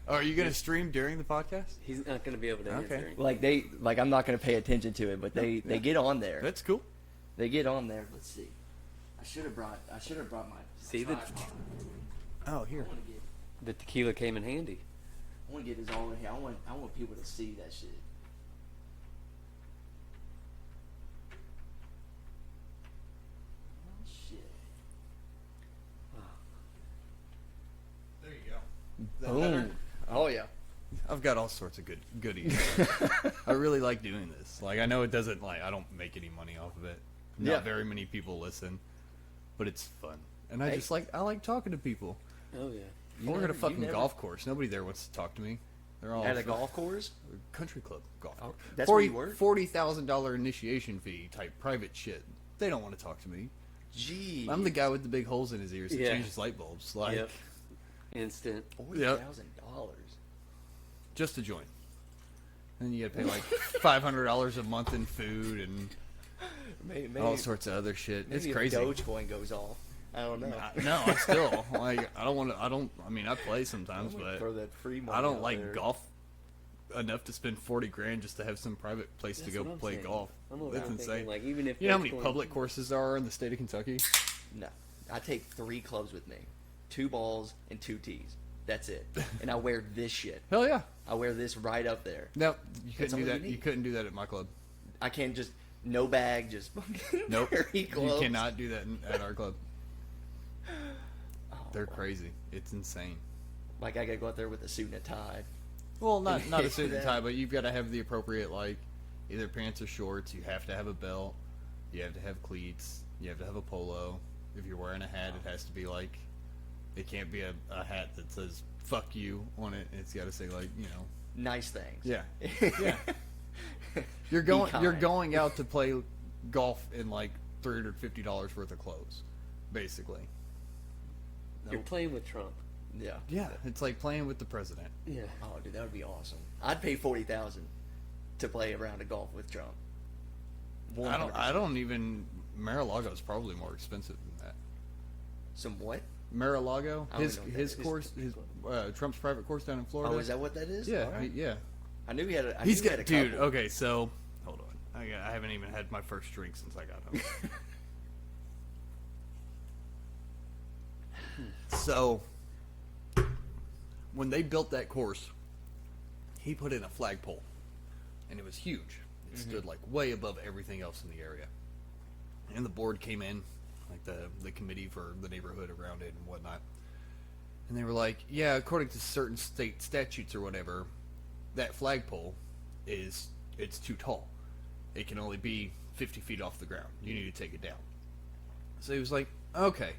Oh, are you gonna stream during the podcast? He's not going to be able to answer. Like I'm not gonna pay attention to it, but they get on there. That's cool. They get on there. Let's see. I should have brought my. See, tripod. Oh, here. The tequila came in handy. I want to get this all in here. I want people to see that shit. Oh shit. There you go. Boom. Oh yeah. I've got all sorts of goodies. I really like doing this. Like, I know it doesn't, like, I don't make any money off of it. Not very many people listen, but it's fun. And I like talking to people. Oh, yeah. We're at a fucking golf course. Nobody there wants to talk to me. They're all At a golf course? Country club golf course. That's where you work? $40,000 initiation fee type private shit. They don't want to talk to me. Gee. I'm the guy with the big holes in his ears that Yeah. changes light bulbs. Like, Yep. Instant. $40,000. just to join. And you gotta pay like $500 a month in food and Maybe, all sorts of other shit. It's maybe crazy. If Dogecoin goes off. I don't know. No, I still like. I mean, I play sometimes, but throw that free money I don't out like there. golf enough to spend $40,000 just to have some private place to That's go what I'm play saying. golf. I'm over That's here insane. thinking, like, even if You know how many Dogecoin- public courses there are in the state of Kentucky? No. I take 3 clubs with me. 2 balls and 2 tees. That's it. And I wear this shit. Hell yeah! I wear this right up there. No, you couldn't all do you that. need. You couldn't do that at my club. I can't just no bag, just fucking Nope. carry You gloves. cannot do that at our club. Oh, They're crazy. It's insane. like I gotta go out there with a suit and a tie. Well, not a suit and That- tie, but you've got to have the appropriate, like, either pants or shorts. You have to have a belt. You have to have cleats. You have to have a polo. If you're wearing a hat, it has to be like, it can't be a hat that says "fuck you" on it. It's got to say, like, you know, Nice things. yeah, yeah. You're Be going kind. out to play golf in like $350 worth of clothes, basically. You're playing with Trump. Yeah. Yeah, it's like playing with the president. Yeah. Oh, dude, that would be awesome. I'd pay $40,000 to play a round of golf with Trump. I don't even. Mar-a-Lago is probably more expensive than that. Some what? Mar-a-Lago, I don't know what that his is. course, his Trump's private course down in Florida. Oh, is that what that is? Yeah, All right. yeah. I knew he had a. I He's knew he got, had a dude. couple. Okay, so hold on. I haven't even had my first drink since I got home. So when they built that course, he put in a flagpole, and it was huge. It stood like way above everything else in the area. And the board came in, like the committee for the neighborhood around it and whatnot. And they were like, yeah, according to certain state statutes or whatever, that flagpole it's too tall. It can only be 50 feet off the ground. You need to take it down. So he was like, okay,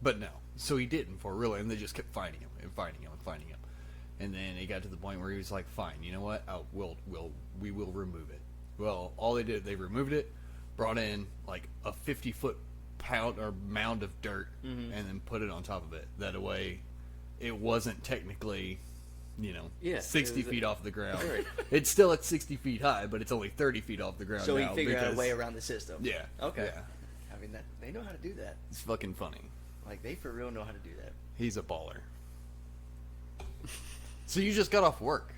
but no. So he didn't for real, and they just kept finding him and finding him and finding him. And then it got to the point where he was like, fine, you know what? We will remove it. Well, all they did, they removed it, brought in like a 50-foot pound or mound of dirt, and then put it on top of it. That way, it wasn't technically, you know, Yeah, 60 it was feet off the ground. Right. It's still at 60 feet high, but it's only 30 feet off the ground So he now figured out a because- way around the system. Yeah. Okay. Yeah. I mean, they know how to do that. It's fucking funny. Like, they for real know how to do that. He's a baller. So you just got off work.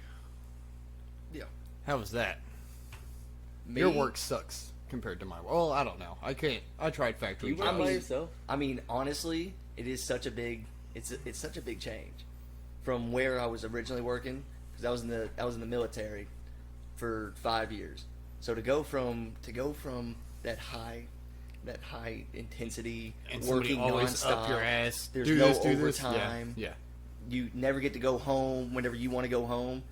Yeah. How was that? Me? Your work sucks compared to my work. Well, I don't know. I can't. I tried factory You work jobs. by yourself? I mean, honestly, it is such a big. It's such a big change from where I was originally working, because I was in the military for 5 years. So to go from that high intensity And somebody working always nonstop, up your ass. There's do no this, do this. overtime. Yeah. You never get to go home whenever you want to go home.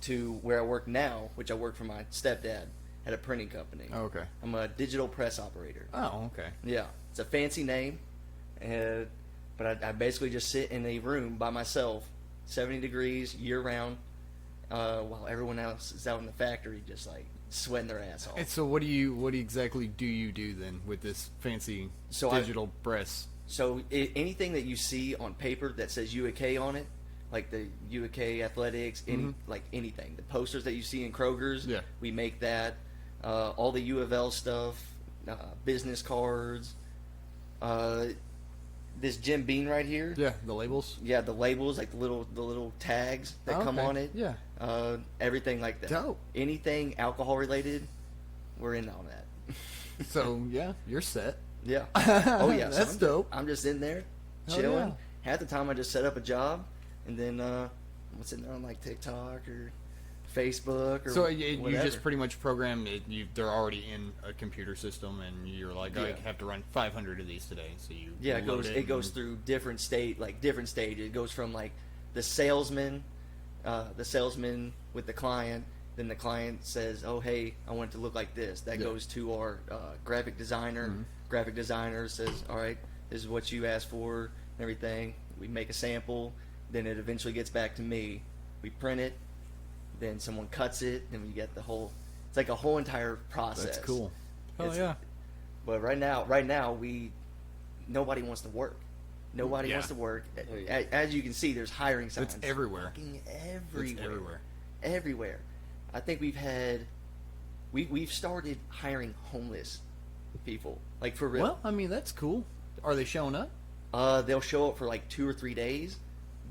To where I work now, which I work for my stepdad at a printing company. Oh, okay. I'm a digital press operator. Oh, okay. Yeah, it's a fancy name, but I basically just sit in a room by myself, 70 degrees year round, while everyone else is out in the factory just like sweating their ass off. And so what exactly do you do then with this fancy digital press? So anything that you see on paper that says UAK on it, like the UAK athletics, like anything, the posters that you see in Kroger's, Yeah. we make that. All the U of L stuff, business cards, this Jim Beam right here. Yeah, the labels. Yeah, the labels, like the little tags that Oh, come okay. on it. Yeah. Everything like that. Dope. Anything alcohol related, we're in on that. So yeah, you're set. Yeah. Oh yeah. That's I'm dope. I'm just in there, Hell chilling. yeah. Half the time I just set up a job, and then I'm sitting there on like TikTok or Facebook or So you whatever. just pretty much program it. They're already in a computer system, and you're like, I Yeah. have to run 500 of these today. So you Yeah, it load goes. It goes through different stages. It goes from like the salesman with the client. Then the client says, "Oh, hey, I want it to look like this." That Yeah. goes to our graphic designer. Mhm. Graphic designer says, "All right, this is what you asked for, and everything." We make a sample. Then it eventually gets back to me. We print it. Then someone cuts it. Then we get the whole. It's like a whole entire process. That's cool. Hell It's- yeah. But right now, nobody wants to work. Nobody Yeah. wants to work. Oh, yeah. As you can see, there's hiring signs. It's everywhere. Fucking It's everywhere. Everywhere. I think we've started hiring homeless people, like for real. Well, I mean, that's cool. Are they showing up? They'll show up for like 2 or 3 days,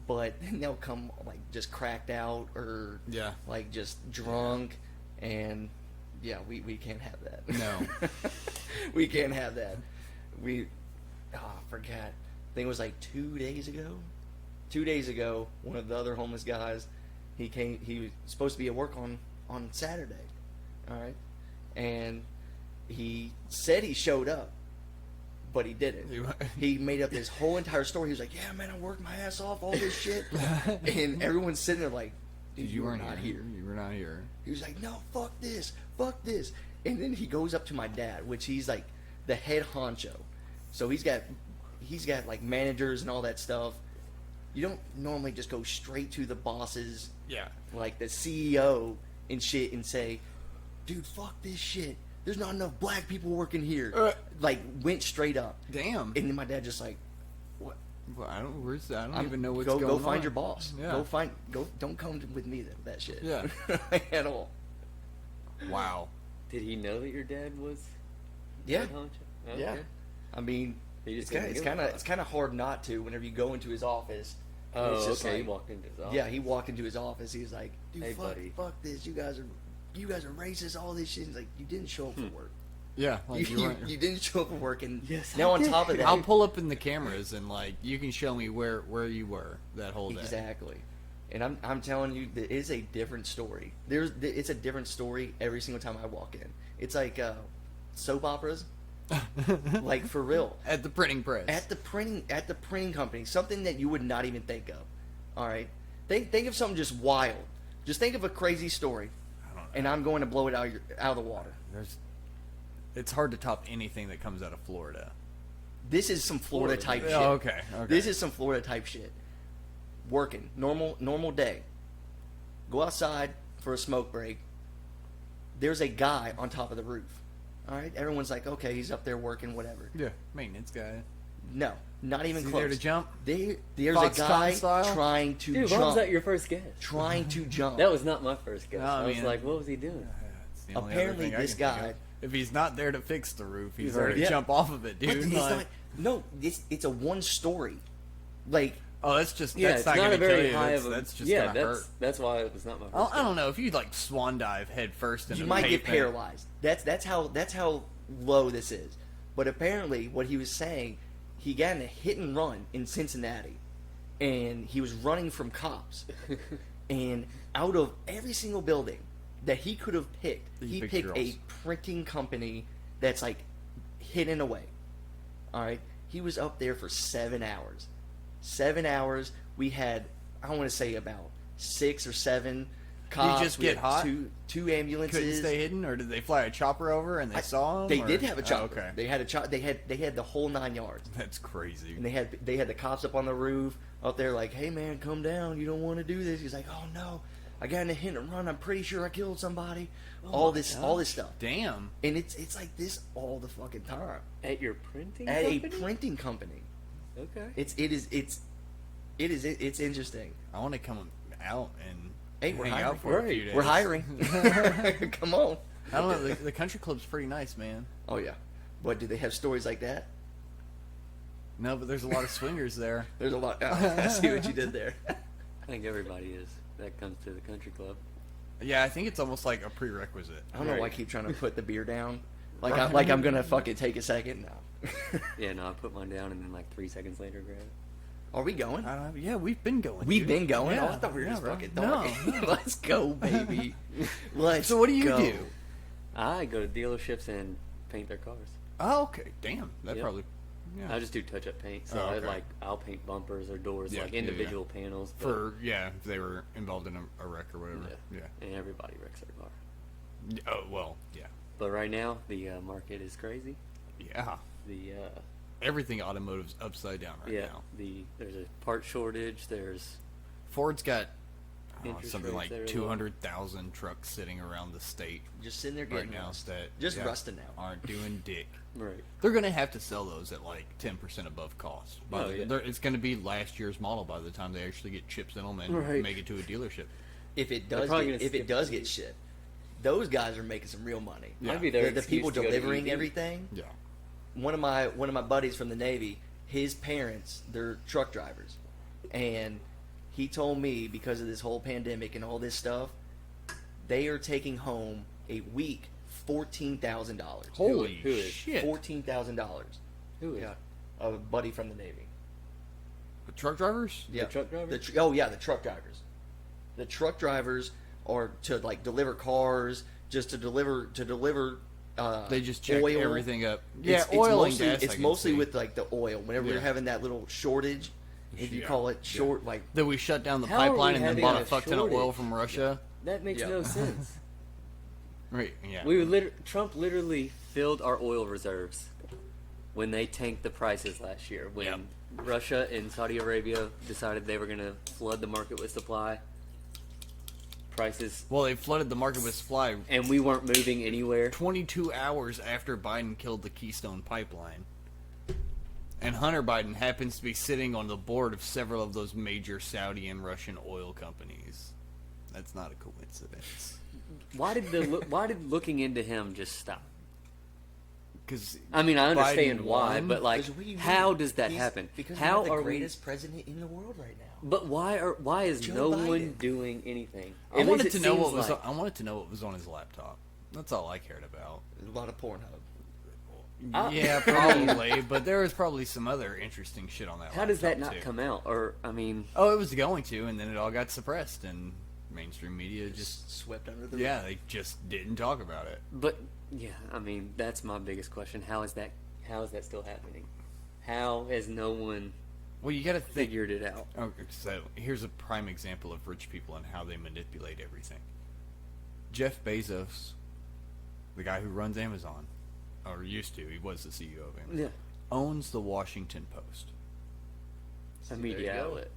but then they'll come like just cracked out or Yeah. like just drunk, and yeah, we can't have that. No. We can't have that. I forgot. I think it was like 2 days ago. 2 days ago, one of the other homeless guys, he came. He was supposed to be at work on Saturday. All right, and he said he showed up, but he didn't. He made up this whole entire story. He was like, "Yeah, man, I worked my ass off, all this shit," and everyone's sitting there like, "Dude, you were not here." You were not here. He was like, "No, fuck this, and then he goes up to my dad, which he's like the head honcho, so he's got like managers and all that stuff. You don't normally just go straight to the bosses, Yeah. like the CEO and shit, and say, "Dude, fuck this shit. There's not enough black people working here." Like went straight up. Damn. And then my dad just like, "What? Well, I don't even know what's go going on. go find your boss. Yeah. Don't come with me with that shit. Yeah. At all." Wow. Did he know that your dad was? Yeah. head honcho? Okay. Yeah. I mean, He it's just kind of didn't give a fuck. it's kind of hard not to whenever you go into his office. Oh, It's just okay. like- He walked into his office. Yeah, he walked into his office. He was like, "Dude, Hey, fuck, buddy. fuck this. You guys are racist. All this shit." He's like, "You didn't show up for work. Yeah. Like You, you weren't- you didn't show up for work." And Yes, now I on did. top of that, I'll pull up in the cameras and like you can show me where you were that whole day. exactly. And I'm telling you, that it's a different story. It's a different story every single time I walk in. It's like soap operas, like for real. At the printing press. At the printing company, something that you would not even think of. All right, think of something just wild. Just think of a crazy story, I don't know. and I'm going to blow it out of the water. It's hard to top anything that comes out of Florida. This is some Florida type shit. Oh, okay. This is some Florida type shit. Working normal day. Go outside for a smoke break. There's a guy on top of the roof. All right, everyone's like, okay, he's up there working, whatever. Yeah, maintenance guy. No, not even Is he close. there to jump? There's Fox a Cotton guy style? trying to Dude, jump. why was that your first guess? Trying to jump. That was not my first guess. No, I was man. like, what was he doing? It's the only other Apparently thing I this can think guy- of. If he's not there to fix the roof, he's He's there to already- Yeah. jump off of it, But dude. it's Like- not, no, it's a one story. Like, oh, that's just Yeah, that's it's not not gonna a very kill you. high That's, of a. that's just yeah, gonna hurt. that's why it was not my first. I don't know if you like swan dive head first in you the might get pavement. paralyzed. That's how low this is. But apparently, what he was saying, he got in a hit and run in Cincinnati, and he was running from cops. And out of every single building that he could have picked, He he picked picked a girls. printing company that's like hidden away. All right, he was up there for 7 hours. 7 hours. We had, I want to say about 6 or 7 cops. just We get had hot? Two ambulances. Couldn't stay hidden, or did they fly a chopper over and they saw him? They or- did have a Oh, chopper. okay, They had a chopper. They had the whole 9 yards. that's crazy. And they had the cops up on the roof out there like, "Hey man, come down. You don't want to do this." He's like, "Oh no, I got in a hit and run. I'm pretty sure I killed somebody." all this stuff. Damn. And it's like this all the fucking time At your printing at company? a printing company. Okay. It's interesting. I want to come out and Hey, we're hang hiring. out for a few days. We're hiring. Come on. I don't know. The country club's pretty nice, man. Oh yeah. What, do they have stories like that? No, but there's a lot of swingers there. There's a lot. I see what you did there. I think everybody is that comes to the country club. Yeah, I think it's almost like a prerequisite. I don't know why I Right. keep trying to put the beer down. Like I'm gonna fucking take a second now. Yeah, no, I put mine down and then like 3 seconds later grab it. Are we going? Yeah, we've been going. We've dude. been going. Yeah, Oh, I thought we were just bro. fucking No, talking. no. Let's go, baby. Let's. So what do you go. do? I go to dealerships and paint their cars. Oh, okay. Damn, that Yep. probably. Yeah. I just do touch-up paint. So Oh, okay. I'll paint bumpers or doors, Yeah, like yeah, yeah. individual panels. But, For if they were involved in a wreck or whatever. Yeah. and everybody wrecks their car. Oh well, yeah, But right now, the market is crazy. yeah. The Everything automotive's upside down right now. there's a part shortage. There's Ford's got Interest something rates like that are low. 200,000 trucks sitting around the state Just sitting there right getting now rust. that Just rusting now. aren't doing dick. right. They're gonna have to sell those at like 10% above cost. Oh, yeah. It's gonna be last year's model by the time they actually get chips in them and Right. make it to a dealership. If it They're does, probably get, gonna if it skip does the- get shipped, those guys are making some real money. Yeah. Might be their The people excuse to go to delivering EV. everything. Yeah. One of my buddies from the Navy, his parents, they're truck drivers, and he told me because of this whole pandemic and all this stuff, they are taking home a week $14,000. Holy who is? shit! $14,000. Who is? Yeah, a buddy from the Navy. The truck drivers? Yeah, truck drivers? the truck drivers. The truck drivers are to like deliver cars, just to deliver. They just check oil. everything up. It's oil mostly, and gas. It's mostly with like the oil. Whenever Yeah. they're having that little shortage, if you Yeah. call it Yeah. short, like that we shut down the How are we pipeline and then having bought a a fuck ton of oil shortage? from Russia. That makes Yeah. no sense. Right? Yeah. We were Trump literally filled our oil reserves when they tanked the prices last year. When Yep. Russia and Saudi Arabia decided they were going to flood the market with supply, prices, Well, they flooded the market with supply and we weren't moving anywhere. 22 hours after Biden killed the Keystone Pipeline. And Hunter Biden happens to be sitting on the board of several of those major Saudi and Russian oil companies. That's not a coincidence. Why did looking into him just stop? Because I mean, I understand why, won. but like, Because what do you how mean? does that He's- happen? Because How we're are the greatest president in the world right now. But why is Joe no Biden. one doing anything? I At wanted least to it know seems what was. like- I wanted to know what was on his laptop. That's all I cared about. A lot of Pornhub. Yeah, probably, but there was probably some other interesting shit on that. How does that laptop, not too. come out? Or I mean, Oh, it was going to, and then it all got suppressed, and mainstream media just Just swept under the yeah, they just didn't talk about it. but yeah, I mean that's my biggest question. How is that still happening? How has no one Well, you got to think. figured it out? Okay, so here's a prime example of rich people and how they manipulate everything. Jeff Bezos, the guy who runs Amazon, or used to, he was the CEO of Amazon, Yeah, owns the Washington Post. a there media you go. outlet.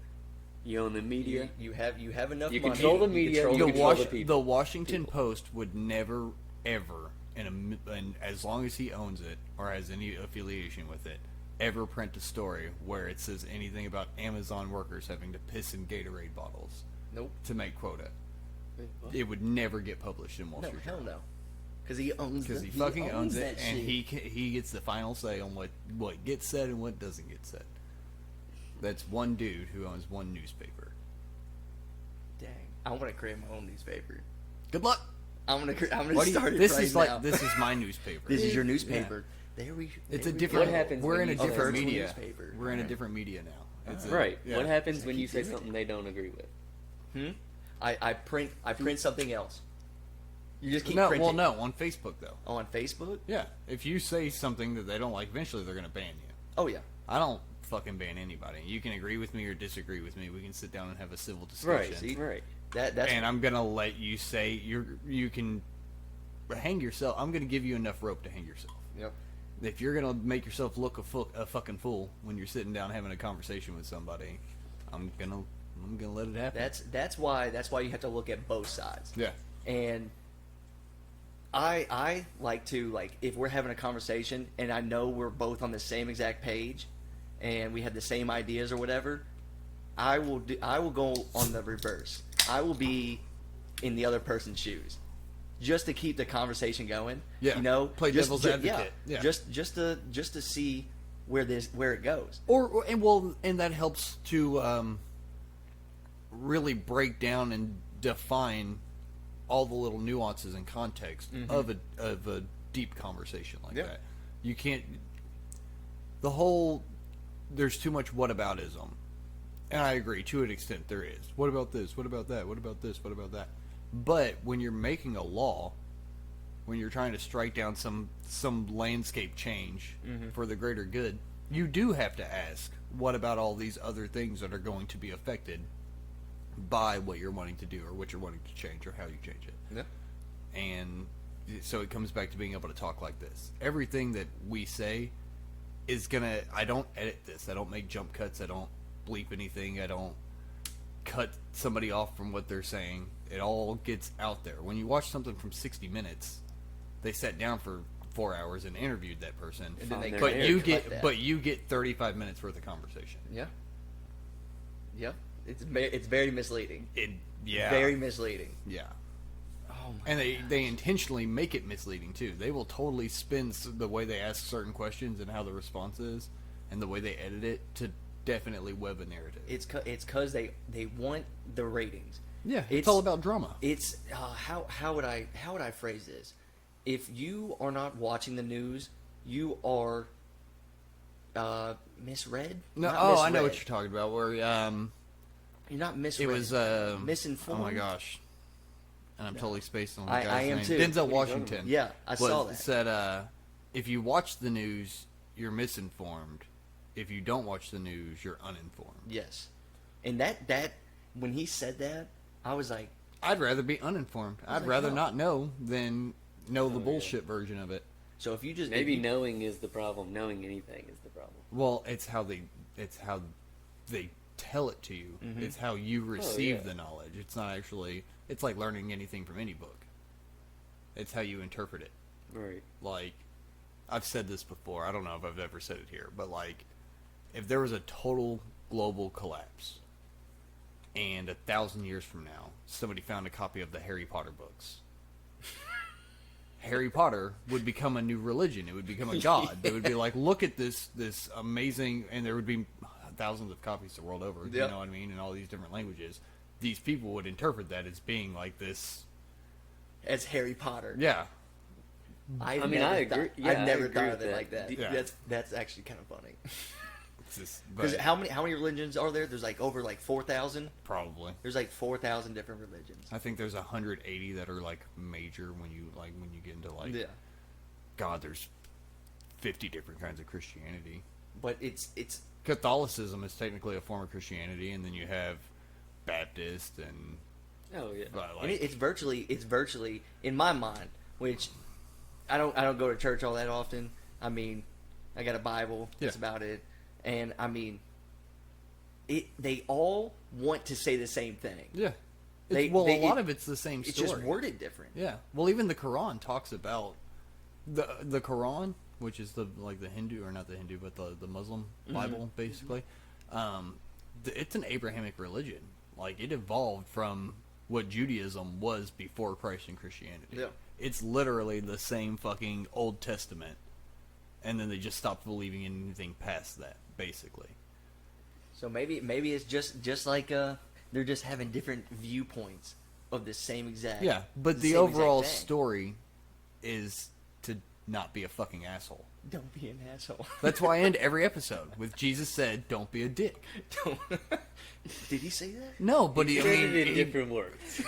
You own the media. You have enough You money. control the media, control you the control people. the people. The Washington Post would never, ever, and as long as he owns it or has any affiliation with it, ever print a story where it says anything about Amazon workers having to piss in Gatorade bottles Nope. to make quota. Wait, what? It would never get published in Wall No, Street hell Journal. no. Because he owns. Because he fucking owns it, that and shit. he gets the final say on what gets said and what doesn't get said. That's one dude who owns one newspaper. Dang. I want to create my own newspaper. Good luck. I'm gonna What do you- start it this right is now. like this is my newspaper. This is your newspaper. There we. It's there a we different. go. What happens We're when in a you say different virtual media. newspaper? We're in a Alright. different media now. It's Right. yeah. What happens Just when you keep say doing something they don't agree with? I print something else. You just keep No, printing. well, no, on Facebook though. Oh, on Facebook? Yeah, if you say something that they don't like, eventually they're gonna ban you. Oh yeah. I don't fucking ban anybody. You can agree with me or disagree with me. We can sit down and have a civil discussion. See? Right. That's And I'm gonna let you say you can hang yourself. I'm gonna give you enough rope to hang yourself. Yep. If you're gonna make yourself look a fucking fool when you're sitting down having a conversation with somebody, I'm gonna let it happen. That's why you have to look at both sides. yeah. And I like to, like, if we're having a conversation and I know we're both on the same exact page and we have the same ideas or whatever, I will go on the reverse. I will be in the other person's shoes just to keep the conversation going. Yeah, You know, play devil's advocate. Yeah. Just to see where it goes. And that helps to really break down and define all the little nuances and context of a deep conversation like that. You can't. There's too much whataboutism, and I agree to an extent there is. What about this? What about that? What about this? What about that? But when you're making a law, when you're trying to strike down some landscape change for the greater good, you do have to ask, what about all these other things that are going to be affected by what you're wanting to do or what you're wanting to change or how you change it? Yeah. And so it comes back to being able to talk like this. Everything that we say is gonna. I don't edit this. I don't make jump cuts. I don't bleep anything. I don't cut somebody off from what they're saying. It all gets out there. When you watch something from 60 Minutes, they sat down for 4 hours and interviewed that person. And then they But you get 35 minutes worth of conversation. Yeah. Yep. It's very misleading. Yeah. Very misleading. Yeah. Oh my And God. they intentionally make it misleading too. They will totally spin the way they ask certain questions and how the response is, and the way they edit it to definitely web a narrative. It's because they want the ratings. Yeah, it's all about drama. It's how would I phrase this? If you are not watching the news, you are misread. No, Not I know misread. what you're talking about. Where You're not misread. it was misinformed. Oh my gosh, and I'm totally spaced on the I guy's am name. too. Denzel Washington. Yeah, I saw that. Said if you watch the news, you're misinformed. If you don't watch the news, you're uninformed. Yes, and that when he said that, I was like, I'd rather be uninformed. I'd like, rather no. not know than know the bullshit version of it. so if you just Maybe if you, knowing is the problem. Knowing anything is the problem. Well, it's how they tell it to you. It's how you receive the knowledge. It's not actually. It's like learning anything from any book. It's how you interpret it. Right. Like, I've said this before. I don't know if I've ever said it here, but like, if there was a total global collapse, and 1,000 years from now, somebody found a copy of the Harry Potter books, Harry Potter would become a new religion. It would become a god. It would be like, look at this amazing, and there would be thousands of copies the world over. You Yep. know what I mean? In all these different languages, these people would interpret that as being like this. as Harry Potter. Yeah, I mean, I agree. Yeah, I've I never agree thought with of it that. like that. Yeah. That's actually kind of funny. it's just, Because but how many religions are there? There's like over 4,000. probably. There's like 4,000 different religions. I think there's 180 that are like major when you get into like God. There's 50 different kinds of Christianity. But it's Catholicism is technically a form of Christianity, and then you have Baptist and Oh yeah. and it's virtually in my mind, which I don't go to church all that often. I mean, I got a Bible. That's Yeah. about it. And I mean, they all want to say the same thing. yeah. They- a lot it- of it's the same It's story. just worded different. Yeah. Well, even the Quran talks about the Quran, which is the Hindu, or not the Hindu, but the Muslim Bible, basically. It's an Abrahamic religion. Like, it evolved from what Judaism was before Christ and Christianity. Yeah. It's literally the same fucking Old Testament, and then they just stopped believing in anything past that, basically. So maybe it's just like they're just having different viewpoints of the same exact. Yeah, but the same overall exact thing. story is to not be a fucking asshole. Don't be an asshole. That's why I end every episode with Jesus said, "Don't be a dick." Did he say that? No, but He I said mean, it in different words.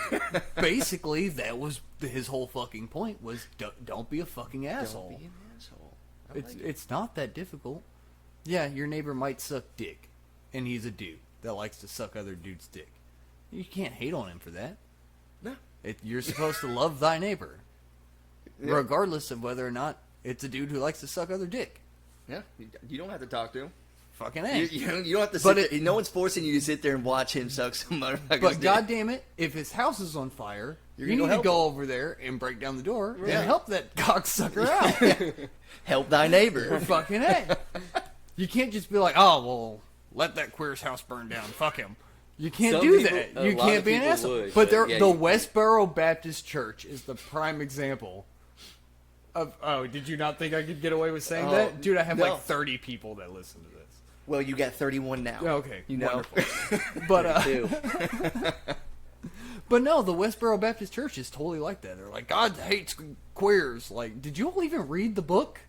basically that was his whole fucking point was don't be a fucking asshole. Don't be an asshole. I It's like it. it's not that difficult. Yeah, your neighbor might suck dick, and he's a dude that likes to suck other dudes' dick. You can't hate on him for that. No. You're supposed to love thy neighbor, regardless of whether or not it's a dude who likes to suck other dick. Yeah, you don't have to talk to him. Fucking A. You don't have to But sit there. No one's forcing you to sit there and watch him suck some motherfucker's But dick. goddamn it, if his house is on fire, You're you gonna need to help go him. over there and break down the door Yeah. and help that cocksucker out. Help thy neighbor. Fucking A. You can't just be like, oh, well, let that queer's house burn down. Fuck him. You can't Some do people- that. a You lot can't of be an people asshole. would, but but they're, yeah, the you- Westboro Baptist Church is the prime example. Oh, did you not think I could get away with saying Oh, that? Dude, I have no. like 30 people that listen to this. Well, you got 31 now. Okay, You know. wonderful. But, Too. but no, the Westboro Baptist Church is totally like that. They're like, God hates queers. Like, did you all even read the book?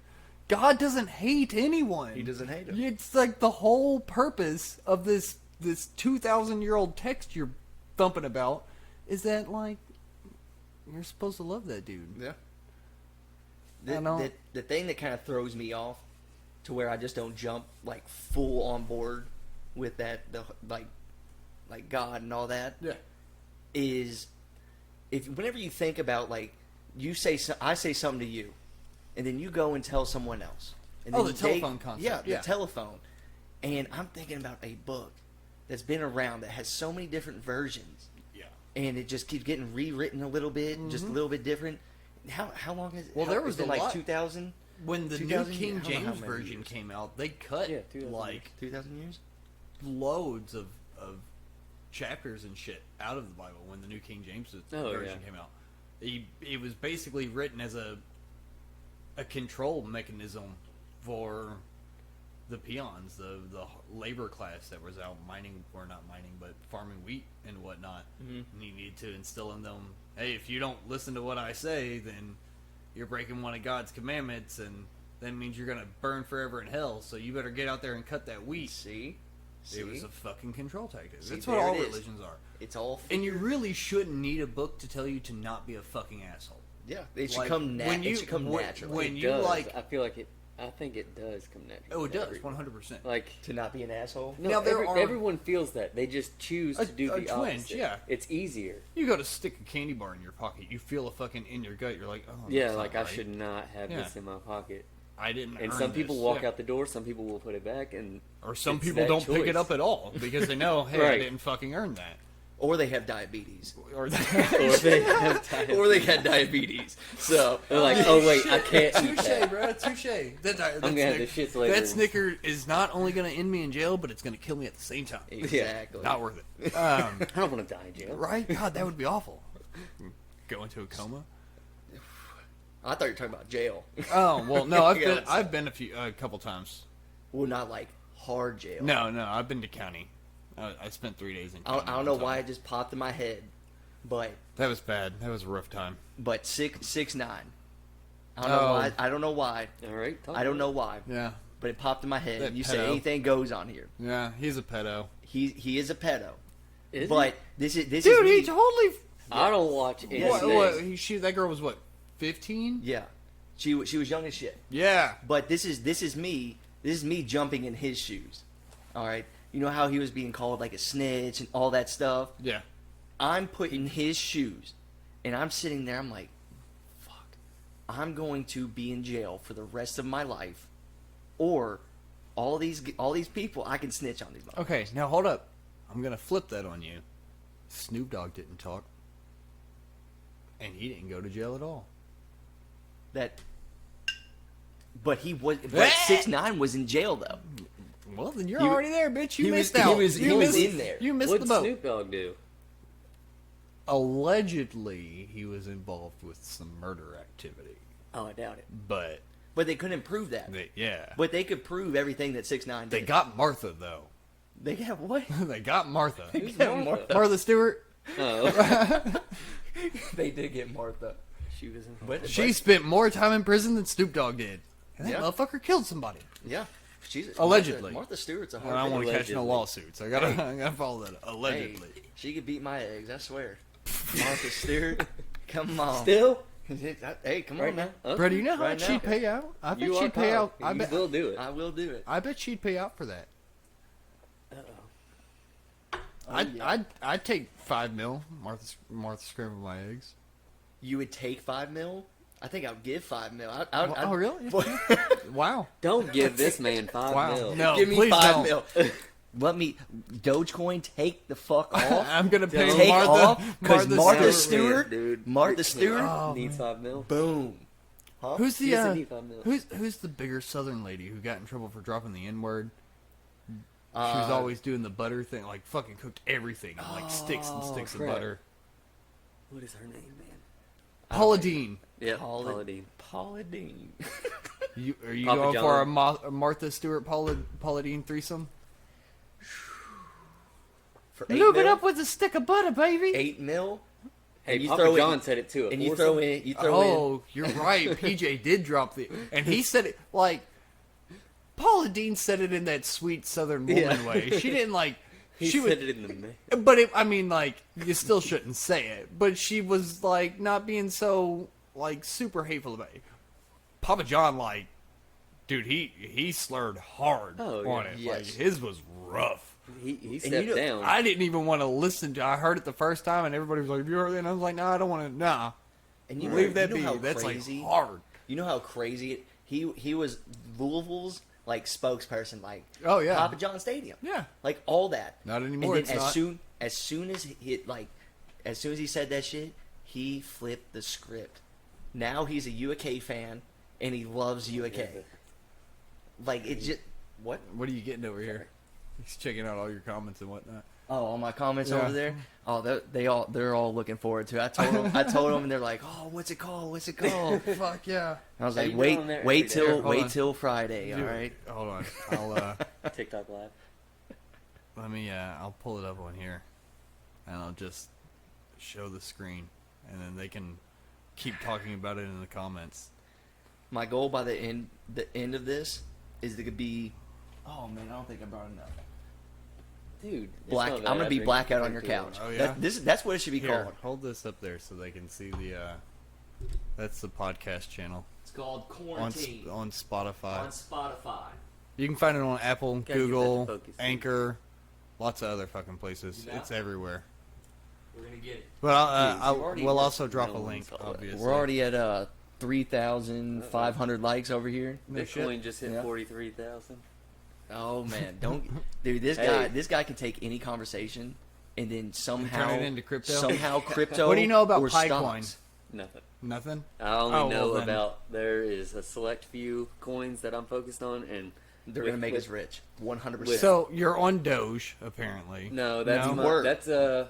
God doesn't hate anyone. He doesn't hate 'em. It's like the whole purpose of this 2,000-year-old text you're thumping about is that, like, you're supposed to love that dude. Yeah. I know. The thing that kind of throws me off to where I just don't jump like full on board with that, like God and all that, Yeah. is whenever you think about, like, I say something to you, and then you go and tell someone else. And Oh, then the telephone concept. Yeah, Yeah. the telephone. And I'm thinking about a book that's been around that has so many different versions, Yeah. and it just keeps getting rewritten a little bit, just a little bit different. How long is it? Well, there was it a like lot. 2000? When the New 2000 King I don't know how James many version years. came out, they cut Yeah, 2000 like 2000 years? loads of chapters and shit out of the Bible when the New King James version came out. It was basically written as a control mechanism for the peons, the labor class that was out mining, or not mining, but farming wheat and whatnot. Mm-hmm. And you need to instill in them, hey, if you don't listen to what I say, then you're breaking one of God's commandments, and that means you're going to burn forever in hell, so you better get out there and cut that wheat. See? It was a fucking control tactic. See, That's what there all it is. religions are. It's all And you really shouldn't need a book to tell you to not be a fucking asshole. yeah. It should Like, come when you- it should come when- naturally. when It you does. like- I feel like it. I think it does come naturally. Oh, it does, Every- 100%. Like to not be an asshole. no, Now, there are- everyone feels that they just choose A- to do a the twinge, opposite. yeah. It's easier. You go to stick a candy bar in your pocket, you feel a fucking in your gut, you're like, oh, Yeah, that's like not I right. should not have Yeah. this in my pocket. I didn't And earn some people this. walk Yeah. out the door. Some people will put it back, and Or some it's people that don't pick it choice. up at all because they know, hey, I Right. didn't fucking earn that. Or they have diabetes. Or or they have time. Or they got diabetes. So They're like, oh wait, I can't eat Touche, that. bro. Touche. I'm gonna have the shits later. That Snicker is not only going to end me in jail, but it's going to kill me at the same time. exactly. Not worth it. I don't want to die in jail. Right? God, that would be awful. Go into a coma. I thought you were talking about jail. Oh well, no. Yeah, I've been a couple times. Well, not like hard jail. No, I've been to county. I spent 3 days in. I County don't know one time. why it just popped in my head, but That was bad. That was a rough time. 6'9". I don't know Oh. why. I don't know why. All right. talk I don't about know why. Yeah, But it popped in my head. That You say pedo. anything goes on here. yeah. He's a pedo. He is a pedo. it. Is But this is Dude, me. he totally. I don't watch anything. That girl was what? 15? Yeah, she was young as shit. Yeah. But this is me. This is me jumping in his shoes. All right. You know how he was being called like a snitch and all that stuff. Yeah. I'm put in his shoes, and I'm sitting there. I'm like, fuck. I'm going to be in jail for the rest of my life, or all these people I can snitch on these. Okay, now hold up. I'm gonna flip that on you. Snoop Dogg didn't talk, and he didn't go to jail at all. But he was. But 6ix9ine was in jail though. Well, then you're He- already there, bitch. You he was- missed he out. was- you he was missed, in there. You missed What'd the boat. Snoop Dogg do? Allegedly, he was involved with some murder activity, Oh, I doubt it. but But they couldn't prove that. yeah, But they could prove everything that 6ix9ine did. they got Martha though. They got what? They got Martha. Who's got Martha? Martha Stewart. Oh, They did get Martha. she was in. But She spent more time in prison than Snoop Dogg did, and that Yeah. motherfucker killed somebody. yeah, she's Allegedly. Martha Stewart's a I hard. don't want to hit. catch no lawsuits. I gotta follow that. Allegedly. Hey, she could beat my eggs. I swear. Martha Stewart, come on. Still? Hey, come Right on now. now? Bro, do you know how Right much now. she'd pay out? I bet You are she'd pay out. proud. I You bet. will do it. I will do it. I bet she'd pay out for that. Uh-oh. I'd take $5 million. Martha scrambled my eggs. You would take 5 mil? I think I would give 5 mil. Oh, really? Wow. Don't give this man 5 Wow. mil. No, Give me please 5 don't. mil. Let me Dogecoin take the fuck off. I'm gonna pay Take Martha. off because Martha Stewart. Stewart, Dude. Martha Stewart, Oh, Needs man. 5 mil. boom. Huh? Who's the He doesn't need 5 mil. who's the bigger Southern lady who got in trouble for dropping the N word? She was always doing the butter thing, like fucking cooked everything, in, like sticks and sticks crap. of butter. What is her name, man? Paula Dean. Yeah, Paula- Paula Dean. Paula Dean. Are you Papa going John. for a Martha Stewart Paula Dean threesome? For Lube it mil? up with a stick of butter, baby. 8 mil. Hey, And you Papa throw John in- said it too. And you throw in. Oh, you're right. PJ did drop and he said it like Paula Dean said it in that sweet Southern woman Yeah. way. She didn't like. He she said was, it in the mail. but I mean, like you still shouldn't say it. But she was like not being so like super hateful about it. Papa John, like, dude, he slurred hard Oh, on yeah. it. Yes. Like his was rough. He stepped know, down. I didn't even want to listen to. I heard it the first time, and everybody was like, "Have you heard it?" And I was like, "No, I don't want to." Nah, And you leave that you know be. how That's crazy, like hard. You know how crazy he was Louisville's like spokesperson, like Oh, yeah. Papa John Stadium, Yeah. like all that. Not anymore, And then it's as not. soon as as soon as he said that shit, he flipped the script. Now he's a UAK fan and he loves UAK. Like it just what? What are you getting over here? He's checking out all your comments and whatnot. Oh, all my comments Yeah. over there. Oh, they're all looking forward to it. I told them, and they're like, "Oh, what's it called? What's it called?" Fuck yeah! I was Hey, like, you "Wait, go on there wait every day. till Here, hold wait on. till Friday, all Dude, right." hold on. I'll TikTok live. let me. I'll pull it up on here, and I'll just show the screen, and then they can keep talking about it in the comments. My goal by the end of this is to be. Oh man, I don't think I brought enough. Dude, it's Black. not I'm bad. gonna I be drink- blackout on drink your too couch. much. Oh, yeah? That's what it should be Here, called. hold this up there so they can see the. That's the podcast channel It's called on Spotify. Spotify. You can find it on Apple, Gotta get that Google, to focus. Anchor, lots of other fucking places. You know? It's everywhere. We're gonna get it. But Jeez, we'll also drop a no link, one's all that. obviously. We're already at 3,500 likes over here. No shit. Bitcoin just hit Yeah. 43,000. Oh man, don't dude. Hey. This guy can take any conversation and then somehow turn it into crypto? Somehow crypto. What do you know about or Pi stocks. coin? Nothing. Nothing? I only Oh, know well then. about there is a select few coins that I'm focused on, and They're with- gonna make with- us rich, 100%. with- So you're on Doge, apparently. No, that's No? not. Work. That's So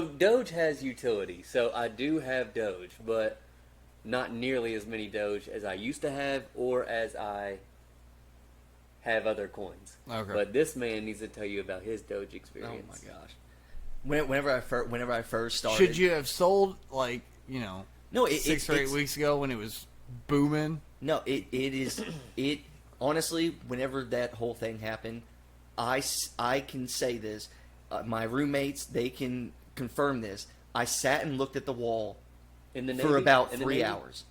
Doge has utility. So I do have Doge, but not nearly as many Doge as I used to have, or as I have other coins. Okay. But this man needs to tell you about his Doge oh experience. my gosh. Whenever I first started, Should you have sold, like, No, 6 or 8 it's- weeks ago when it was booming? No, it is it. Honestly, whenever that whole thing happened, I can say this. My roommates, they can confirm this. I sat and looked at the wall In the for Navy? about In the 3 Navy? hours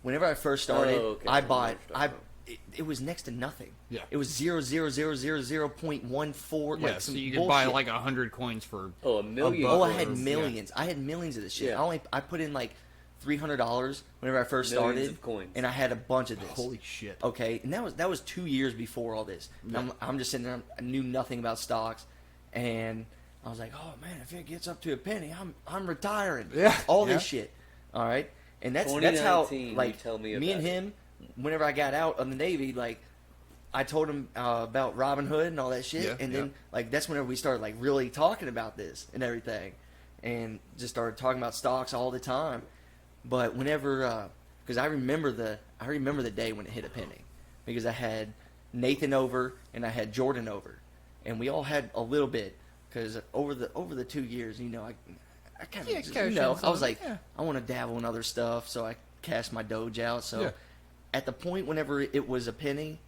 whenever I first started, Oh, okay. I bought. I know what you're talking It was next to nothing. Yeah. It was 0.14. Yeah, Like so some you could buy bullshit. like 100 coins for. Oh, a million. buck. Oh, I Or- had yeah. millions. I had millions of this shit. Yeah. I put in like $300 whenever I first Millions started, of coins. and I had a bunch of this. Holy shit. Okay, and that was 2 years before all this. And I'm just sitting there. I knew nothing about stocks, and I was like, "Oh man, if it gets up to a penny, I'm retiring." Yeah, all yeah. this shit. All right, and that's how 2019, like you tell me me and about it. him. Whenever I got out of the Navy, like I told him about Robin Hood and all that shit, Yeah, and yeah. then like that's whenever we started like really talking about this and everything, and just started talking about stocks all the time. But whenever, because I remember the day when it hit a penny, because I had Nathen over and I had Jordan over, and we all had a little bit, because over the 2 years, I kind of Yeah, I was like, yeah. I want to dabble in other stuff, so I cashed my Doge out. So Yeah. at the point whenever it was a penny,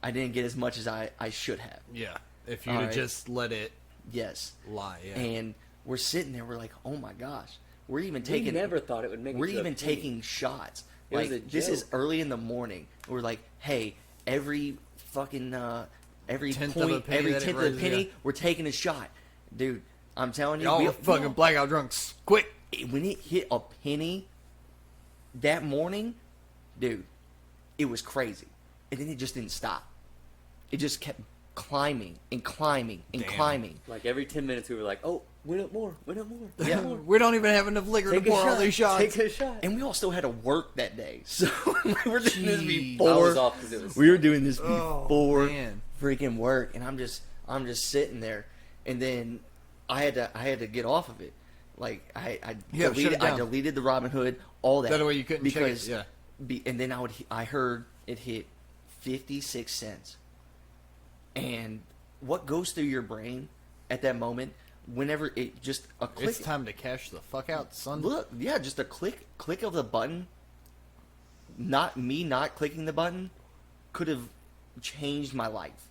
I didn't get as much as I should have. Yeah. If you'd All have right. just let it Yes, lie. Yeah. and we're sitting there, we're like, oh my gosh, we're even We taking never thought it would make. we're it to a even penny. taking shots. It was Like a this is joke. early in the morning. We're like, hey, every fucking every Tenth of a point, penny every that it tenth of a raises, penny, yeah. we're taking a shot, dude. I'm telling you, Y'all we- were fucking blackout drunks. Quick. when it hit a penny that morning, dude, it was crazy, and then it just didn't stop. It just kept climbing and climbing and Damn. climbing. Like every 10 minutes, we were like, "Oh, win up more, win up more, win Yeah. up more." We don't even have enough liquor Take to a pour all shot. these shots. Take a shot. And we all still had to work that day, so we were doing this Jeez. I before. was off because it was. We were doing this Oh, before man. freaking work, and I'm just sitting there, and then I had to get off of it. Like I Yeah, shut deleted it down. I deleted the Robinhood, all that. That way you couldn't check it, because yeah. And then I heard it hit 56 cents. And what goes through your brain at that moment? Whenever it just a click. It's time to cash the fuck out, son. Look, yeah, just a click of the button. Not clicking the button could have changed my life.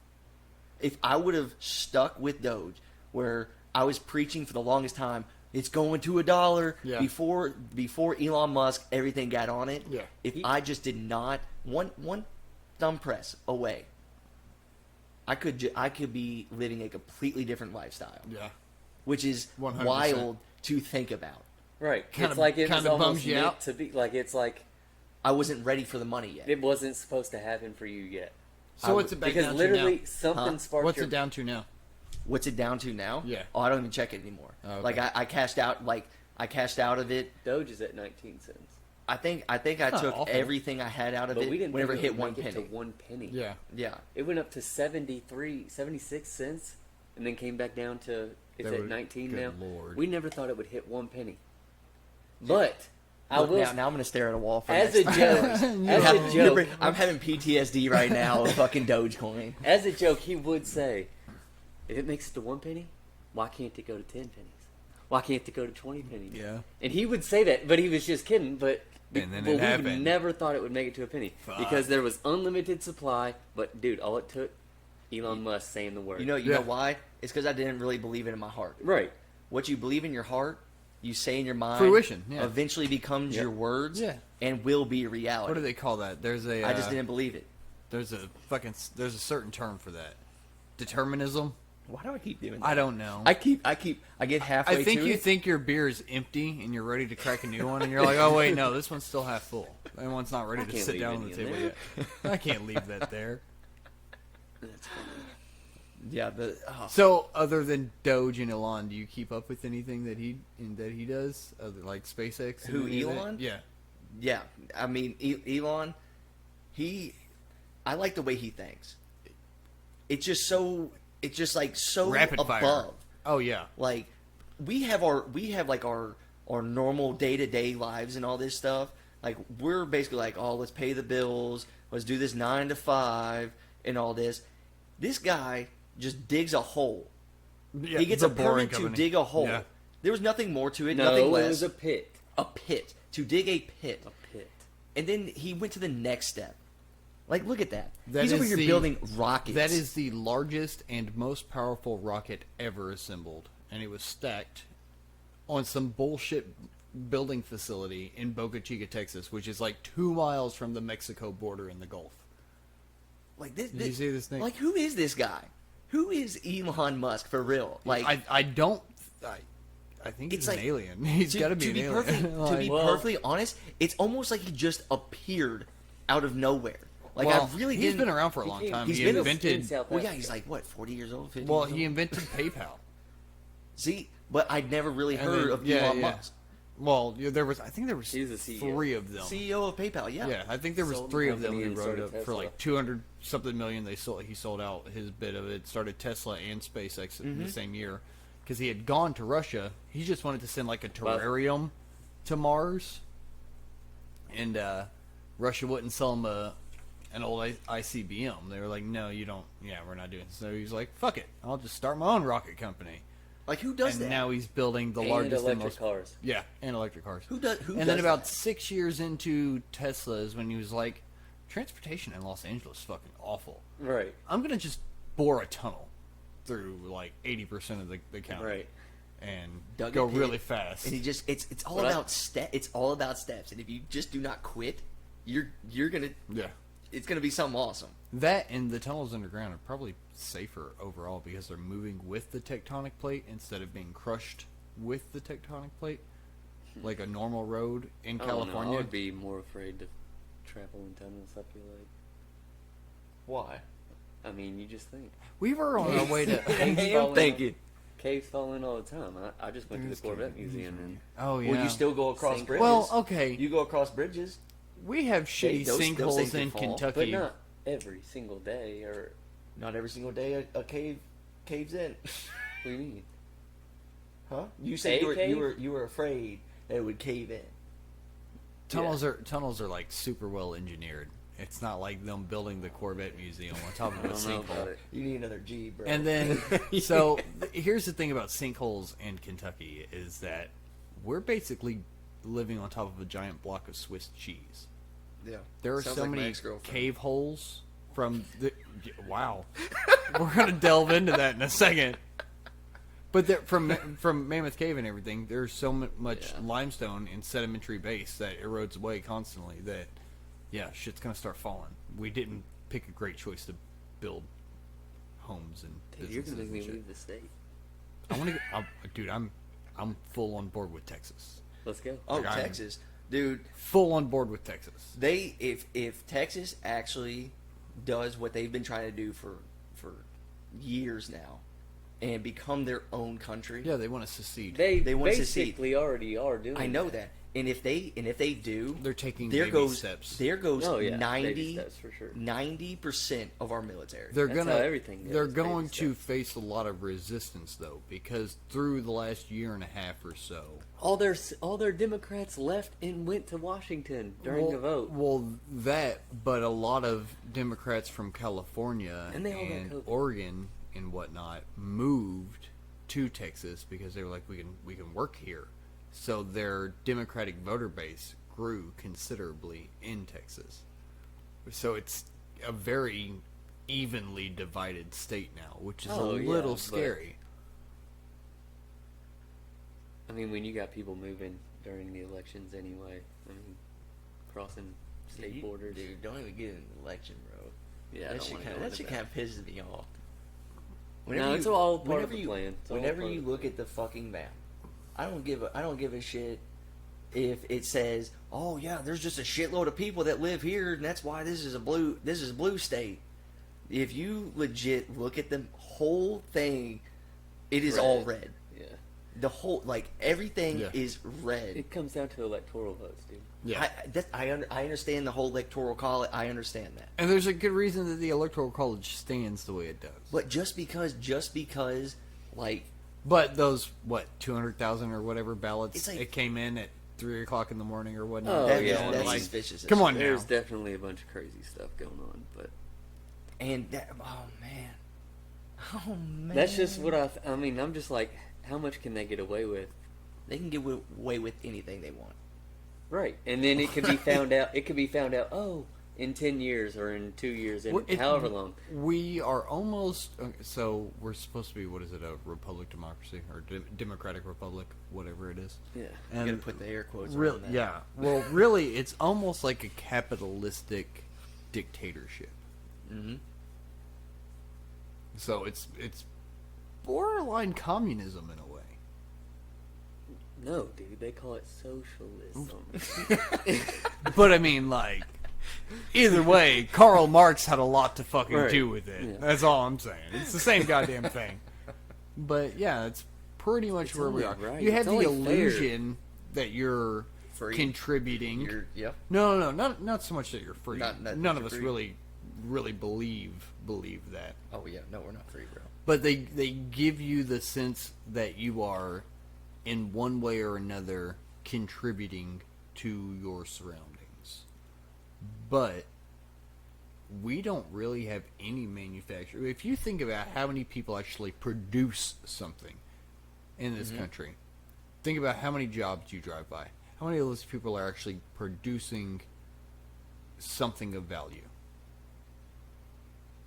If I would have stuck with Doge, where I was preaching for the longest time, it's going to $1 Yeah. before Elon Musk everything got on it. Yeah. If I just did not one thumb press away, I could be living a completely different lifestyle. Yeah. Which is 100%. wild to think about. Right. Kinda- It's like it was kinda bums almost you meant out. to be. Like it's like I wasn't ready for the money yet. it wasn't supposed to happen for you yet. So what's it back Because down literally to now? something sparked What's your... it down to now? What's it down to now? Yeah. Oh, I don't even check it anymore. Oh, okay. Like I cashed out. Like I cashed out of it. Doge is at 19 cents. I think I not took awful. everything I had out of But it we didn't whenever it think hit would one make it penny. to 1 penny. Yeah. Yeah. It went up to 76 cents and then came back down to it's That at would- 19 good now. Lord. We never thought it would hit 1 penny. But I Look, will now I'm gonna stare at a wall for as a next joke. time. As a joke. I'm having PTSD right now of fucking Dogecoin. As a joke, he would say, if it makes it to 1 penny, why can't it go to 10 pennies? Why can't it go to 20 pennies? Yeah. And he would say that, but he was just kidding. But And then but it we happened. never thought it would make it to a penny Fuck. because there was unlimited supply. But dude, all it took, Elon Musk saying the word. You Yeah. know why? It's because I didn't really believe it in my heart. Right? What you believe in your heart, you say in your mind, Fruition, yeah. eventually becomes Yep. your words, Yeah. and will be reality. What do they call that? There's a. I just didn't believe it. There's a certain term for that. Determinism. Why do I keep doing that? I don't know. I get halfway I think to you it. think your beer is empty and you're ready to crack a new one, and you're like, oh wait, no, this one's still half full. That one's not ready I to can't sit leave down on any the in table yet. I can't leave that there. That's funny. Yeah, So, other than Doge and Elon, do you keep up with anything that he does, other like SpaceX? and Who, any of that? Elon? Yeah. yeah. I mean, Elon, I like the way he thinks. It's just like so Rapid above. fire. Oh yeah. Like we have like our normal day-to-day lives and all this stuff. Like we're basically like, oh, let's pay the bills, let's do this 9 to 5 and all this. This guy just digs a hole. Yeah, He gets the a boring permit to company. dig a hole. Yeah. There was nothing more to it, No, nothing it less. was a pit. A pit. To dig a pit. A pit. And then he went to the next step. Like, look at that. That He's over is here the- building rockets. That is the largest and most powerful rocket ever assembled, and it was stacked on some bullshit building facility in Boca Chica, Texas, which is like 2 miles from the Mexico border in the Gulf. like this. Did you see this thing? Like, who is this guy? Who is Elon Musk for real? Like, I think It's he's like- an alien. He's got to be an alien. to be Well- perfectly honest, it's almost like he just appeared out of nowhere. Like, well, I really he's didn't. been around for a long came- time. he's He been a- invented. in South Well, yeah, Africa. he's like what, 40 years old, 50 Well, years he old? invented PayPal. See, but I'd never really And heard then- of yeah, Elon yeah. Musk, Well, yeah, I think there was He's the CEO. 3 of them. CEO of PayPal. Yeah, Yeah, I think there was Sold the 3 of them company who and wrote started up for Tesla. like 200 something million. He sold out his bit of it. Started Tesla and SpaceX in the same year because he had gone to Russia. He just wanted to send like a terrarium to Mars, and Russia wouldn't sell him an old ICBM. They were like, "No, you don't. Yeah, we're not doing." It. So he's like, "Fuck it, I'll just start my own rocket company." like who does And that? now he's building the And largest and electric most cars. yeah, and electric cars. Who does And then about that? 6 years into Tesla is when he was like, transportation in Los Angeles is fucking awful. Right. I'm gonna just bore a tunnel through like 80% of the county, Right. and Dug go a pit, really fast. And he just it's all But I- about It's all about steps. And if you just do not quit, you're gonna Yeah, it's gonna be something awesome. that and the tunnels underground are probably safer overall because they're moving with the tectonic plate instead of being crushed with the tectonic plate, like a normal road in I don't know, California. I would be more afraid to travel in tunnels. I feel like. Why? I mean, you just think. We were on our way to. Caves I'm fall in- thinking. Caves fall in all the time. I just went to the It's Corvette crazy. Museum and Oh yeah. Well, you still go across Sink- bridges. Well, okay. You go across bridges. We have shitty those sinkholes things in can fall. but Kentucky. not every single day. Or Not every single day a cave caves in. what do you mean? Huh? You said A cave? you were afraid that it would cave in. Tunnels are like super well engineered. It's not like them building the Corvette Museum on top of a don't know about sinkhole. it. You need another G, bro. And then, so here's the thing about sinkholes in Kentucky is that we're basically living on top of a giant block of Swiss cheese. yeah, There are sounds so like my many ex-girlfriend. cave holes from the. Wow, we're gonna delve into that in a second. But from Mammoth Cave and everything, there's so much limestone and sedimentary base that erodes away constantly that, yeah, shit's gonna start falling. We didn't pick a great choice to build homes and Dude, you're businesses gonna make me and shit. leave the state. I want to, dude. I'm full on board with Texas. Let's go. Oh, Like, I'm- Texas, dude. Full on board with Texas. They if Texas actually does what they've been trying to do for years now, and become their own country. Yeah, they want to secede. They want to secede. basically already are doing. I know that. And if they do, They're taking there baby goes steps. there goes Oh yeah, baby steps for sure. 90% of our military. They're That's gonna. how everything goes, they're baby going to steps. face a lot of resistance though, because through the last year and a half or so, All their Democrats left and went to Washington during the vote. Well, that, but a lot of Democrats from California And they all got and COVID. Oregon and whatnot moved to Texas because they were like, we can work here. So their Democratic voter base grew considerably in Texas. So it's a very evenly divided state now, which is Oh, a yeah, little but- scary. I mean, when you got people moving during the elections anyway, I mean, crossing state borders. Dude, don't even get an election, bro. Yeah, I that don't shit wanna kind go of into kind of pisses me off. No, it's all part of the plan. It's all Whenever part you of the look plan. at the fucking map, I don't give a shit if it says, "Oh yeah, there's just a shitload of people that live here, and that's why this is a blue state." If you legit look at the whole thing, it is all red. Yeah. The whole everything Yeah. is red. It comes down to electoral votes, dude. Yeah. I understand the whole electoral college. I understand that. And there's a good reason that the Electoral College stands the way it does. But just because, like, But those 200,000 or whatever ballots It's like- it came in at 3:00 in the morning or whatnot. Oh, that, yeah, that's like, suspicious. as come shit. on now. There's definitely a bunch of crazy stuff going on, but And that, oh man, that's just what I mean, I'm just like, how much can they get away with? They can get away with anything they want. Right, and then it could be found out. It could be found out. Oh, in 10 years or in 2 years, in however long. We are almost so we're supposed to be, what is it, a republic democracy or democratic republic, whatever it is. Yeah. You And gotta put the air quotes real, around that. yeah. Well, really, it's almost like a capitalistic dictatorship. Mm-hmm. So it's borderline communism in a way. No, dude, they call it socialism. But I mean, like, either way, Karl Marx had a lot to fucking Right. do with it. Yeah. That's all I'm saying. It's the same goddamn thing. But yeah, it's pretty much It's where we only are. right. You have It's the only fair. illusion that you're Free. contributing. Yep. No, not so much that you're free. Not that None of you're us free. really believe that. Oh yeah, no, we're not free, bro. But they give you the sense that you are, in one way or another, contributing to your surroundings. But we don't really have any manufacturing. If you think about how many people actually produce something in this country, think about how many jobs you drive by. How many of those people are actually producing something of value?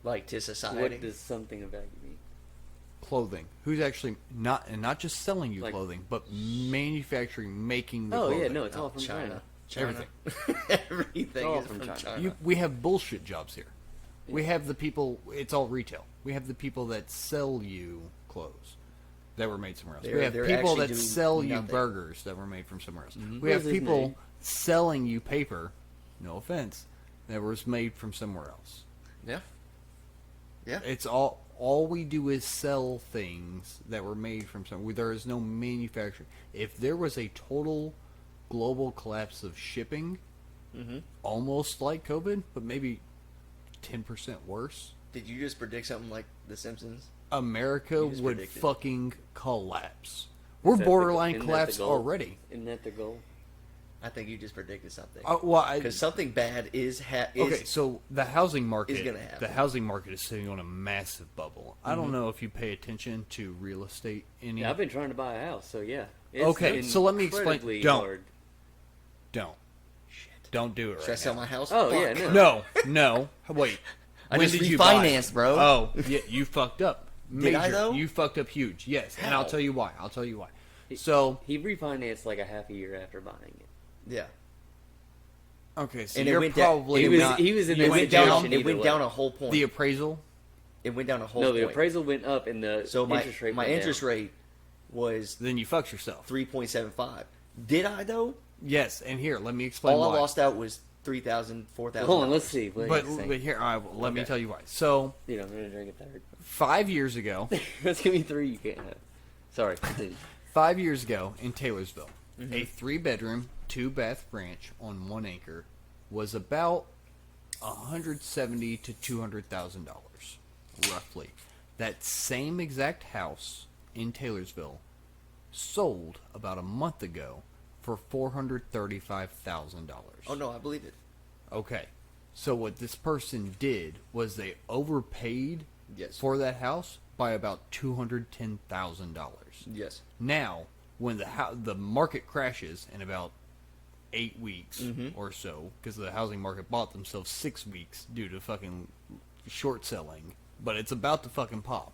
Like to society. What does something of value mean? Clothing. Who's actually not just selling you Like- clothing, but manufacturing, making the Oh clothing. yeah, no, it's all Oh, from China. China. Everything. Everything all is from from China. China. We have bullshit jobs here. We have the people. It's all retail. We have the people that sell you clothes that were made somewhere else. We have They're people actually that doing sell you nothing. burgers that were made from somewhere else. We What have is his people name? selling you paper. No offense, that was made from somewhere else. Yeah. Yeah. It's all we do is sell things that were made from somewhere. There is no manufacturing. If there was a total global collapse of shipping, almost like COVID, but maybe 10% worse, Did you just predict something like The Simpsons? America You just would predicted. fucking collapse. We're Is that borderline isn't that the collapsed goal? already. Isn't that the goal? I think you just predicted something. Well, Because something bad is okay, so the housing market gonna happen. the housing market is sitting on a massive bubble. I don't know if you pay attention to real estate any. Yeah, I've been trying to buy a house, so yeah. It's Okay, so let me explain. incredibly Don't. hard. Don't do it right Should I sell now. my house? Oh, Fuck. yeah, No. Wait. I When just did you buy refinanced, it? bro. Oh, yeah, you fucked up. Did I, though? You fucked up huge. Yes, and How? I'll tell you why. So, He refinanced like a half a year after buying it. Yeah. okay, so And it you're went down- probably He was not. he was in you that went situation down It either went way. down a whole point. the appraisal. It went down a whole No, point. the appraisal went up and the So my interest rate my went interest down. rate was Then you fucked yourself. 3.75. Did I though? Yes, and here, let me explain All why. I lost out was $3,000, $4,000. Hold on, let's see. Wait but, a second. but here, all right, well, let me Okay. tell you why. So, You know, I'm gonna drink a third. 5 years ago, Let's give me 3. You can't have. Sorry. Continue. 5 years ago in Taylorsville, Mm-hmm. a 3-bedroom, 2-bath ranch on 1 acre was about $170,000 to $200,000, roughly. That same exact house in Taylorsville sold about a month ago for $435,000. Oh no, I believe it. Okay. So what this person did was they overpaid Yes. for that house by about $210,000. Yes. Now, when the market crashes in about 8 weeks Mm-hmm. or so, because the housing market bought themselves 6 weeks due to fucking short selling, but it's about to fucking pop.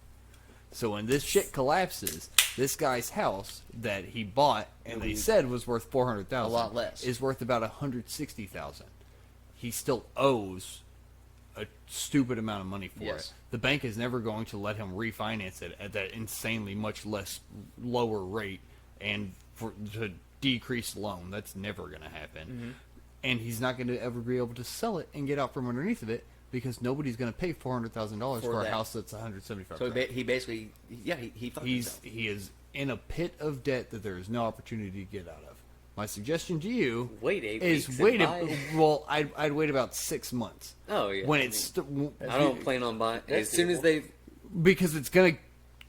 So when this shit collapses, this guy's house that he bought and they said was worth $400,000, A lot less. is worth about $160,000. He still owes a stupid amount of money for Yes. it. The bank is never going to let him refinance it at that insanely much less lower rate and to decrease the loan. That's never going to happen. Mm-hmm. And he's not going to ever be able to sell it and get out from underneath of it because nobody's going to pay $400,000 for a that. house that's $175,000. So he basically, yeah, he fucked himself. He is in a pit of debt that there is no opportunity to get out of. My suggestion to you Wait 8 is weeks wait. and buy. Well, I'd wait about 6 months. Oh yeah. When I it's I don't plan on buying as soon as they. because it's going to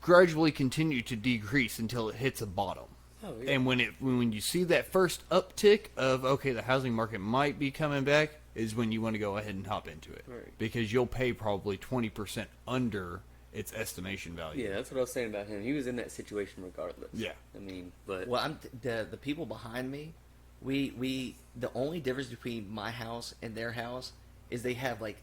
gradually continue to decrease until it hits a bottom. Oh yeah. And when you see that first uptick of okay, the housing market might be coming back, is when you want to go ahead and hop into it, Right. because you'll pay probably 20% under its estimation value. Yeah, that's what I was saying about him. He was in that situation regardless. Yeah. I mean, but Well, the people behind me. We the only difference between my house and their house is they have like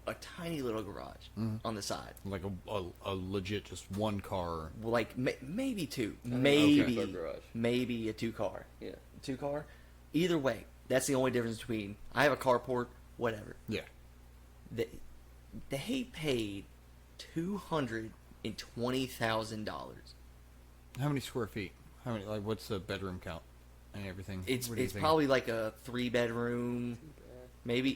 a tiny little garage on the side. Like a legit just one car. Well, like maybe two, Okay. maybe Garage. maybe a 2-car. yeah. 2-car. Either way, that's the only difference between I have a carport, whatever. Yeah. They paid $220,000. How many square feet? How many? Like, what's the bedroom count and everything? It's What do you it's think? probably like a 3-bedroom, maybe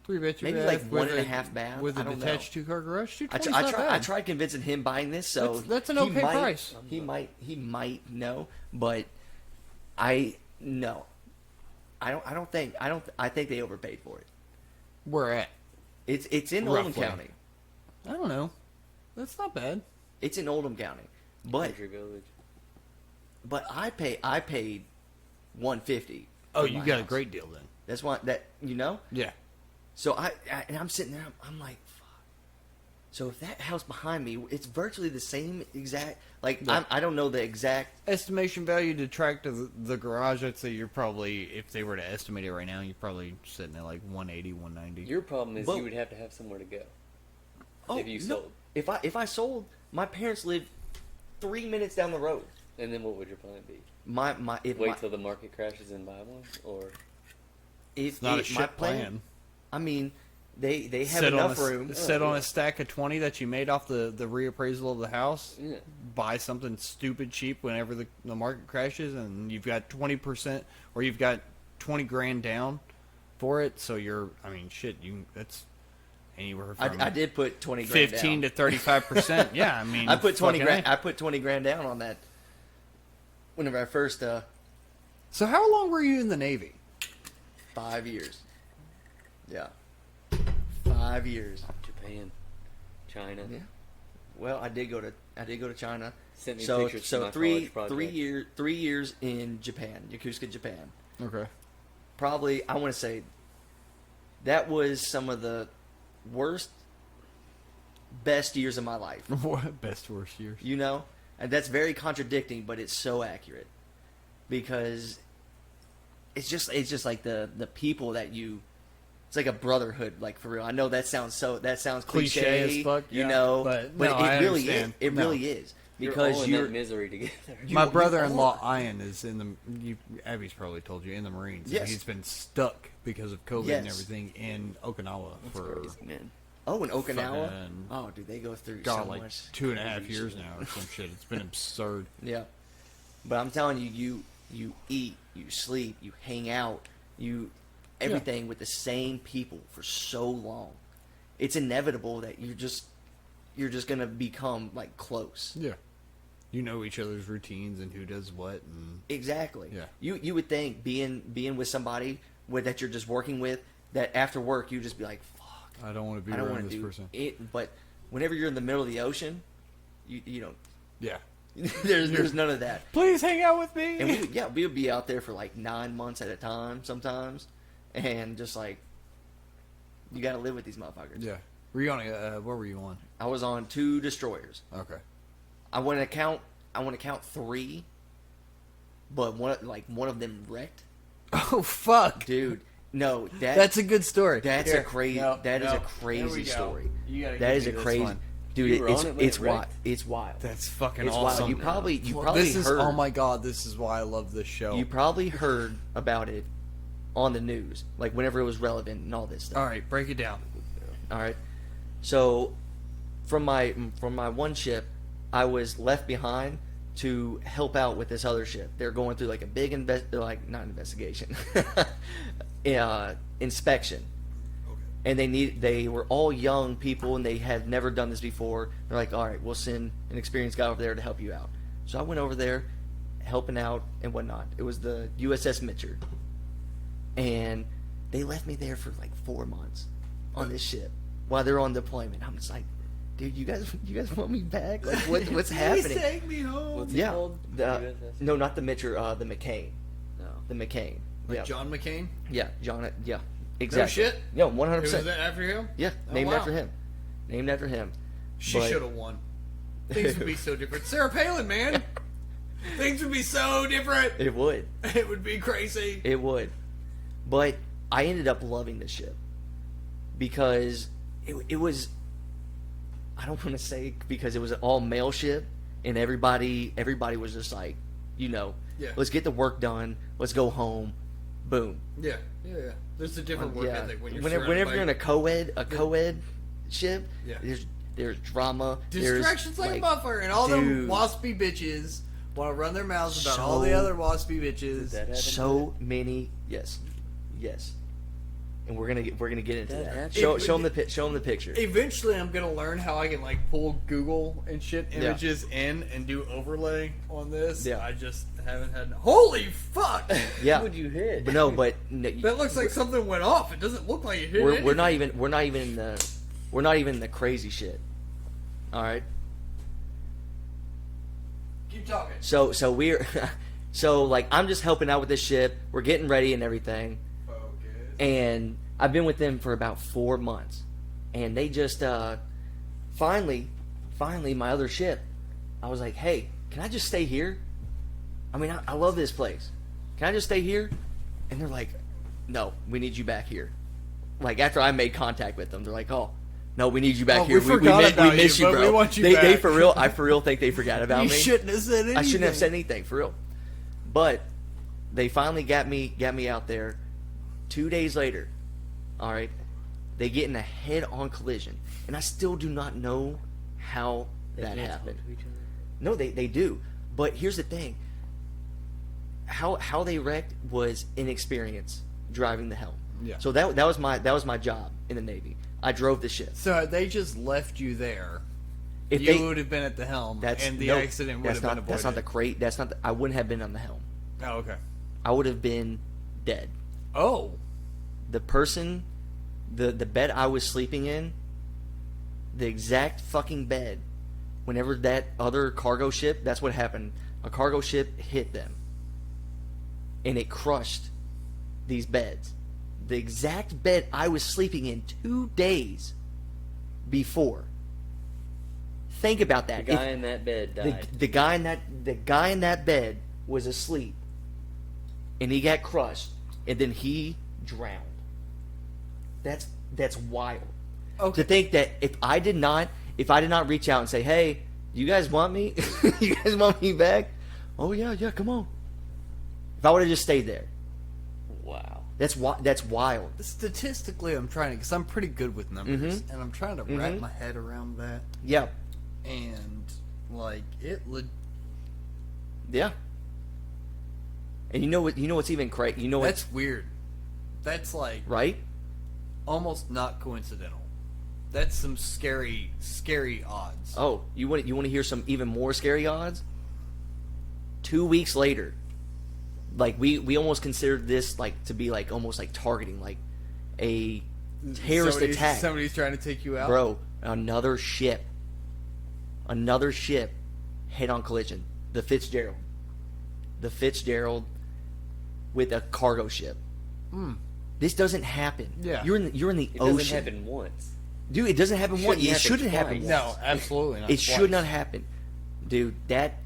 3 bed, 2 maybe bath, like with 1.5 bath. with I a don't detached know. 2-car garage. I 220's not I bad. tried convincing him buying this, so That's an he okay might- price. He might know, but I think they overpaid for it. Where at? It's in Oldham Roughly. County. I don't know. That's not bad. It's in Oldham County, but Country Village. I paid $150. Oh, for you my got a house. great deal then. That's why Yeah. So and I'm sitting there. I'm like, fuck. So if that house behind me, it's virtually the same exact. Like Yeah. I don't know the exact. Estimation value to track to the garage, I'd say you're probably, if they were to estimate it right now, you're probably sitting at like 180, 190. Your problem is But- you would have to have somewhere to go. Oh, If you no. sold. If I sold, my parents live 3 minutes down the road. And then what would your plan be? If Till the market crashes and buy one, or It's not a shit my plan. I mean, they have Sit enough on a, room. Sit on yeah. a stack of 20 that you made off the reappraisal of the house. yeah, Buy something stupid cheap whenever the market crashes, and you've got 20%, or you've got 20 grand down for it. So that's anywhere from I did put 20 grand 15 down. to 35%. Yeah, I mean, I put 20 fucking grand. A. I put 20 grand down on that. Whenever I first So how long were you in the Navy? 5 years. Yeah. 5 years. Japan, China. Yeah. Well, I did go to China. Sent me So pictures from my college project. 3 years in Japan, Yokosuka, Japan. Okay. Probably, I want to say that was some of the best years of my life. What best worst years? You know, and that's very contradicting, but it's so accurate because it's just like the people that you. It's like a brotherhood, like for real. I know that sounds Cliche as fuck, you yeah. know, But it I really is. understand. It No. really is You're because all in you're that misery together. My you brother-in-law are. Ian is in the. Abby's probably told you in the Marines. Yes. He's been stuck because of COVID and Yes. everything in Okinawa for crazy, man. Oh, in Okinawa. Fucking- Oh, dude, they go through God, so like much 2.5 crazy years shit. now or some shit. It's been absurd. Yeah, but I'm telling you, you eat, you sleep, you hang out, everything with the same people for so long. It's inevitable that you're just gonna become like close. Yeah. You know each other's routines and who does what and Exactly. Yeah. You would think being with somebody that you're just working with, that after work you just be like, fuck, I don't want to be I don't around want to this do person. it. But whenever you're in the middle of the ocean, you don't. Yeah. there's none of that. Please hang out with me. And we would be out there for like 9 months at a time sometimes, and just like you got to live with these motherfuckers. Yeah. Were you on where were you on? I was on 2 destroyers. Okay. I want to count 3, but one of them wrecked. Oh fuck. Dude, no, That's a good story. That's Here. a crazy. No, That is no. a There crazy we go. story. You gotta That give is me a this crazy, one. dude. You were on it when It's it wild. wrecked? It's wild. That's fucking It's awesome. wild. You probably This is heard. oh my god, this is why I love this show. You probably heard about it on the news, like whenever it was relevant and all this stuff. All right, break it down. All right. So, from my one ship, I was left behind to help out with this other ship. They're going through like a big not investigation, inspection. And they were all young people and they had never done this before. They're like, all right, we'll send an experienced guy over there to help you out. So I went over there, helping out and whatnot. It was the USS Mitchell, and they left me there for like 4 months on this ship while they're on deployment. I'm just like, dude, you guys want me back? Like, what's happening? Please take me home. What's it Yeah, called? no, not the Mitchell, the McCain, No. the McCain. Like Yeah, John McCain? yeah, John. Yeah, exactly. shit? No, Who was 100%. that after him? Yeah, Oh, named wow. after him. Named after him. She But- should have won. Things would be so different. Sarah Palin, man. Things would be so different. It would. It would be crazy. It would. But I ended up loving the ship because it was, I don't want to say because it was an all male ship and everybody was just like, Yeah. let's get the work done, let's go home, boom. Yeah. There's a different work ethic when you're whenever you're in a co-ed ship, Yeah. there's drama, distractions there's, like a motherfucker, and all the dude. waspy bitches want to run their mouths about all So- the other waspy bitches. That happened so many, yes, and we're gonna get into That that. happened. Show them the picture. Eventually, I'm gonna learn how I can like pull Google and shit images in and do overlay on this. Yeah. I just haven't had. Holy fuck! Yeah, Who would you hit? but no, That looks like something went off. It doesn't look like it hit. we're not anything. we're not even in the crazy shit. All right. Keep talking. So we're so like I'm just helping out with this ship. We're getting ready and everything, Focus. and I've been with them for about 4 months, and they just finally my other ship. I was like, hey, can I just stay here? I mean, I love this place. Can I just stay here? And they're like, no, we need you back here. Like after I made contact with them, they're like, oh. No, we need you back Oh, here. we forgot about miss you, you, but bro. we want you they back. for real. I for real think they forgot about You me. shouldn't have said anything. I shouldn't have said anything for real. But they finally got me out there. 2 days later, all right, they get in a head-on collision, and I still do not know how They that can't happened. talk to each other? No, they do. But here's the thing. How they wrecked was inexperience driving the helm. Yeah. So that was my job in the Navy. I drove the ship. So they just left you there. If You they, would have been at the helm, that's and the no, accident would that's have been not, avoided. That's not the crate. That's not. I wouldn't have been on the helm. Oh, okay. I would have been dead. Oh. The person, the bed I was sleeping in, the exact fucking bed whenever that other cargo ship, that's what happened. A cargo ship hit them, and it crushed these beds. The exact bed I was sleeping in 2 days before. Think about that. The guy in that bed died. The guy in that bed was asleep, and he got crushed, and then he drowned. That's wild. Okay. To think that if I did not reach out and say, "Hey, you guys want me? You guys want me back?" Oh yeah, come on. If I would have just stayed there, Wow. that's wild. Statistically, I'm trying to, because I'm pretty good with numbers, and I'm trying to wrap my head around that. Yeah, And like yeah. And you know what's even crazy? You know what's that's weird. That's like right? almost not coincidental. That's some scary odds. Oh, you want to hear some even more scary odds? 2 weeks later, like we almost considered this like to be like almost like targeting like a terrorist attack. Somebody's trying to take you out, Bro, another ship head-on collision. The Fitzgerald with a cargo ship. This doesn't happen. Yeah. You're in the It ocean. doesn't happen once. Dude, it doesn't happen once. It shouldn't happen twice. once. No, absolutely not. It twice. should not happen. Dude, that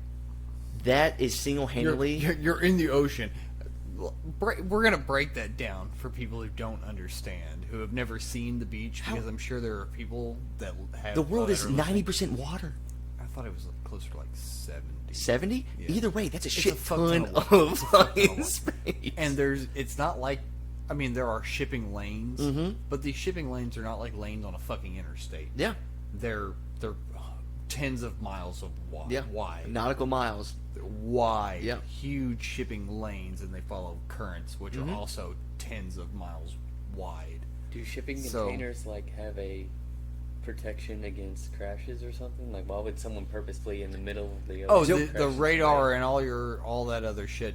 is single-handedly... You're in the ocean. We're gonna break that down for people who don't understand, who have never seen the beach, because I'm sure there are people that have. The world is that are listening. 90% water. I thought it was closer to like 70. 70? Yeah. Either way, that's a It's shit a fuck ton ton of water. of It's a fuck ton of fucking water. space. And it's not like, I mean, there are shipping lanes, but these shipping lanes are not like lanes on a fucking interstate. Yeah. They're tens of miles of wide. Nautical miles. Wide, Yeah. huge shipping lanes, and they follow currents, which are also tens of miles wide. Do shipping So- containers like have a protection against crashes or something? Like, why would someone purposefully in the middle of the Oh, ocean the crash radar and all that other shit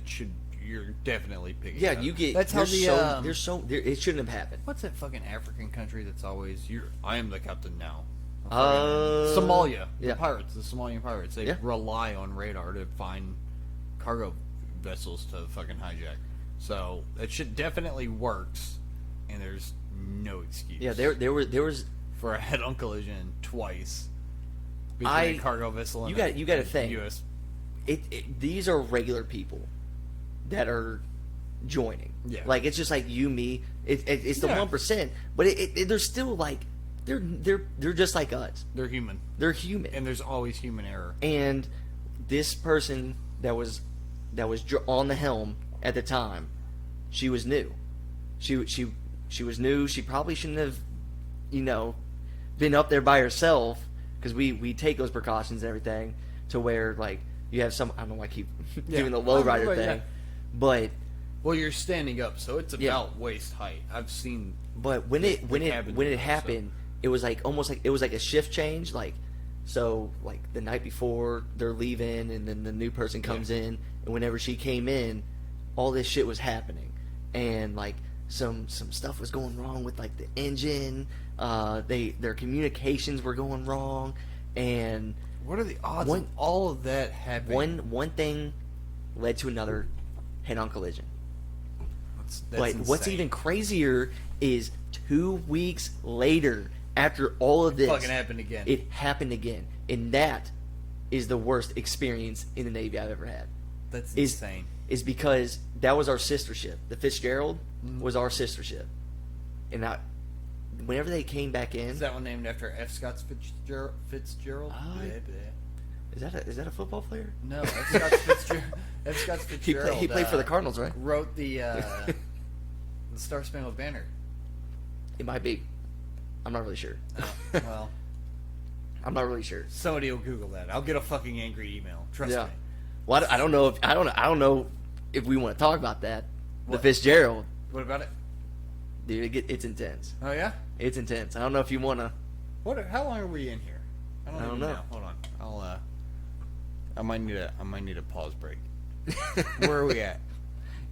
you're definitely picking. Yeah, up. you get... That's how it shouldn't have happened. What's that fucking African country that's always I am the captain now. Yeah. Somalia. The pirates, the Somalian pirates. They Yeah. rely on radar to find cargo vessels to fucking hijack. So that shit definitely works, and there's no excuse. Yeah, there was... for a head-on collision twice between a cargo vessel and you got to a think. U.S. These are regular people that are joining. Yeah. Like it's just like you, me. It's the Yeah. 1%, but they're still like they're just like us. They're human, They're human. and there's always human error. And this person that was on the helm at the time, she was new. She was new. She probably shouldn't have, been up there by herself, because we take those precautions and everything to where like you have some. I don't know why I keep doing the lowrider thing, yeah. but Well, you're standing up, so it's about waist height. I've seen. when it cabin happened, it was like almost like it was like a shift change. Like so, like the night before they're leaving, and then the new person comes in, and whenever she came in, all this shit was happening, and like some stuff was going wrong with like the engine. Their communications were going wrong, and What are the odds of all of that happening? one thing led to another head-on collision. That's But what's insane. even crazier is 2 weeks later, after all of this, fucking happened again. It happened again, and that is the worst experience in the Navy I've ever had. That's is- insane. Is because that was our sister ship. The Fitzgerald was our sister ship, and whenever they came back in, Is that one named after F. Scott Fitzgerald? is that a football player? No, F. Scott Fitzgerald. F. Scott Fitzgerald. He played for the Cardinals, right? Wrote the Star Spangled Banner. It might be. I'm not really sure. Well, I'm not really sure. somebody will Google that. I'll get a fucking angry email. Trust me. Well, I don't know if I don't know if we want to talk about that. The What? Fitzgerald, What about it? dude, it's intense. Oh yeah. It's intense. I don't know if you want to. What? How long are we in here? I don't even know. Hold on. I might need a pause break. Where are we at?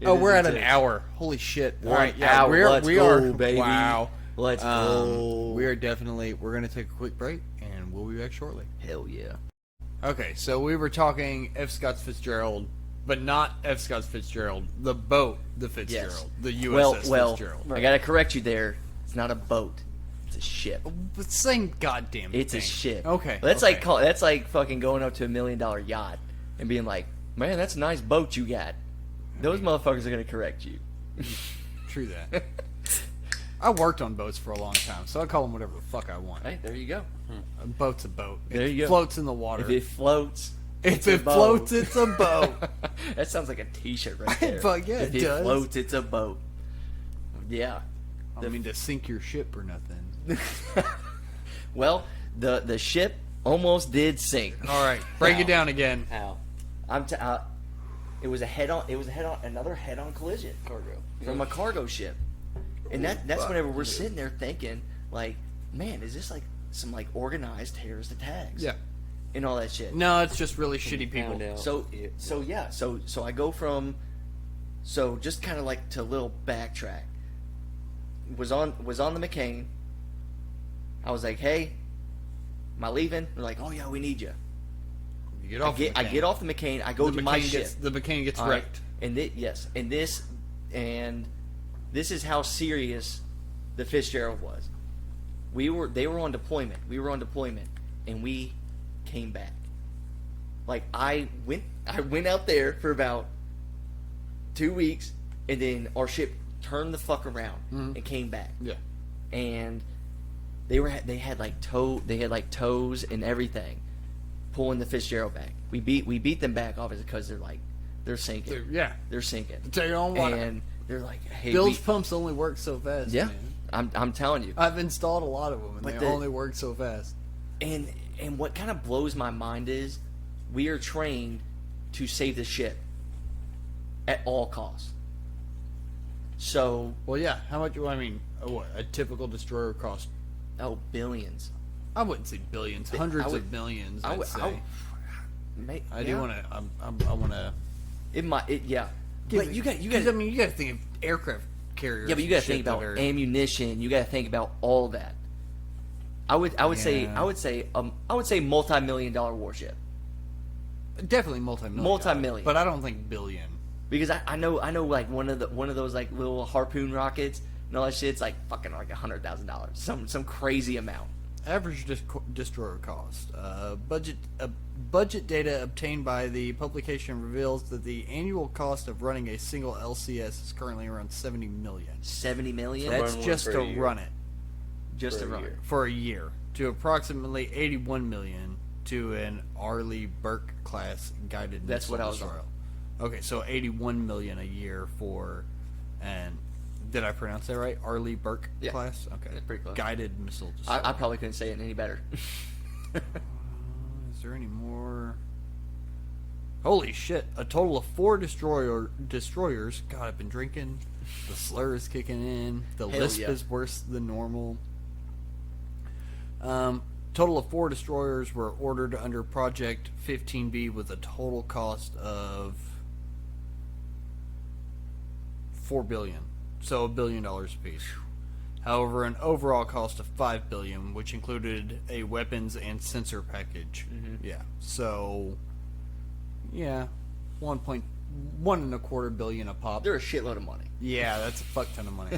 We're at an hour. Holy shit! All right, yeah, Let's we go, are. baby. Wow. Let's go. We are definitely. We're gonna take a quick break, and we'll be back shortly. Hell yeah. Okay, so we were talking F. Scott Fitzgerald, but not F. Scott Fitzgerald. The boat, the Fitzgerald, the USS Fitzgerald. I gotta correct you there. It's not a boat. It's a ship. But same goddamn It's thing. a ship. Okay, That's okay. that's like fucking going up to $1 million yacht and being like, man, that's a nice boat you got. Those motherfuckers are gonna correct you. True that. I worked on boats for a long time, so I call them whatever the fuck I want. Hey, there you go. A boat's a boat. There It you go. floats in the water. If it floats, If it's a it boat. floats, it's a boat. That sounds like a T-shirt right there. Fuck yeah, if it does. floats, it's a boat. Yeah. I don't mean to sink your ship or nothing. Well, the ship almost did sink. All right, break it Ow. down again. How? It was another head-on collision from a cargo ship, and that's whenever we're sitting there thinking like, man, is this like some like organized terrorist attacks? Yeah. And all that shit. No, it's just really shitty people. Found out. So I go from, just kind of like to a little backtrack. Was on the McCain. I was like, hey, am I leaving? They're like, oh yeah, we need you. You get off. I get off the McCain. I go to my ship. The McCain gets All right. wrecked. And this is how serious the Fitzgerald was. They were on deployment. We were on deployment, and we came back. Like I went out there for about 2 weeks, and then our ship turned the fuck around and came back. Yeah. And they had tows and everything pulling the Fitzgerald back. We beat them back obviously because they're sinking. They're sinking. Take your own water. And they're like, hey, Bill's pumps only work so fast. yeah, man. I'm telling you. I've installed a lot of them, and But they only work so fast. And what kind of blows my mind is we are trained to save the ship at all costs. So, Well, yeah. How much? I mean, what a typical destroyer costs? billions. I wouldn't say billions, hundreds of millions. I'd say. I do want to. I want to. Yeah. But you got. I mean, you got to think of aircraft carriers. Yeah, but you got to and think shit about that are- ammunition. You got to think about all that. I would say multi-million-dollar warship. Definitely multi-million. Multi-million. But I don't think billion. Because I know like one of those like little harpoon rockets and all that shit's like fucking like $100,000, some crazy amount. Average destroyer cost. Budget data obtained by the publication reveals that the annual cost of running a single LCS is currently around $70 million. 70 million Run That's one just for to a year. run it just for to a run. year. for a year, to approximately $81 million to an Arleigh Burke class guided. That's what missile I was on. destroyer. Okay, so $81 million a year for an. Did I pronounce that right? Arleigh Burke Yeah. class. Okay, That's pretty close. Guided missile destroyer. I probably couldn't say it any better. Is there any more? Holy shit! A total of 4 destroyers. God, I've been drinking. The slur is kicking in. The Hell lisp yeah. is worse than normal. Total of 4 destroyers were ordered under Project 15B with a total cost of $4 billion. So $1 billion apiece. However, an overall cost of $5 billion, which included a weapons and sensor package. Yeah. So, yeah, 1.125 billion a pop. They're a shitload of money. Yeah, that's a fuck ton of money.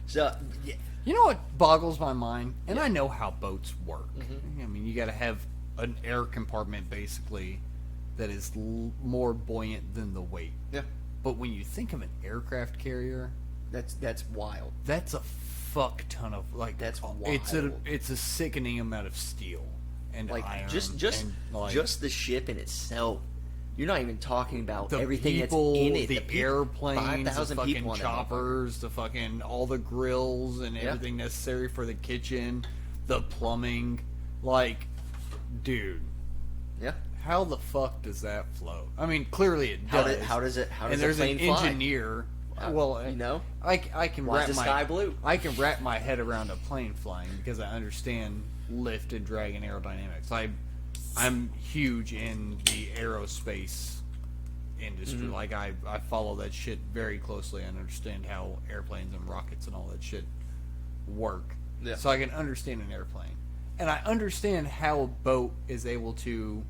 So yeah, You know what boggles my mind? And I know how boats work. I mean, you got to have an air compartment basically that is more buoyant than the weight. yeah, But when you think of an aircraft carrier, that's wild. that's a fuck ton of That's it's wild. a sickening amount of steel and Like iron. just and, like, just the ship in itself. You're not even talking about the everything people, that's in it. the people, airplanes, the 5,000 fucking people on that motherfucker. choppers, the fucking all the grills and Yeah. everything necessary for the kitchen, the plumbing. Like, dude, Yeah. how the fuck does that float? I mean, clearly it How does. does and a there's plane an fly? engineer. Well, you know, I can why wrap is the my sky blue? I can wrap my head around a plane flying because I understand lift and drag and aerodynamics. I'm huge in the aerospace industry. Mm-hmm. Like I follow that shit very closely and understand how airplanes and rockets and all that shit work. Yeah. So I can understand an airplane. And I understand how a boat is able to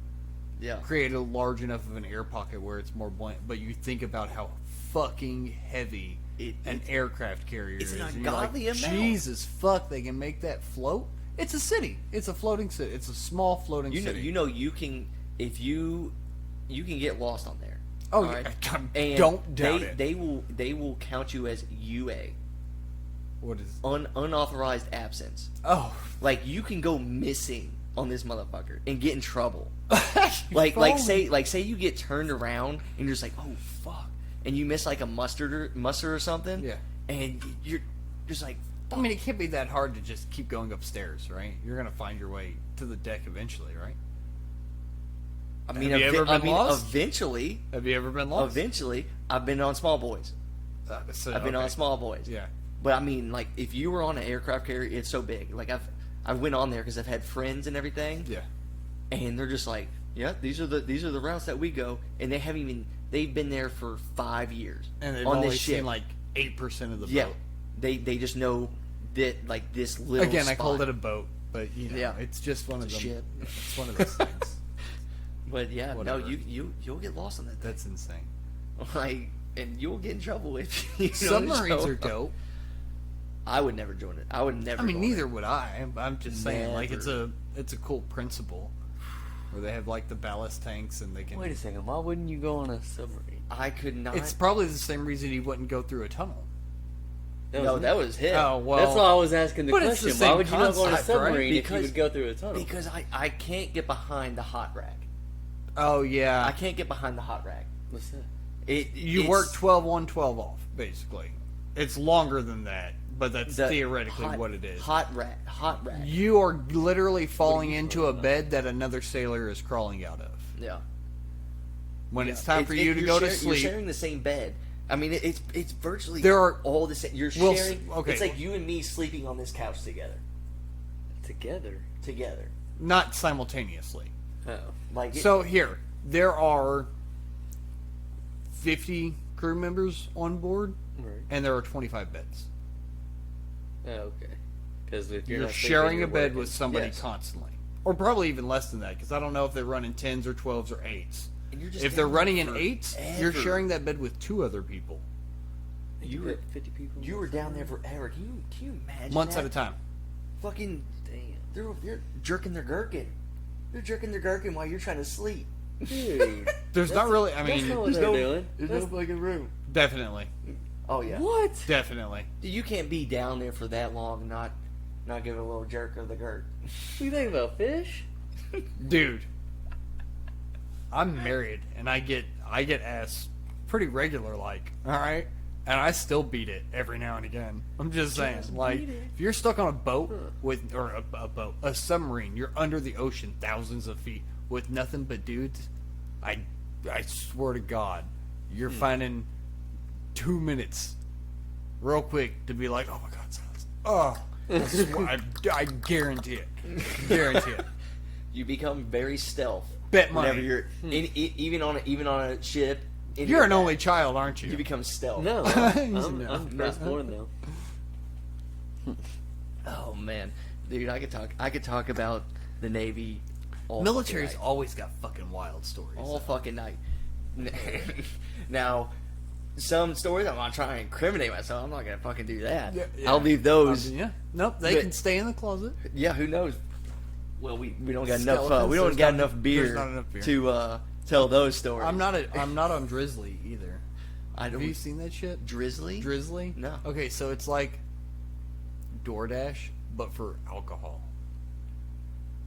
create a large enough of an air pocket where it's more buoyant. But you think about how fucking heavy an aircraft carrier it's is. an And you're like, ungodly amount. Jesus fuck, they can make that float? It's a city. It's a floating city. It's a small floating city. You can get lost on there. Oh, all yeah. right? And don't doubt it. They will count you as UA, What is... unauthorized absence. Oh. Like, you can go missing on this motherfucker and get in trouble. like say you get turned around and you're just like, oh fuck, and you miss like a muster or something. Yeah. And you're just like, I mean, it can't be that hard to just keep going upstairs, right? You're going to find your way to the deck eventually, right? I mean, Have you ever been lost? Eventually. Have you ever been lost? Eventually, I've been on small boys. I've been on small boys. Yeah. But I mean, like, if you were on an aircraft carrier, it's so big. Like, I went on there because I've had friends and everything. Yeah. And they're just like, yeah, these are the routes that we go, and they've been there for 5 years. And they've on only this ship. seen like 8% of the Yeah, boat. they just know that, like, this little Again, spot. I called it a boat, but you know, Yeah. it's just one of It's a them. ship. It's one of those things. But yeah, Whatever. no, you'll get lost on that thing. That's insane. Like, and you'll get in trouble if you don't Submarines show are up. dope. I would never join it. I would never. I mean, go on neither it. would I. I'm just saying, like, Never. it's a cool principle where they have like the ballast tanks and they can. Wait a second. Why wouldn't you go on a submarine? I could not. It's probably the same reason he wouldn't go through a tunnel. that was him. Oh well, That's why I was asking the But it's the question. Why same would you not go on a concept, right? submarine if you Because- would go through a tunnel? Because I can't get behind the hot rack. Oh yeah, I can't get behind the hot rack. What's that? You work 12 on, 12 off, basically. It's longer than that, but that's theoretically what it is. Hot rack. You are literally falling you into a talking about? bed that another sailor is crawling out of. Yeah. When it's time for you to you're go to You're sleep, sharing the same bed. I mean, it's virtually There are- all the same. You're Well, sharing. okay. It's like you and me sleeping on this couch together. Together. not simultaneously. Oh. Like So here, there are 50 crew members on board, Right. and there are 25 beds. Oh, okay. Because if You're not sleeping, sharing you're a bed working. with somebody Yes. constantly. Or probably even less than that, because I don't know if they're running 10s or 12s or 8s. And you're just If they're down running there in 8s, you're forever. sharing that bed with 2 other people. You put 50 people. You were down there forever. Can you imagine? Months that? at a time. Fucking, Damn. they're jerking their gherkin. They're jerking their gherkin while you're trying to sleep. Dude. There's not really, I That's mean, not what they're doing. There's no fucking room. definitely. Oh yeah. What? Definitely. You can't be down there for that long and not give a little jerk of the girt. What do you think about fish? Dude. I'm married, and I get ass pretty regular, like, alright? And I still beat it every now and again. I'm just saying, like, beat it. if you're stuck on a boat with, or a submarine, you're under the ocean thousands of feet with nothing but dudes, I swear to God, you're finding 2 minutes real quick to be like, oh my God, silence. Oh, I guarantee it. Guarantee it. You become very stealth. Bet Whenever money. you're even on a ship. You're an only child, aren't you? You become stealth. No, No. I'm firstborn now. Oh man, dude, I could talk about the Navy. All Military's fucking night. always got fucking wild stories. All fucking night. Now, some stories I'm not trying to incriminate myself. I'm not gonna fucking do that. Yeah. I'll leave those. Yeah. Nope. They But- can stay in the closet. Yeah, who knows? Well, we don't got enough. Skeletons, We don't there's got not- enough beer, there's not enough beer. to tell those stories. I'm not on Drizzly either. I Have don't. you seen that shit? Drizzly? Drizzly? No. Okay, so it's like DoorDash, but for alcohol.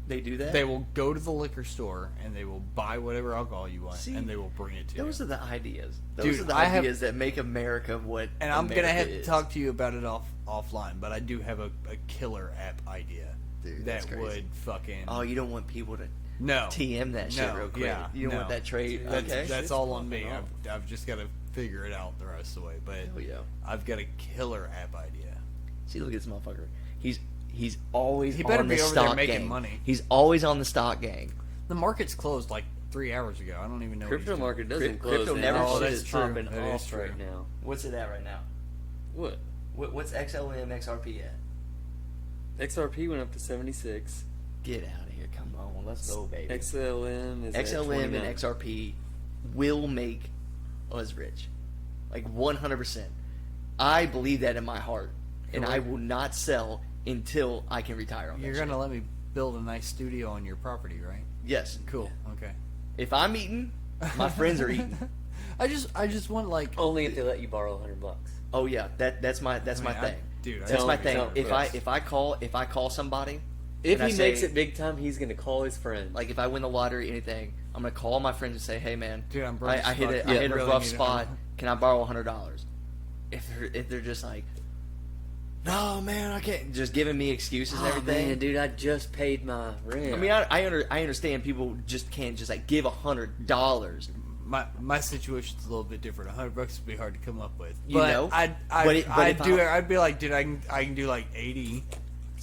They do that. They will go to the liquor store and they will buy whatever alcohol you want, See, and they will bring it to you. Those are the ideas. Those Dude, are the I have- ideas that make America what. And I'm America gonna have is. to talk to you about it offline, but I do have a killer app idea Dude, that's that crazy. would fucking Oh, you don't want people to no TM that shit No, real quick. yeah, You don't no. want that trade. That's, Okay. that's Shit's all on me. popping off. I've just got to figure it out the rest of the way. But Hell yeah. I've got a killer app idea. See, look at this motherfucker. He's always He better on be the over there stock making gang. money. He's always on the stock gang. The market's closed like 3 hours ago. I don't even know. Crypto what he's market doesn't Crypto close. never and closes. shit That's is true. popping That is off true. right now. What's it at right now? What? What's XLM XRP at? XRP went up to 76. Get out of here. Yeah, come on, let's go, baby. XLM is XLM at and XRP will make us rich, like 100%. I believe that in my heart, and I will not sell until I can retire on that. You're gonna let me build a nice studio on your property, right? Yes. Cool. Okay. If I'm eating, my friends are eating. I just want like. Only if they let you borrow $100. Oh yeah, that's my thing. Dude, That's my thing. don't, If yes. I call somebody, If and I he say, makes it big time, he's gonna call his friends. like if I win the lottery, anything, I'm gonna call my friends and say, "Hey man, Dude, I'm broke I as hit fuck. it. I Yeah, hit a really rough need spot. it. Can I borrow $100?" If they're just like, "No man, I can't," just giving me excuses and oh everything. man, dude, I just paid my rent. I mean, I understand people just can't just like give $100. My situation's a little bit different. $100 would be hard to come up with. You but know? I'd I'd be like, dude, I can do like 80.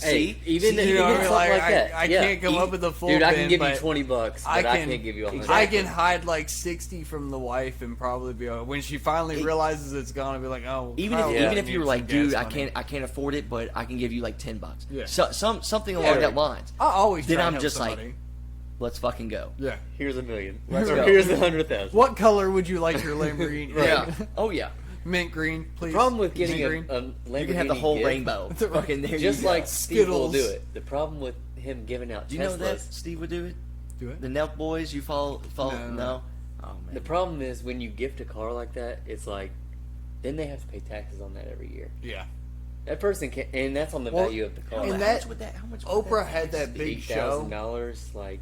Hey, See? even You know, something like, like that. I yeah. can't come up with the full Dude, I bin, can give you but $20, but I can't give you 100. I can hide like 60 from the wife and probably be when she finally realizes it's gone, I'll be like, oh. Even Kyle, if we you need were some like, gas dude, money. I can't afford it, but I can give you like $10. Yeah. So something along Yeah. that lines. I always Then try to I'm help just like, somebody. let's fucking go. Yeah. Here's $1 million. Let's Or go. here's 100,000. What color would you like your Lamborghini? Yeah. Oh yeah. Mint green, please. The problem with getting Mint green. a Lamborghini You can have the whole gift, rainbow. Fucking there just you go. like Steve will Skittles. do it. The problem with him giving out Do you know that Teslas, Steve would do it? Do it. The Nelk boys, you follow? No. No. Oh man. the problem is when you gift a car like that, it's like, then they have to pay taxes on that every year. Yeah. That person can, and that's on the Well, value of the car. and how that- much would that? How much? Oprah had that big show. $8,000, like,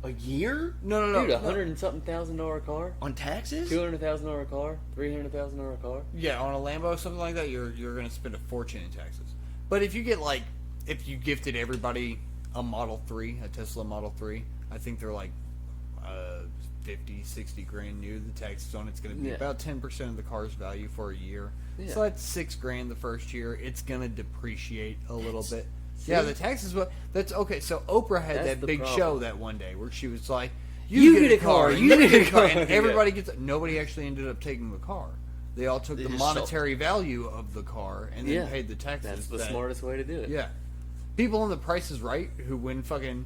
a year No. dude, $100 and something $1,000 car, on taxes. $200,000 car, $300,000 car. Yeah, on a Lambo, something like that, you're going to spend a fortune in taxes. But if you get like, if you gifted everybody a Model 3, a Tesla Model 3, I think they're like 50, 60 grand new. The taxes on it's going to be Yeah. about 10% of the car's value for a year. Yeah. So that's $6 grand the first year. It's going to depreciate a little bit. See? Yeah, the taxes. That's okay. So Oprah had That's that the big problem. show that one day where she was like, You get a car, you get a car," and Yeah. everybody gets. Nobody actually ended up taking the car. They all took They the just monetary value of the car and then Yeah. paid the taxes. That's the that- smartest way to do it. Yeah, people in The Price is Right who win fucking.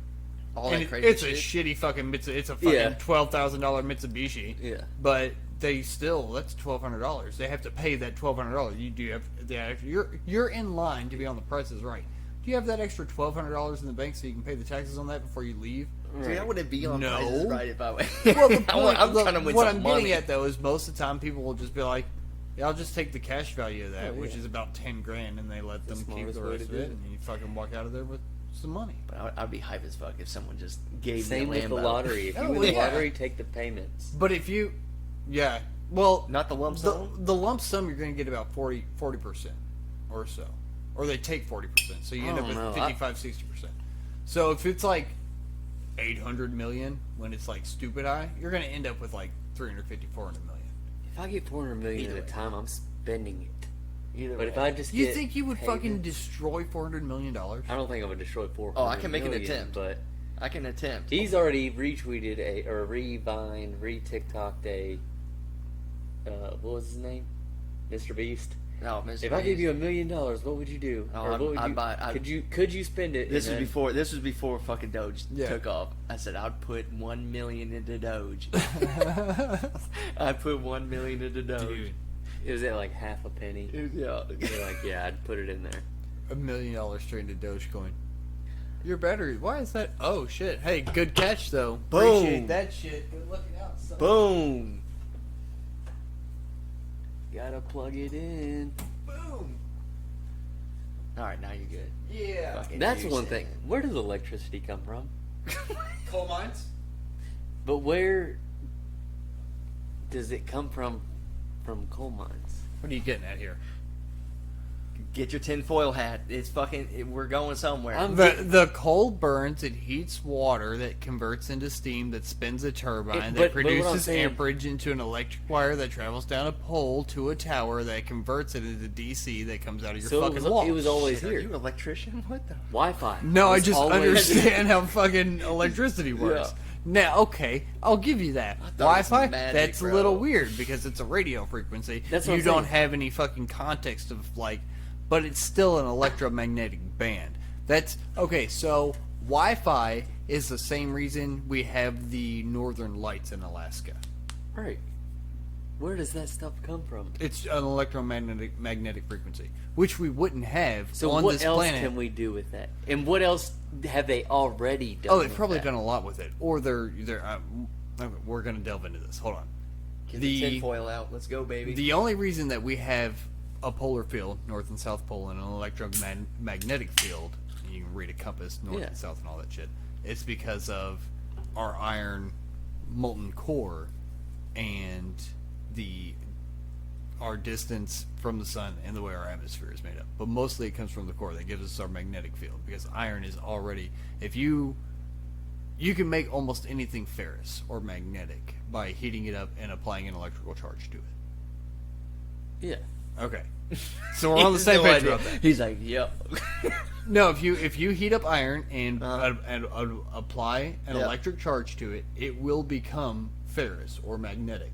All and that crazy it's shit. a shitty fucking it's a fucking Yeah. $12,000 Mitsubishi. Yeah. But they still that's $1,200. They have to pay that $1,200. You do have you're in line to be on The Price is Right. Do you have that extra $1,200 in the bank so you can pay the taxes on that before you leave? See, I wouldn't be on No. prices right if I went. Well, the point, I'm trying to win what some I'm money. getting at though is most of the time people will just be like, "Yeah, I'll just take the cash value of that, Oh, which yeah. is about 10 grand, and they let them keep smartest the way rest to of do it, it. and you fucking walk out of there with some money." But I'd be hype as fuck if someone just gave Same me a with Lambo. the lottery. If you Oh, win the yeah. lottery, take the payments. But if you, yeah, well, Not the lump sum. the lump sum you're going to get about 40% or so, or they take 40%, so you end I up with don't know. 55-60%. So if it's like 800 million when it's like stupid high, you're going to end up with like 350, 400 million. If I get 400 million Either at a way. time, I'm spending it. Either But way. if I just You get think you would fucking payments- destroy $400 million? I don't think I would destroy 400. Oh, I can make an million, attempt. But I can attempt. he's already retweeted or re-Vine, re-TikToked a. What was his name? Mr. Beast. No, Mr. If I gave Beast. you $1 million, what would you do? Oh, Or what would I'd you, buy- I'd- could you spend it? This and was then- before fucking Doge Yeah. took off. I said I'd put 1 million into Doge. I put 1 million into Doge. Dude, It was at like half a penny. Yeah. You're like, yeah, I'd put it in there. $1 million straight into Dogecoin. Your battery, why is that? Oh shit! Hey, good catch though. Boom. Appreciate that shit. Good looking out, son. Boom. Gotta plug it in. Boom. All right, now you're good. Yeah. Fucking That's juice one it. thing. Where does electricity come from? Coal mines. But where does it come from coal mines? What are you getting at here? Get your tinfoil hat. It's we're going somewhere. I'm- The coal burns. It heats water that converts into steam that spins a turbine But that what I'm produces saying- amperage into an electric wire that travels down a pole to a tower that converts it into DC that comes out of your So fucking it wall. was always Shit, are here. you an electrician? What the? Wi-Fi. No, I was just always- understand how fucking electricity works. Yeah. Now, okay, I'll give you that. thought it was Wi-Fi, magic, that's bro. a little weird because it's a radio frequency. That's what you I'm don't saying. have any fucking context of like, but it's still an electromagnetic band. That's okay. So Wi-Fi is the same reason we have the northern lights in Alaska. Right. Where does that stuff come from? It's an magnetic frequency, which we wouldn't have So on what this else planet. can we do with that? And what else have they already done? Oh, they've with probably that? done a lot with it, or they're. We're going to delve into this. Hold on. Get the tinfoil out. Let's go, baby. The only reason that we have a polar field, North and South Pole, and an electromagnetic field, you can read a compass, north and south and all that shit, it's because of our iron molten core and our distance from the sun and the way our atmosphere is made up. But mostly it comes from the core that gives us our magnetic field, because iron is already, if you can make almost anything ferrous or magnetic by heating it up and applying an electrical charge to it. Yeah. Okay. So we're on the same page about that. He's like, yep. No, if you heat up iron and apply an Yep. electric charge to it, it will become ferrous or magnetic.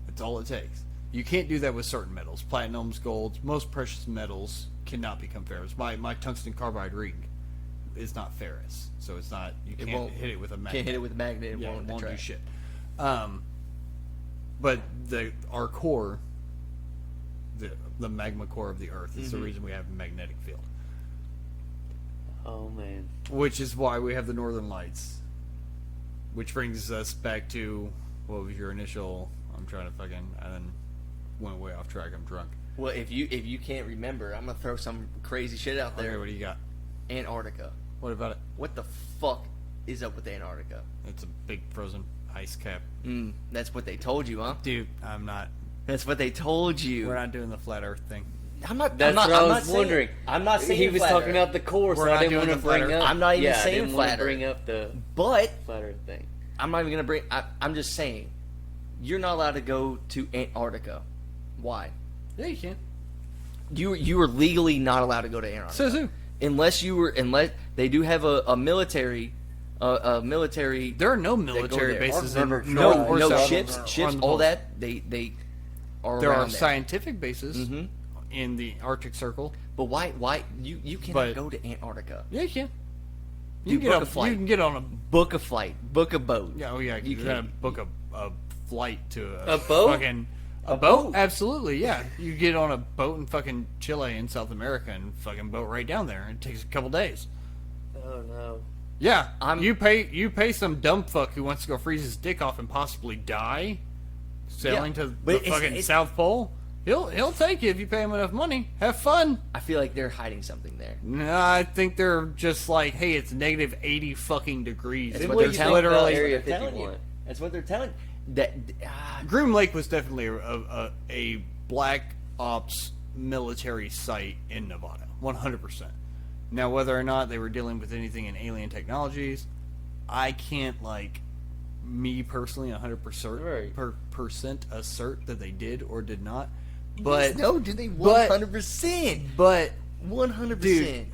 That's all it takes. You can't do that with certain metals. Platinums, golds, most precious metals cannot become ferrous. My tungsten carbide ring is not ferrous, so it's not. You can't hit it with a magnet. Can't hit it with a magnet. It won't do attract. shit. But our core, the magma core of the Earth, is the reason we have a magnetic field. Oh man. Which is why we have the Northern Lights. Which brings us back to what was your initial? I'm trying to fucking. I then went way off track. I'm drunk. Well, if you can't remember, I'm gonna throw some crazy shit out there. Okay, what do you got? Antarctica. What about it? What the fuck is up with Antarctica? It's a big frozen ice cap. That's what they told you, huh? Dude, I'm not. That's what they told you. We're not doing the flat Earth thing. I'm not. That's I'm not, what I I'm was not wondering. Saying, I'm not saying He was flat talking Earth. about the core, We're so not I didn't doing want to the flat bring Earth. up. I'm not even I saying didn't flat want to bring Earth. up the But flat Earth thing. I'm not even gonna bring. I'm just saying, you're not allowed to go to Antarctica. Why? Yeah, you can. You are legally not allowed to go to Antarctica. Says who? Unless they do have a military. Military. There are no that go military there. bases I've in never North tried. or No South ships, or on the all poles. that. They are There around are there. scientific bases in the Arctic Circle. But why you cannot But- go to Antarctica? Yeah, you can. You book a flight. You can get on a. Book a flight. Book a boat. Yeah, oh yeah. You You gotta can. book a flight to A boat? Fucking a boat? Absolutely, yeah. You get on a boat in fucking Chile in South America and fucking boat right down there. It takes a couple days. Oh no. Yeah, you pay some dumb fuck who wants to go freeze his dick off and possibly die sailing Yeah, to but the it's- fucking it's- South Pole. He'll take you if you pay him enough money. Have fun. I feel like they're hiding something there. No, I think they're just like, hey, it's negative 80 fucking degrees. That's But what there's they're literally Area They're telling 51. you. That's what they're telling. That Groom Lake was definitely a black ops military site in Nevada, 100%. Now, whether or not they were dealing with anything in alien technologies, I can't me personally 100% assert that they did or did not. But no, do they but- 100%? But 100%. dude,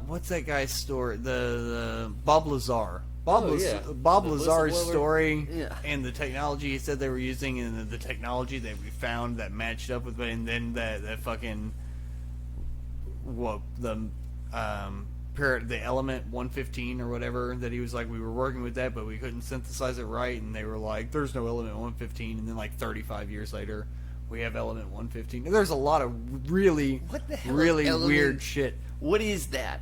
what's that guy's story? The Bob Lazar. Bob Oh, yeah. Bob The Lazar's whistleblower? story Yeah. and the technology he said they were using and the technology that we found that matched up with, and then that fucking the element 115 or whatever that he was like, we were working with that but we couldn't synthesize it right, and they were like, there's no element 115, and then 35 years later we have element 115. There's a lot of really What the hell is really element- weird shit. What is that?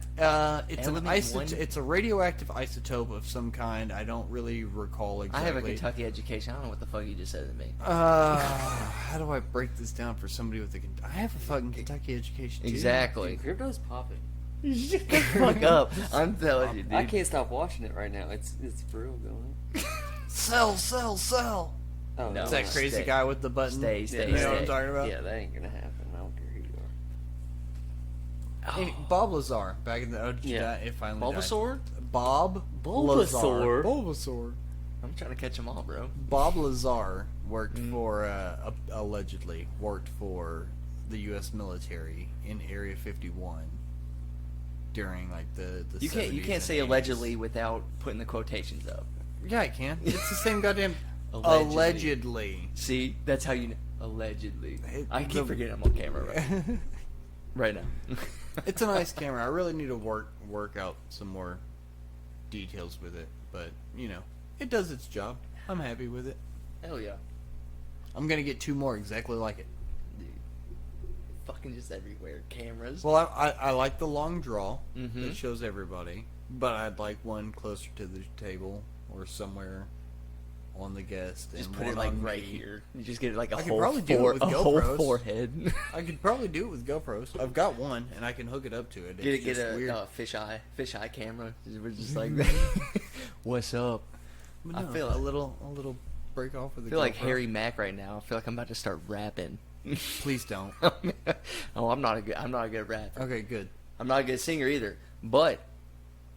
It's Element one? it's a radioactive isotope of some kind. I don't really recall exactly. I have a Kentucky education. I don't know what the fuck you just said to me. How do I break this down for somebody with I have a fucking Kentucky education too. Exactly. Crypto's popping. Shut the fuck up. I'm telling you, dude. I can't stop watching it right now. It's for real going. Sell. Oh No. It's that crazy Stay. guy with the button. Stay, You know what I'm stay. talking about? Yeah, that ain't gonna happen. I don't care who you are. Hey, Bob Lazar, back in the Yeah. it finally Bulbasaur? died. Bob Bulbasaur? Bulbasaur. I'm trying to catch them all, bro. Bob Lazar worked for allegedly worked for the U.S. military in Area 51 during the You 70s can't and say 80s. allegedly without putting the quotations up. Yeah, I can. It's the same goddamn Allegedly. allegedly. See, that's how you know. Allegedly. I keep the- forgetting I'm on camera right now. It's a nice camera. I really need to work out some more details with it, but you know, it does its job. I'm happy with it. Hell yeah. I'm gonna get 2 more exactly like it. Dude. Fucking just everywhere. Cameras. Well, I like the long draw Mhm. that shows everybody, but I'd like one closer to the table or somewhere on the guest. Just and put one it like on right me. here. You just get like a I could whole probably do it with a whole GoPros. forehead. I could probably do it with GoPros. I've got one, and I can hook it up to it. Get It's get just a weird. fisheye camera. We're just like, what's up? But I no, feel a little break off with the I feel like GoPro. Harry Mack right now. I feel like I'm about to start rapping. Please don't. Oh, I'm not a good rapper. Okay, good. I'm not a good singer either. But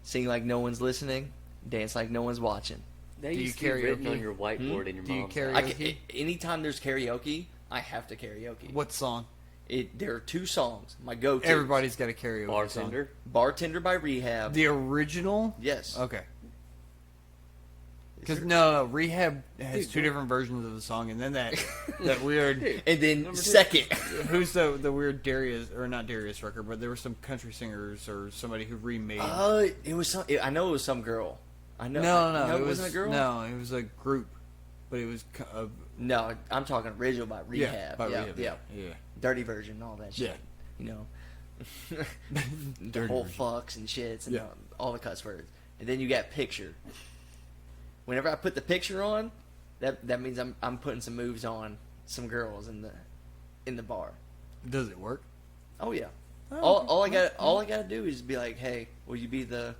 sing like no one's listening, dance like no one's watching. That Do you used to be written karaoke? on your whiteboard in your Do you mom's karaoke? house. Anytime there's karaoke, I have to karaoke. What song? There are 2 songs. My go-to. Everybody's got a karaoke Bartender. Bartender by Rehab. song. The original? Yes. Okay. Is Because there- no, Rehab has Dude, 2 different versions of the song, and then that weird. And then Number 2. second. Who's the weird Darius, or not Darius Rucker, but there were some country singers or somebody who remade. It was some. I know it was some girl. I know. No, it it was wasn't a girl. No, it was a group, but it was No, I'm talking original by Rehab. yeah, by Rehab. Yeah. Yeah. Dirty version, all that shit. Yeah. You know, the Dirty whole version. fucks and shits and Yeah. all the cuss words. And then you got picture. Whenever I put the picture on, that means I'm putting some moves on some girls in the bar. Does it work? Oh yeah. Oh, All I okay. gotta do is be like, hey, will you be the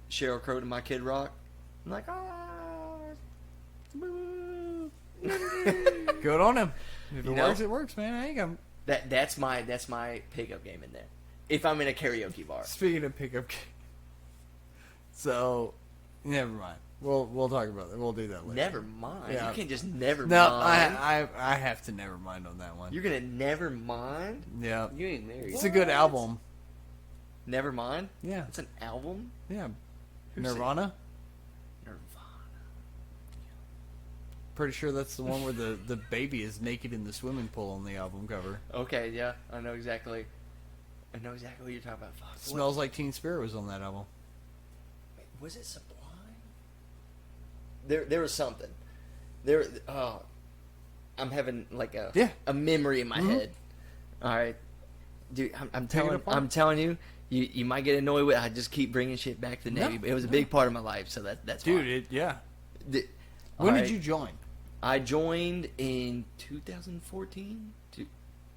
Sheryl Crow to my Kid Rock? I'm like, Good on him. If You it know? works, it works, man. I ain't gonna. that's my pickup game in there. If I'm in a karaoke bar. Speaking of pickup game, so never mind. We'll talk about that. We'll do that later. Never mind. Yeah. You can't just never No, mind. I have to never mind on that one. You're gonna never mind? Yeah, You ain't married. it's a good album. Never mind? Yeah, It's an album? yeah. Who Nirvana. Nirvana. Pretty sure that's the one where the baby is naked in the swimming pool on the album cover. Okay, yeah, I know exactly what you're talking about. Fuck. Smells Like Teen Spirit was on that album. Wait, was it Sublime? There was something. I'm having like a memory in my head. All right, dude, I'm Take it apart. telling you, you might get annoyed with. I just keep bringing shit back to the Navy, but it was a big part of my life, so that's Dude, fine. when All did right. you join? I joined in 2014.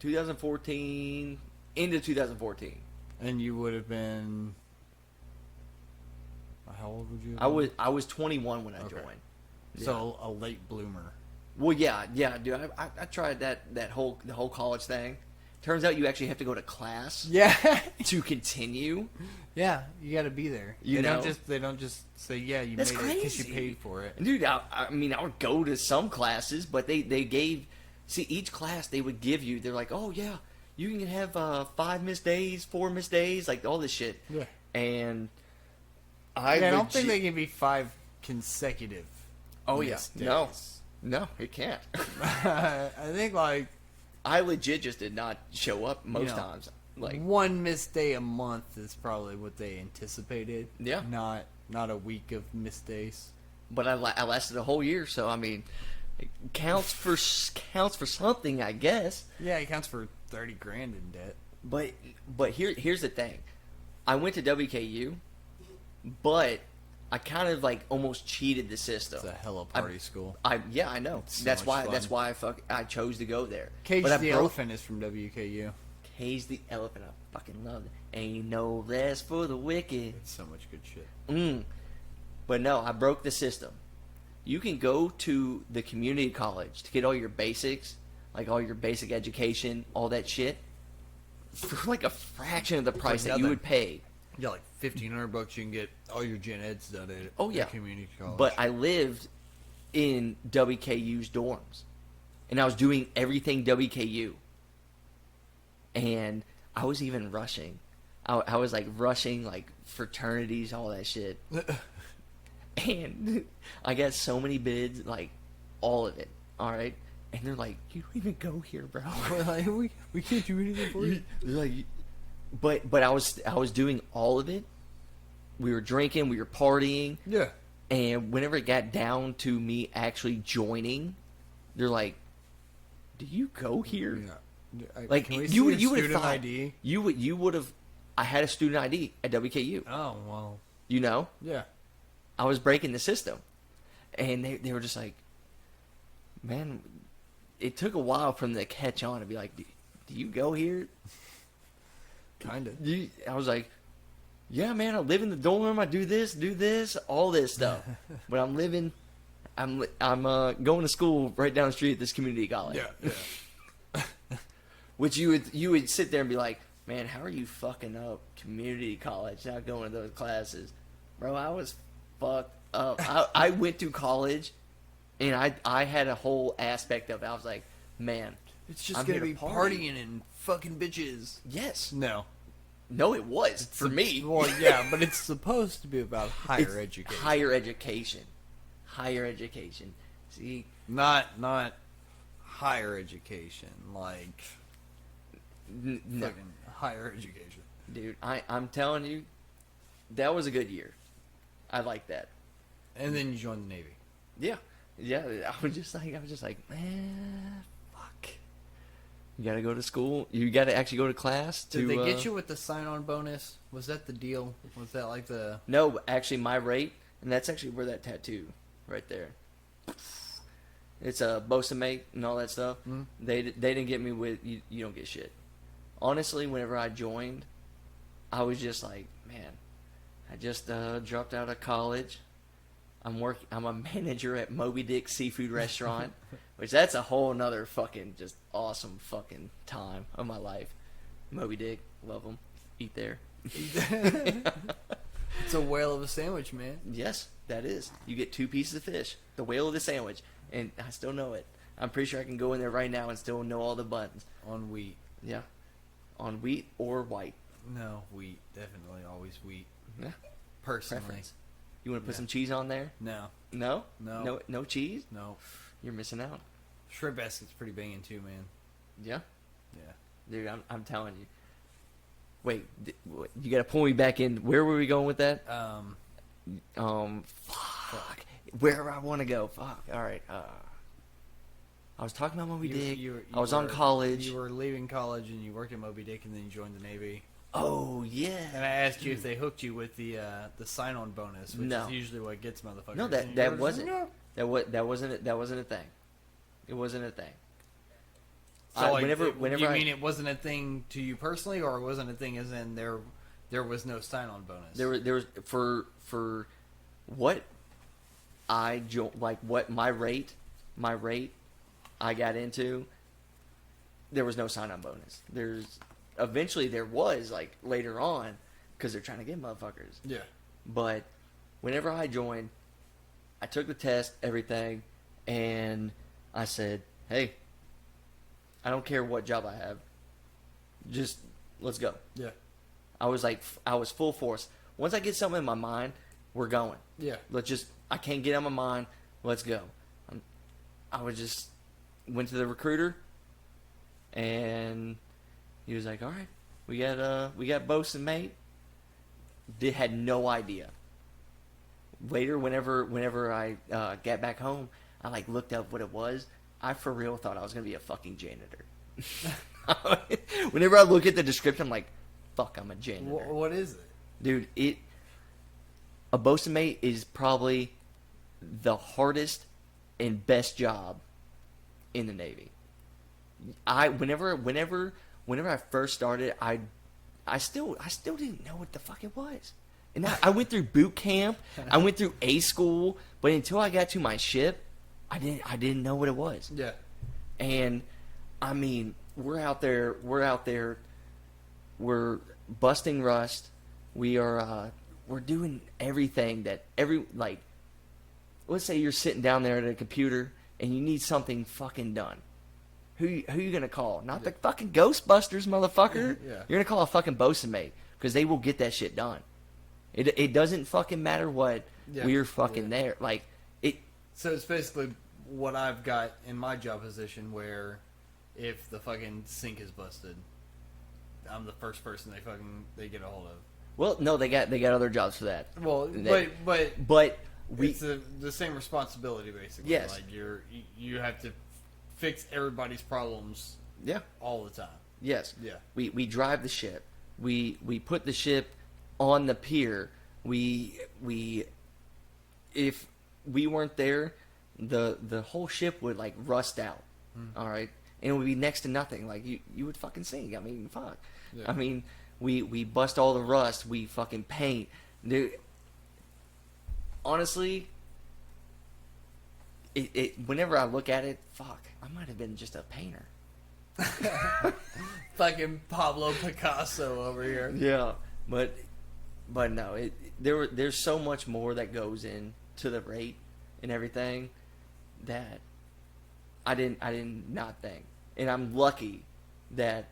2014 into 2014. And you would have been. How old would you? Have been? I was 21 when I Okay. joined. So a late bloomer. Well, yeah, dude. I tried the whole college thing. Turns out you actually have to go to class Yeah, to continue. yeah. You got to be there. You know? They don't just say you That's made it because you crazy. paid for it. Dude, I mean, I would go to some classes, but they gave, each class they would give you, they're like, oh, yeah, you can have 5 missed days, 4 missed days, like all this shit. Yeah. And I don't think they can be 5 consecutive. Oh, yeah. missed No. days. No, it can't. I think like I legit just did not show up most know, times. Like, one missed day a month is probably what they anticipated. Yeah. Not a week of missed days. but I lasted a whole year, so I mean, it counts for something, I guess. Yeah, it counts for 30 grand in debt. But here's the thing. I went to WKU, but I kind of like almost cheated the system. It's a hella party school. I know. It's so That's much why fun. I chose to go there. Cage but I the broke Elephant is from WKU. Cage the Elephant. I fucking love it. Ain't no rest for the wicked. It's so much good shit. But no, I broke the system. You can go to the community college to get all your basics, like all your basic education, all that shit, for like a fraction of the price that you nothing. would pay. Yeah, like $1,500 you can get all your gen eds done at Oh, yeah. community college. But I lived in WKU's dorms, and I was doing everything WKU. And I was even rushing. I was like rushing like fraternities, all that shit. And I got so many bids, like all of it. All right, and they're like, "You don't even go here, bro." We're like, we can't do anything for you. They're like, but I was doing all of it, we were drinking, we were partying, Yeah. and whenever it got down to me actually joining, they're like, "Do you go here?" Yeah. Like Can we you would see your have student thought ID? you would have. I had a student ID at WKU. Oh well. You know, Yeah. I was breaking the system, and they were just like, "Man," it took a while for them to catch on and be like, "Do you go here?" Kind of. I was like, "Yeah, man, I live in the dorm. I do this, all this stuff." But I'm going to school right down the street at this community college. Yeah. Yeah. Which you would sit there and be like, "Man, how are you fucking up community college, not going to those classes?" Bro, I was fucked up. I went to college, and I had a whole aspect of it. I was like, "Man, It's just I'm gonna here to be party." partying and fucking bitches. Yes. No. No, it was for me. Well, yeah, but it's supposed to be about higher It's education. Higher education. Higher education. See, Not higher education, like no, fucking higher education. dude, I'm telling you, that was a good year. I like that. And then you joined the Navy. Yeah, I was just like, man, fuck. You gotta go to school. You gotta actually go to class. Did they get you with the sign-on bonus? Was that the deal? Was that like the? No, actually, my rate, and that's actually where that tattoo, right there. It's a Bosa mate and all that stuff. Mm-hmm. They didn't get me with you. You don't get shit. Honestly, whenever I joined, I was just like, man, I just dropped out of college. I'm a manager at Moby Dick Seafood Restaurant, which that's a whole nother fucking just awesome fucking time of my life. Moby Dick, love them, eat there. It's a whale of a sandwich, man. Yes, that is. You get 2 pieces of fish, the whale of the sandwich, and I still know it. I'm pretty sure I can go in there right now and still know all the buttons. On wheat. Yeah, on wheat or white. No, wheat. Definitely always wheat. Yeah, Personally. preference. You want to put Yeah. some cheese on there? No. No, No. no cheese. No. You're missing out. Shrimp basket's pretty banging too, man. Yeah, Yeah. dude, I'm telling you. Wait, you got to pull me back in. Where were we going with that? Fuck. Where I want to go. Fuck. All right. I was talking about Moby Dick. I was on college. You were leaving college and you worked at Moby Dick and then you joined the Navy. Oh yeah. And I asked you if they hooked you with the sign-on bonus, which No. is usually what gets motherfuckers. No, And that yours- wasn't. No. That wasn't it. That wasn't a thing. It wasn't a thing. So like, whenever you I mean it wasn't a thing to you personally, or it wasn't a thing as in there was no sign-on bonus? there was for what like what my rate I got into. There was no sign-on bonus. Eventually there was like later on because they're trying to get motherfuckers. Yeah. But whenever I joined, I took the test, everything, and I said, "Hey, I don't care what job I have. Just let's go." Yeah. I was full force. Once I get something in my mind, we're going. Yeah. I can't get on my mind. Let's go. I went to the recruiter, and he was like, "All right, we got bosun mate." Had no idea. Later, whenever I got back home, I like looked up what it was. I for real thought I was gonna be a fucking janitor. Whenever I look at the description, I'm like, "Fuck, I'm a janitor." What is it? Dude, a bosun mate is probably the hardest and best job in the Navy. Whenever I first started, I still didn't know what the fuck it was. And I went through boot camp, I went through A school, but until I got to my ship, I didn't know what it was. Yeah. And I mean, we're out there, we're busting rust. We're doing everything let's say you're sitting down there at a computer and you need something fucking done. Who you gonna call? Not the fucking Ghostbusters, motherfucker. Yeah. You're gonna call a fucking bosun mate because they will get that shit done. It doesn't fucking matter what. Yeah. We're fucking Yeah. there. Like it. So it's basically what I've got in my job position, where if the fucking sink is busted, I'm the first person they get a hold of. Well, no, they got other jobs for that. Well, They- but But we it's the same responsibility basically. Yes. Like you have to fix everybody's problems yeah. all the time. Yes. Yeah. We drive the ship. We put the ship on the pier. We if we weren't there, the whole ship would like rust out. All right, and it would be next to nothing. Like you would fucking sink. I mean, fuck. Yeah. I mean, we bust all the rust. We fucking paint. Dude, honestly, it whenever I look at it, fuck, I might have been just a painter. Fucking Pablo Picasso over here. Yeah, but no, there's so much more that goes into the rate and everything that I didn't not think, and I'm lucky that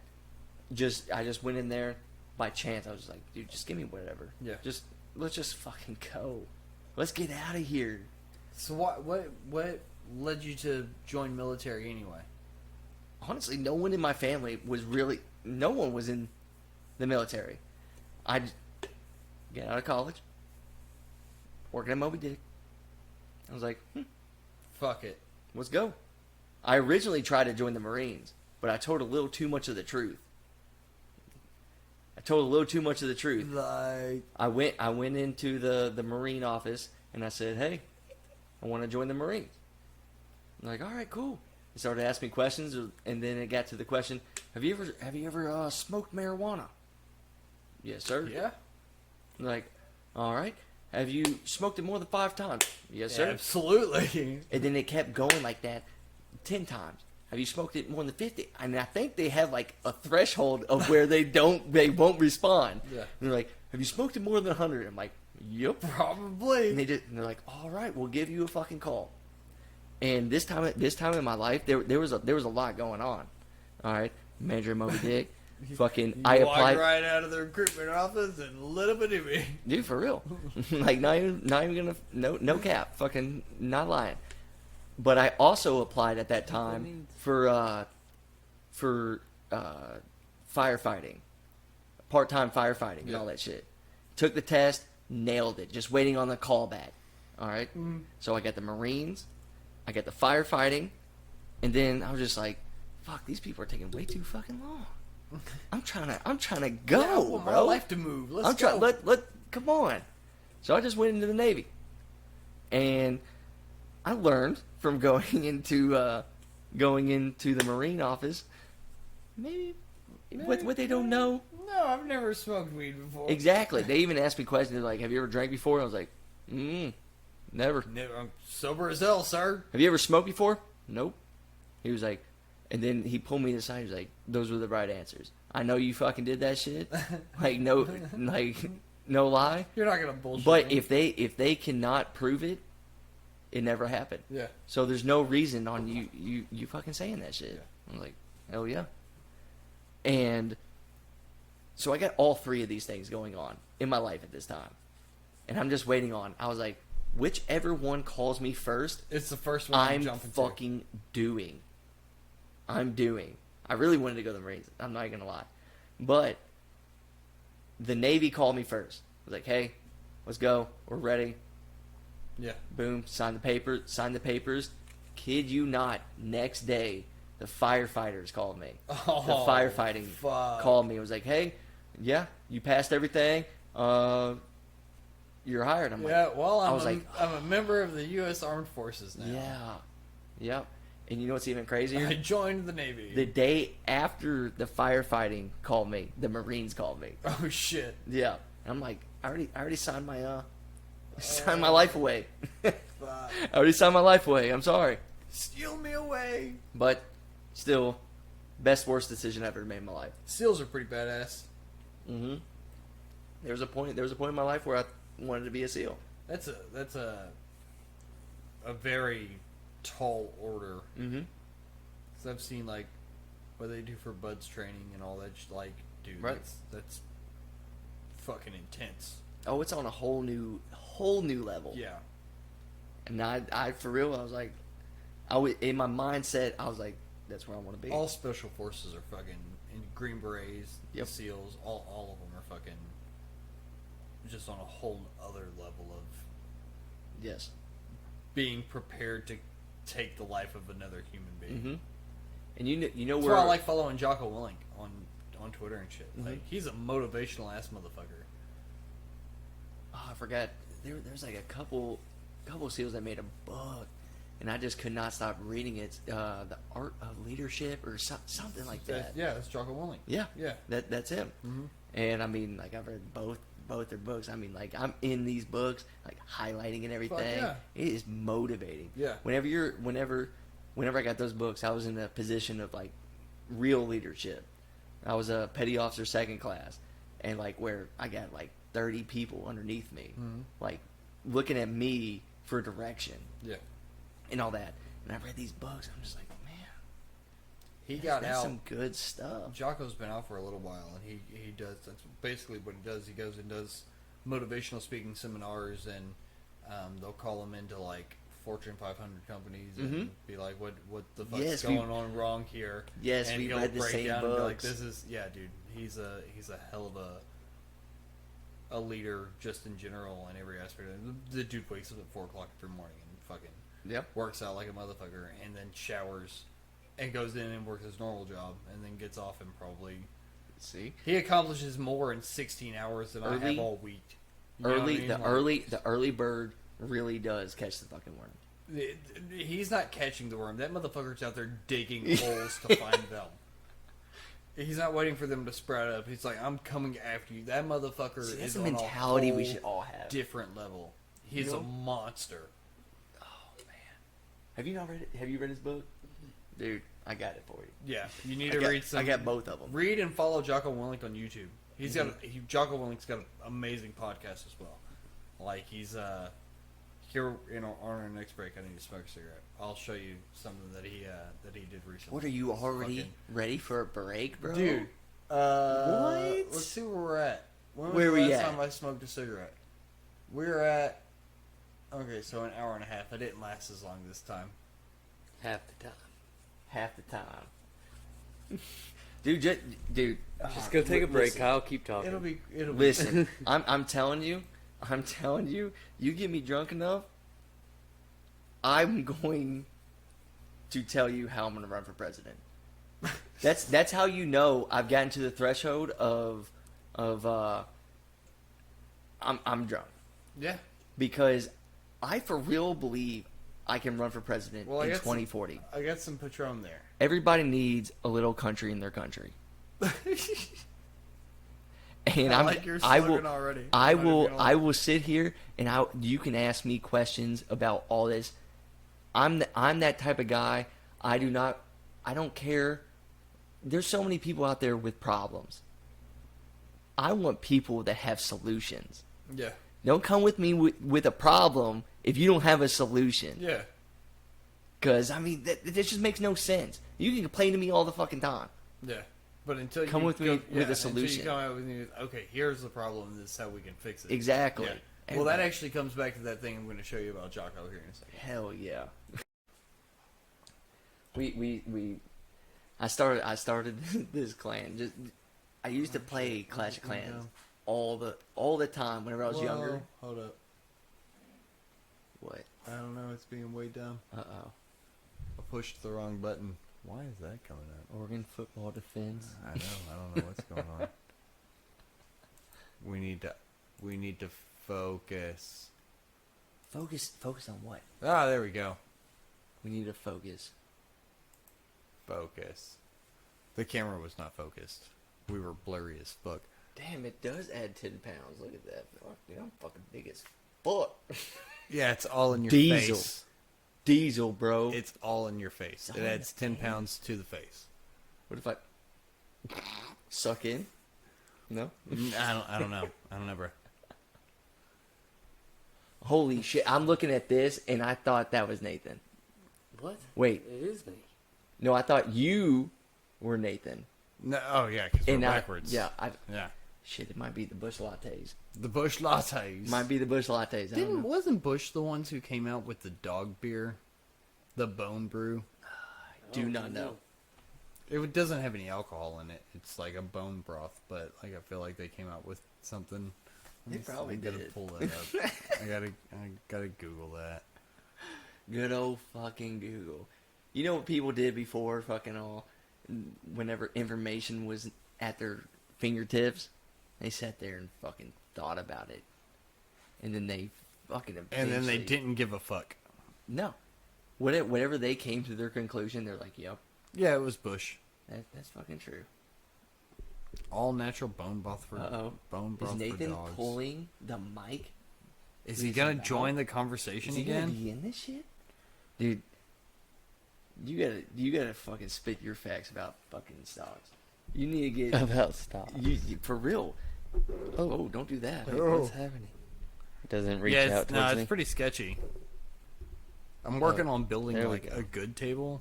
I just went in there by chance. I was just like, dude, just give me whatever. Yeah. Let's just fucking go. Let's get out of here. So what led you to join military anyway? Honestly, no one in my family no one was in the military. I get out of college, working at Moby Dick. I was like, Fuck it. let's go. I originally tried to join the Marines, but I told a little too much of the truth. Like, I went into the Marine office and I said, hey, I want to join the Marines. I'm like, all right, cool. They started asking me questions, and then it got to the question, have you ever smoked marijuana? Yes, sir. yeah. I'm like, all right. Have you smoked it more than 5 times? Yes, sir. Absolutely. And then it kept going like that 10 times. Have you smoked it more than 50? And I think they have like a threshold of where they won't respond. Yeah. And they're like, have you smoked it more than 100? I'm like, yep. Probably. And they're like, all right, we'll give you a fucking call. And this time in my life, there was a lot going on. All right, manager of Moby Dick, fucking, I walked applied right out of the recruitment office and lit up a doobie. dude, for real. Like not even gonna no cap, fucking not lying. But I also applied at that time for firefighting, part-time firefighting and all that shit. Took the test, nailed it. Just waiting on the call back. All right. So I got the Marines, I got the firefighting, and then I was just like, "Fuck, these people are taking way too fucking long." I'm trying to go, Yeah, I want my bro. life to move. Let's I'm go. trying. Come on. So I just went into the Navy, and I learned from going into the Marine office. Maybe what they don't know. No, I've never smoked weed before. Exactly. They even asked me questions like, "Have you ever drank before?" I was like, never. Never, I'm sober as hell, sir. Have you ever smoked before? Nope. He was like, and then he pulled me aside. He was like, "Those were the right answers. I know you fucking did that shit. Like no lie. You're not gonna bullshit But me. if they cannot prove it, it never happened. Yeah. So there's no reason on you fucking saying that shit." I'm like, hell yeah. And so I got all 3 of these things going on in my life at this time. And I'm just waiting on. I was like, whichever one calls me first, It's the first one I'm I'm jumping fucking doing. I'm doing. I really wanted to go to the Marines. I'm not gonna lie. But the Navy called me first. I was like, hey, let's go. We're ready. to. Yeah. Boom, sign the papers. Kid you not, next day, the firefighters called me. Oh, The firefighting fuck. called me. It was like, hey, yeah, you passed everything. You're hired. I'm Yeah, like, well, I was like, I'm a member of the U.S. Armed Forces now. yeah. Yep. And you know what's even crazier? I joined the Navy. The day after the firefighting called me, the Marines called me. Oh, shit. Yeah. And I'm like, I already signed my signed my life away. Fuck. I already signed my life away. I'm sorry. Steal me away. But still, worst decision I've ever made in my life. SEALs are pretty badass. Mm-hmm. There was a point in my life where I wanted to be a SEAL. That's a very tall order. Mm-hmm. Cause I've seen like what they do for buds training and all that. Like, dude, Right. that's fucking intense. Oh, it's on a whole new level. Yeah. And I for real, I was like, in my mindset, I was like, that's where I want to be. All special forces are fucking in Green Berets, Yep. SEALs. All of them are fucking just on a whole other level of Yes. being prepared to take the life of another human being. Mm-hmm. And you know That's where why I like following Jocko Willink on Twitter and shit. Mm-hmm. Like, he's a motivational ass motherfucker. Oh, I forgot. There's like a couple SEALs that made a book, and I just could not stop reading it. The Art of Leadership or something like that. Yeah, that's Jocko Willink. Yeah, Yeah. That's him. Mm-hmm. And I mean, like I've read both their books. I mean, like I'm in these books, like highlighting and everything. yeah. It is motivating. Yeah. Whenever I got those books, I was in a position of like real leadership. I was a petty officer second class, and like where I got like 30 people underneath me, like looking at me for direction. Yeah. And all that. And I read these books. I'm just like, man, That's that's some good stuff. Jocko's been out for a little while, and he does. That's basically what he does. He goes and does motivational speaking seminars, and they'll call him into like Fortune 500 companies and be like, "What the fuck's going on wrong here?" Yes, and we he'll read the break same down and be like, books. "This is dude. He's a hell of a leader just in general in every aspect. The dude wakes up at 4 o'clock every morning and fucking works out like a motherfucker, and then showers." And goes in and works his normal job, and then gets off and probably... See? He accomplishes more in 16 hours than I have all week. You know what I mean? The early bird really does catch the fucking worm. He's not catching the worm. That motherfucker's out there digging holes to find them. He's not waiting for them to sprout up. He's like, I'm coming after you. That motherfucker See, that's is a on mentality a we should all have. different level. He's a monster. Oh, man. Have you not read it? Have you read his book? Dude, I got it for you. Yeah, you need to read some. I got both of them. Read and follow Jocko Willink on YouTube. He's got Jocko Willink's got an amazing podcast as well. Like he's here on our next break. I need to smoke a cigarette. I'll show you something that he did recently. What, are you already ready for a break, bro? Dude? What? Let's see where we're at. When was Where the we last at? time I smoked a cigarette? We're at so an hour and a half. I didn't last as long this time. Half the time. Half the time. Dude, Just go take a break, listen. Kyle. Keep talking. It'll be. Listen, I'm telling you, you get me drunk enough, I'm going to tell you how I'm going to run for president. That's how you know I've gotten to the threshold of I'm drunk. Yeah. Because I for real believe I can run for president in 2040. I got some Patron there. Everybody needs a little country in their country. And I like your slogan already. I will sit here and you can ask me questions about all this. I'm that type of guy. I don't care. There's so many people out there with problems. I want people that have solutions. Yeah. Don't come with me with a problem if you don't have a solution. Yeah. Because, I mean, that just makes no sense. You can complain to me all the fucking time. Yeah. But until Come you with me with a solution. Until you come out with, okay, here's the problem, this is how we can fix it. Exactly. Yeah. Well, that actually comes back to that thing I'm going to show you about Jocko here in a second. Hell yeah. I started this clan. I used to play Clash of Clans all the time whenever I was younger. Hold up. What? I don't know, it's being way dumb. Uh-oh. I pushed the wrong button. Why is that coming up? Oregon football defense. I don't know what's going on. We need to focus. Focus on what? Ah, there we go. We need to focus. Focus. The camera was not focused. We were blurry as fuck. Damn, it does add 10 pounds. Look at that. Fuck, dude, I'm fucking big as fuck. Yeah, it's all in your Diesel. face. Diesel, bro. It's all in your face. It's It all in adds the 10 face. pounds to the face. What if I suck in? No? I don't know. I don't know, bro. Holy shit. I'm looking at this, and I thought that was Nathan. What? Wait. It is me. No, I thought you were Nathan. No, oh yeah, because we're And backwards. Yeah. Yeah. Shit, it might be the Bush Lattes. The Bush Lattes. Might be the Bush Lattes. I don't know. Wasn't Bush the ones who came out with the dog beer? The Bone Brew? Do not know. It doesn't have any alcohol in it. It's like a bone broth, but like I feel like they came out with something They probably I gotta did. pull that up. I gotta Google that. Good old fucking Google. You know what people did before fucking all, whenever information was at their fingertips? They sat there and fucking thought about it. And then they fucking And then they eventually- didn't give a fuck. No. Whatever they came to their conclusion, they're like, yep, Yeah, it was Bush. that's fucking true. All natural bone broth for Uh-oh. bone Is broth for Nathan dogs. pulling the mic? Is he He's gonna about- join the conversation Is he again? gonna be in this shit? Dude, you gotta fucking spit your facts about fucking stocks. You need to get About stop. you for real. Oh, don't do that. Wait, what's happening? It doesn't reach Yeah, out it's, towards no, me. it's pretty sketchy. I'm working on building there we like go. a good table,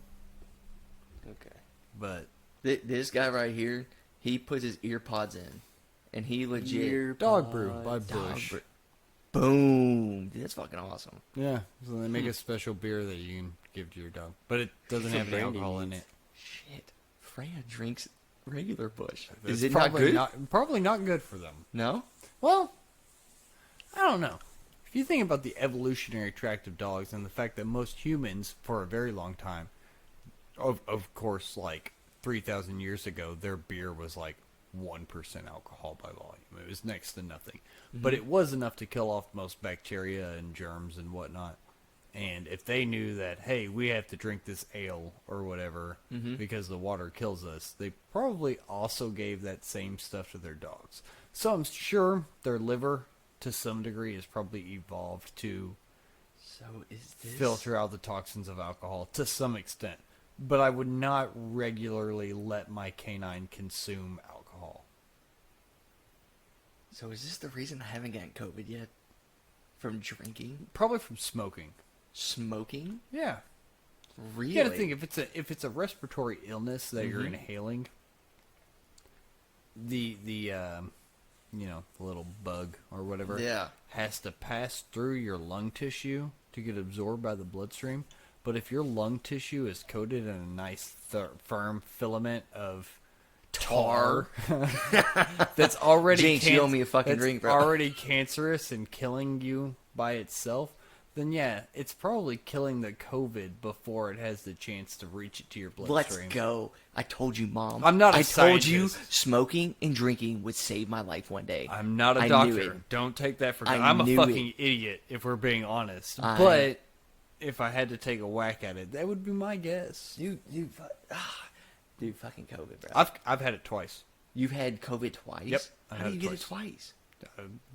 Okay. but This guy right here, he puts his ear pods in, and he legit Dog Brew by Dog Bush. Brew. Boom! Dude, that's fucking awesome. Yeah, so they make a special beer that you can give to your dog, but it doesn't It's a have any brandy alcohol in needs. it. Shit, Freya drinks regular Bush. It's Is it not probably good? Probably not good for them. No. Well, I don't know. If you think about the evolutionary tract of dogs and the fact that most humans, for a very long time, of course, like 3,000 years ago, their beer was like 1% alcohol by volume. It was next to nothing. But it was enough to kill off most bacteria and germs and whatnot. And if they knew that, hey, we have to drink this ale or whatever because the water kills us, they probably also gave that same stuff to their dogs. So I'm sure their liver, to some degree, has probably evolved to So is this filter out the toxins of alcohol to some extent. But I would not regularly let my canine consume alcohol. So is this the reason I haven't gotten COVID yet? From drinking, Probably from smoking. smoking? Yeah. Really? You gotta think, if it's a respiratory illness that you're inhaling, the the little bug or whatever Yeah. has to pass through your lung tissue to get absorbed by the bloodstream. But if your lung tissue is coated in a nice firm filament of tar that's already Jinx, you owe me a fucking that's drink, bro. already cancerous and killing you by itself, then yeah, it's probably killing the COVID before it has the chance to reach it to your Let's bloodstream. go. I told you, Mom. I'm not a I told you scientist. smoking and drinking would save my life one day. I'm not a I knew doctor. it. Don't take that for I granted. I'm a knew fucking it. idiot, if we're being honest. I- But if I had to take a whack at it, that would be my guess. Dude, fucking COVID, bro. I've had it twice. You've had COVID twice? Yep, I've How had do you it get it twice?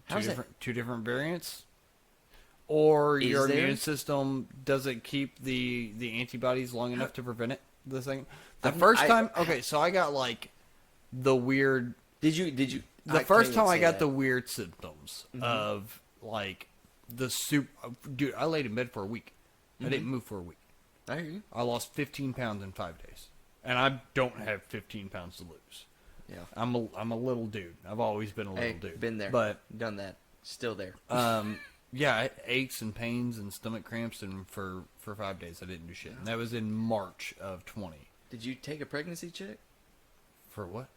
How's that? Two different variants. Or Is your there? immune system doesn't keep the antibodies long enough to prevent it. The second, so I got like the weird. Did you? The I first can't time even I say got that. the weird symptoms of like the soup. Dude, I laid in bed for a week. I didn't move for a week. I hear you. I lost 15 pounds in 5 days, and I don't have 15 pounds to lose. Yeah. I'm a little dude. I've always been a little Hey, dude. been there. But Done that. Still there. yeah, aches and pains and stomach cramps, and for 5 days I didn't do shit. And that was in March of 20. Did you take a pregnancy check? For what?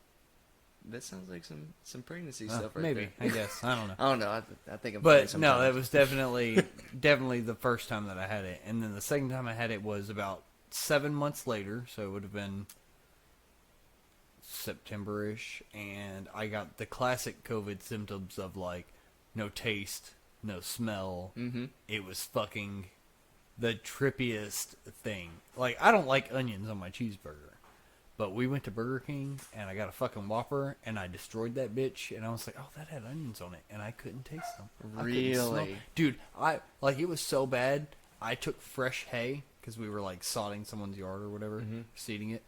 That sounds like some pregnancy stuff right Maybe. there. I guess. I don't know. I don't know. I think I'm But funny no, sometimes. that was definitely the first time that I had it. And then the second time I had it was about 7 months later, so it would have been September-ish, and I got the classic COVID symptoms of like no taste, no smell. Mm-hmm. It was fucking the trippiest thing. Like, I don't like onions on my cheeseburger, but we went to Burger King and I got a fucking Whopper and I destroyed that bitch, and I was like, oh, that had onions on it, and I couldn't taste them. I couldn't smell- Really? dude? It was so bad. I took fresh hay because we were like sodding someone's yard or whatever, seeding it.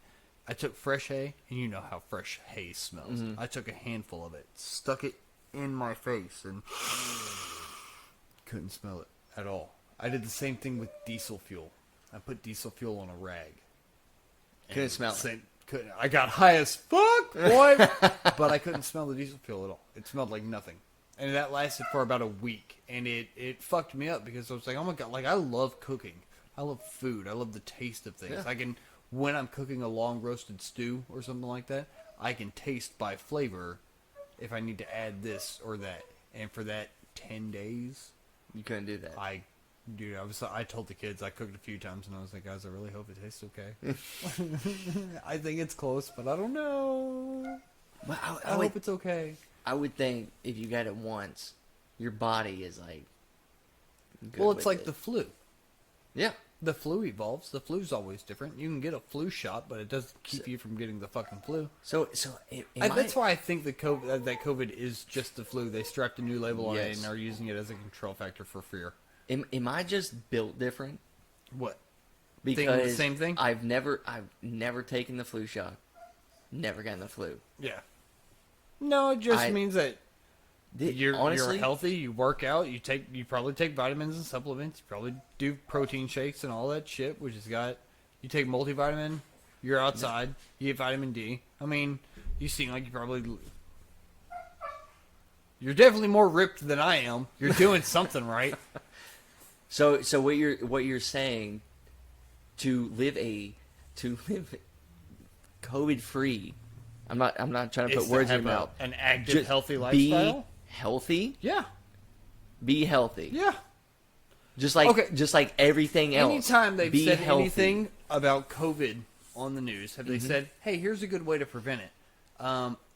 I took fresh hay, and you know how fresh hay smells. I took a handful of it, stuck it in my face, and couldn't smell it at all. I did the same thing with diesel fuel. I put diesel fuel on a rag. Couldn't smell it. Couldn't. I got high as fuck, boy, but I couldn't smell the diesel fuel at all. It smelled like nothing. And that lasted for about a week, and it fucked me up because I was like, oh my god, like I love cooking. I love food. I love the taste of things. Yeah. When I'm cooking a long roasted stew or something like that, I can taste by flavor if I need to add this or that. and for that 10 days, You couldn't do that. I told the kids, I cooked a few times, and I was like, guys, I really hope it tastes okay. I think it's close, but I don't know. But I hope it's okay. I would think if you got it once, your body is like. Good Well, it's with like it. the flu. Yeah. The flu evolves. The flu's always different. You can get a flu shot, but it doesn't keep you from getting the fucking flu. That's why I think that COVID is just the flu. They strapped a new label on it Yes. and are using it as a control factor for fear. Am I just built different? What? Because Thinking the same thing? I've never taken the flu shot. Never gotten the flu. Yeah. No, it just means that you're honestly, healthy. You work out. You probably take vitamins and supplements. You probably do protein shakes and all that shit, which has got. You take multivitamin. You're outside. You get vitamin D. I mean, you seem like you're definitely more ripped than I am. You're doing something right. So what you're saying to live COVID free. I'm not trying to put words in your mouth. An active, Just healthy be lifestyle. healthy. Yeah. Be healthy. Yeah. Just like everything else. Anytime they've be said healthy. anything about COVID on the news, have they said, "Hey, here's a good way to prevent it.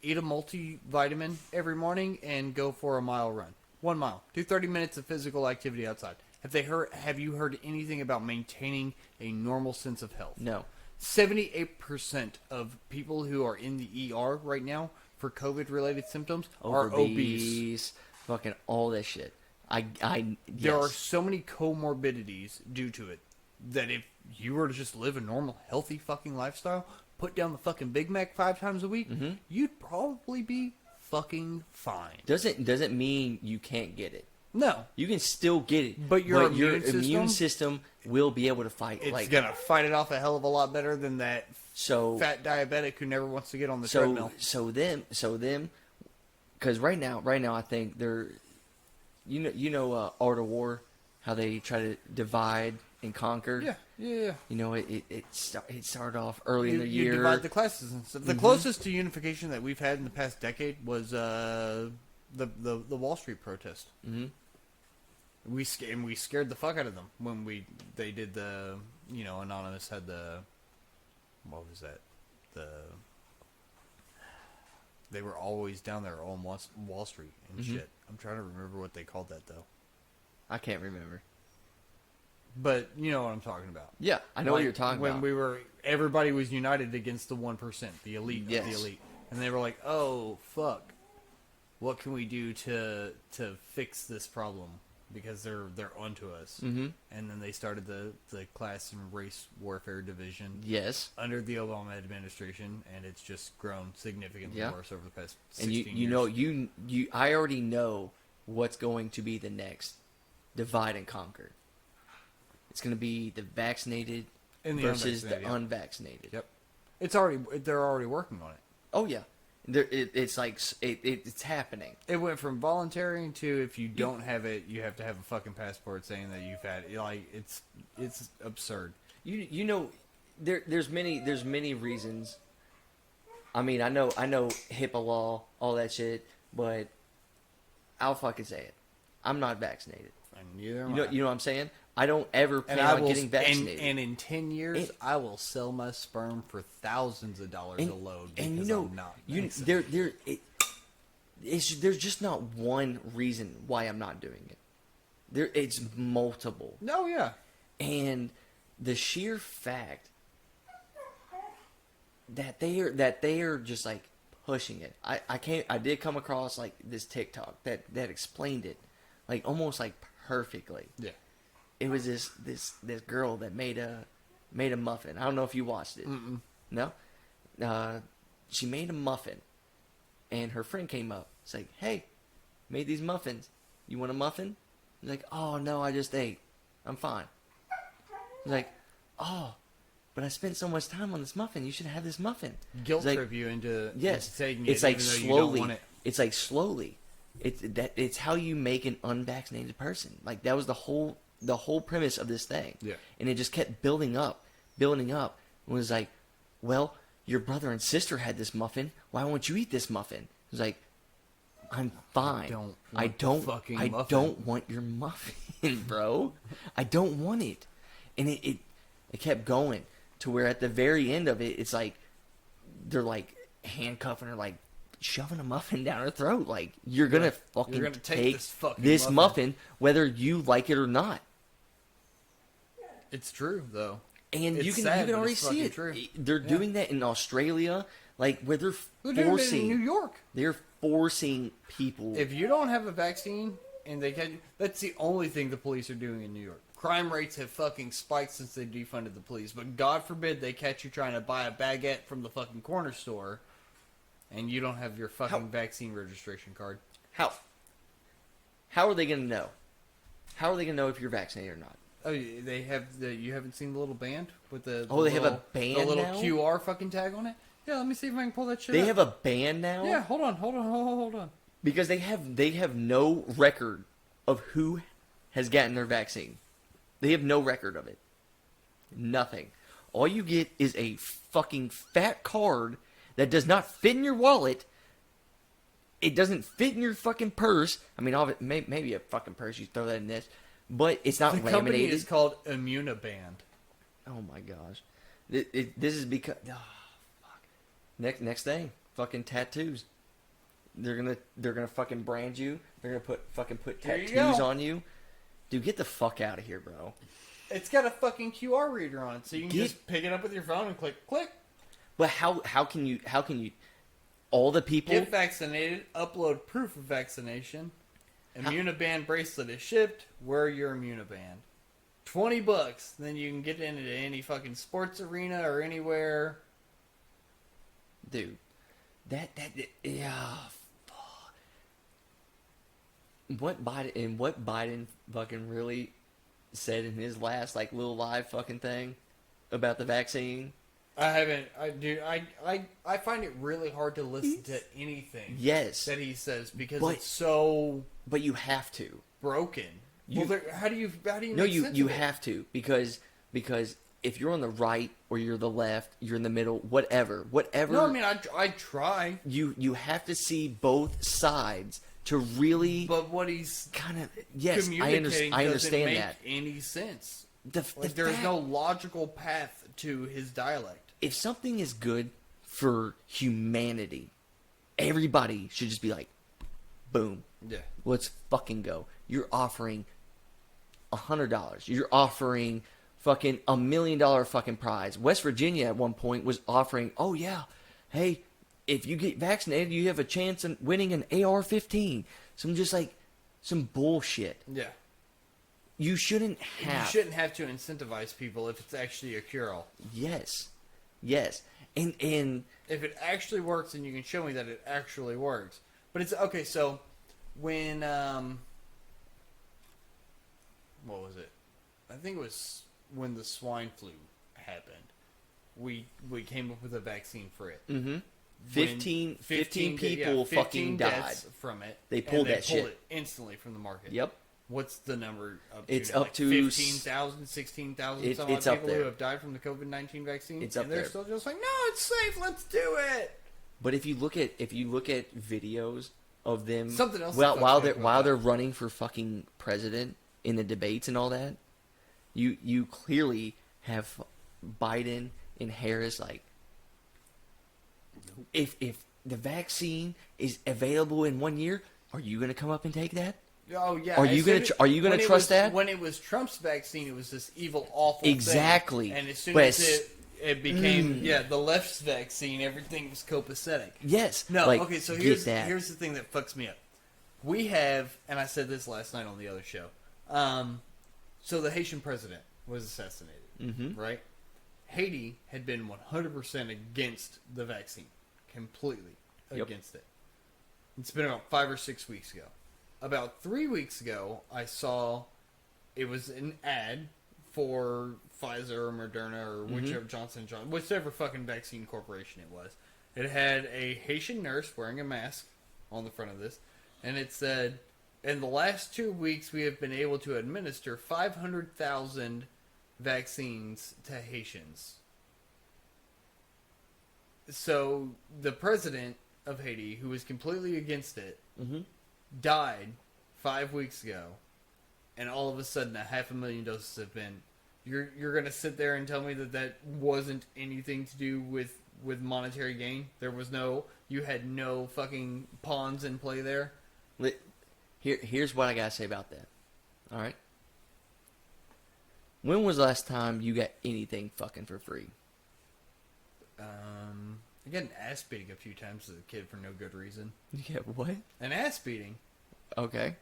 Eat a multivitamin every morning and go for a mile run. 1 mile. Do 30 minutes of physical activity outside." Have you heard anything about maintaining a normal sense of health? No. 78% of people who are in the ER right now for COVID-related symptoms are obese. Fucking all that shit. There are so many comorbidities due to it that if you were to just live a normal, healthy fucking lifestyle, put down the fucking Big Mac 5 times a week, you'd probably be fucking fine. Doesn't mean you can't get it. No. You can still get it, But your immune system will be able to fight. It's gonna fight it off a hell of a lot better than that fat diabetic who never wants to get on the treadmill. So them, because right now, I think they're, Art of War, how they try to divide and conquer. Yeah. You know, it started off early in the You year. divide the classes and stuff. The closest to unification that we've had in the past decade was the Wall Street protest. Mm-hmm. We scared the fuck out of them when they did the Anonymous had the what was that they were always down there on Wall Street and shit. I'm trying to remember what they called that though. I can't remember. But you know what I'm talking about. Yeah, I know what you're talking about. When everybody was united against the 1%, the elite of the elite, and they were like, "Oh fuck, what can we do to fix this problem?" Because they're onto us. Mm-hmm. And then they started the class and race warfare division. Yes. Under the Obama administration, and it's just grown significantly worse over the past 16 years. I already know what's going to be the next divide and conquer. It's going to be the vaccinated and versus the unvaccinated. Yep. They're already working on it. Oh yeah. It's happening. It went from voluntary to if you don't have it, you have to have a fucking passport saying that you've had it. Like it's absurd. There's many reasons. I mean, I know HIPAA law, all that shit, but I'll fucking say it. I'm not vaccinated. And neither am I. You know what I'm saying? I don't ever plan on getting vaccinated. And in 10 years, I will sell my sperm for thousands of dollars a load because I'm not vaccinated. There's just not one reason why I'm not doing it. It's multiple. No, yeah. And the sheer fact that they are just like pushing it. I did come across like this TikTok that explained it like almost like perfectly. Yeah. It was this girl that made a muffin. I don't know if you watched it. Mm-mm. No? She made a muffin, and her friend came up. It's like, "Hey, made these muffins. You want a muffin?" He's like, "Oh no, I just ate. I'm fine." He's like, "Oh, but I spent so much time on this muffin. You should have this muffin." Guilt trip you into taking it. It's like even though slowly. you don't want it. It's like slowly. It's how you make an unvaccinated person. Like that was the whole premise of this thing. Yeah. And it just kept building up. It was like, well, your brother and sister had this muffin. Why won't you eat this muffin? It was like, I'm fine. I don't want your muffin, bro. I don't want it. And it kept going to where at the very end of it, it's like they're like handcuffing her, like shoving a muffin down her throat. Like, you're gonna take this muffin whether you like it or not. It's true though. And it's you can sad, already see it. True. They're doing that in Australia, like where they're doing it in New York. They're forcing people. If you don't have a vaccine and they catch you, that's the only thing the police are doing in New York. Crime rates have fucking spiked since they defunded the police. But God forbid they catch you trying to buy a baguette from the fucking corner store, and you don't have your fucking vaccine registration card. How are they going to know? How are they going to know if you're vaccinated or not? Oh, they have you haven't seen the little band with the they have a band the little now? QR fucking tag on it. Yeah, let me see if I can pull that shit. They up. have a band now. Yeah, hold on. Because they have no record of who has gotten their vaccine. They have no record of it. Nothing. All you get is a fucking fat card that does not fit in your wallet. It doesn't fit in your fucking purse. I mean, maybe a fucking purse. You throw that in this. But it's not laminated. The company is called Immuniband. Oh my gosh. This is because... Oh, fuck. Next thing. Fucking tattoos. They're gonna fucking brand you. They're gonna put tattoos on you. Dude, get the fuck out of here, bro. It's got a fucking QR reader on it, so you can just pick it up with your phone and click. But how can you all the people get vaccinated, upload proof of vaccination, Immuniband bracelet is shipped, wear your Immuniband. $20, then you can get into any fucking sports arena or anywhere. Dude, that What Biden fucking really said in his last like little live fucking thing about the vaccine. I haven't. I find it really hard to listen to anything. Yes. That he says because it's so. But you have to. Broken. How do you? No, you have to because if you're on the right or you're the left, you're in the middle, whatever. No, I mean I try. You have to see both sides to really. But what he's kind of I understand doesn't make that any sense. There's no logical path to his dialect. If something is good for humanity, everybody should just be like, boom. Yeah. Let's fucking go. You're offering $100. You're offering fucking $1 million fucking prize. West Virginia at one point was offering, oh yeah, hey, if you get vaccinated, you have a chance of winning an AR-15. Some bullshit. Yeah. You shouldn't have to incentivize people if it's actually a cure-all. Yes. And if it actually works, and you can show me that it actually works. But it's okay. So when what was it? I think it was when the swine flu happened. We came up with a vaccine for it. Mm-hmm. 15 people fucking died from it. They pulled it instantly from the market. Yep. What's the number up to? It's up to 15,000, 16,000 some odd people who have died from the COVID-19 vaccine. It's up there. And they're still just like, no, it's safe. Let's do it. But if you look at videos of them, something else while they're running for fucking president in the debates and all that, you clearly have Biden and Harris like, if the vaccine is available in 1 year, are you going to come up and take that? Oh yeah. Are you gonna trust that? When it was Trump's vaccine, it was this evil, awful exactly thing. And as soon as it became the left's vaccine, everything was copacetic. Yes. No. Okay. So here's the thing that fucks me up. We have, and I said this last night on the other show. So the Haitian president was assassinated, right? Haiti had been 100% against the vaccine, completely against it. It's been about 5 or 6 weeks ago. About 3 weeks ago, I saw it was an ad for Pfizer or Moderna or whichever Johnson & Johnson, whichever fucking vaccine corporation it was. It had a Haitian nurse wearing a mask on the front of this, and it said, in the last 2 weeks, we have been able to administer 500,000 vaccines to Haitians. So the president of Haiti, who was completely against it, Mm-hmm. died 5 weeks ago, and all of a sudden 500,000 doses have been. You're gonna sit there and tell me that wasn't anything to do with monetary gain? There was you had no fucking pawns in play there. Here's what I gotta say about that. All right. When was the last time you got anything fucking for free? I got an ass beating a few times as a kid for no good reason. You get what? An ass beating. Okay.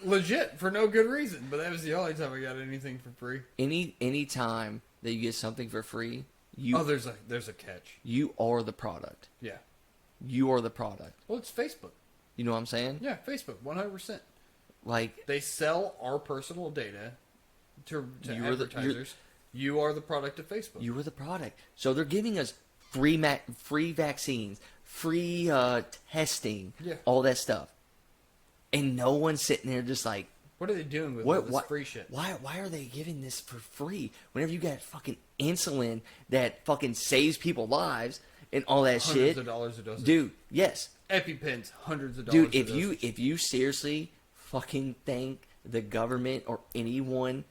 Legit, for no good reason. But that was the only time I got anything for free. Any time that you get something for free, there's a catch. You are the product. Yeah. You are the product. Well, it's Facebook. You know what I'm saying? Yeah, Facebook, 100%. Like, they sell our personal data to advertisers. You are the product of Facebook. You are the product. So they're giving us free vaccines, free testing, all that stuff. And no one's sitting there just like, what are they doing with all this free shit? Why are they giving this for free? Whenever you got fucking insulin that fucking saves people's lives and all that shit. Hundreds of dollars a dose. Dude, yes. EpiPens, hundreds of dollars a dose. Dude, if you seriously fucking think the government or anyone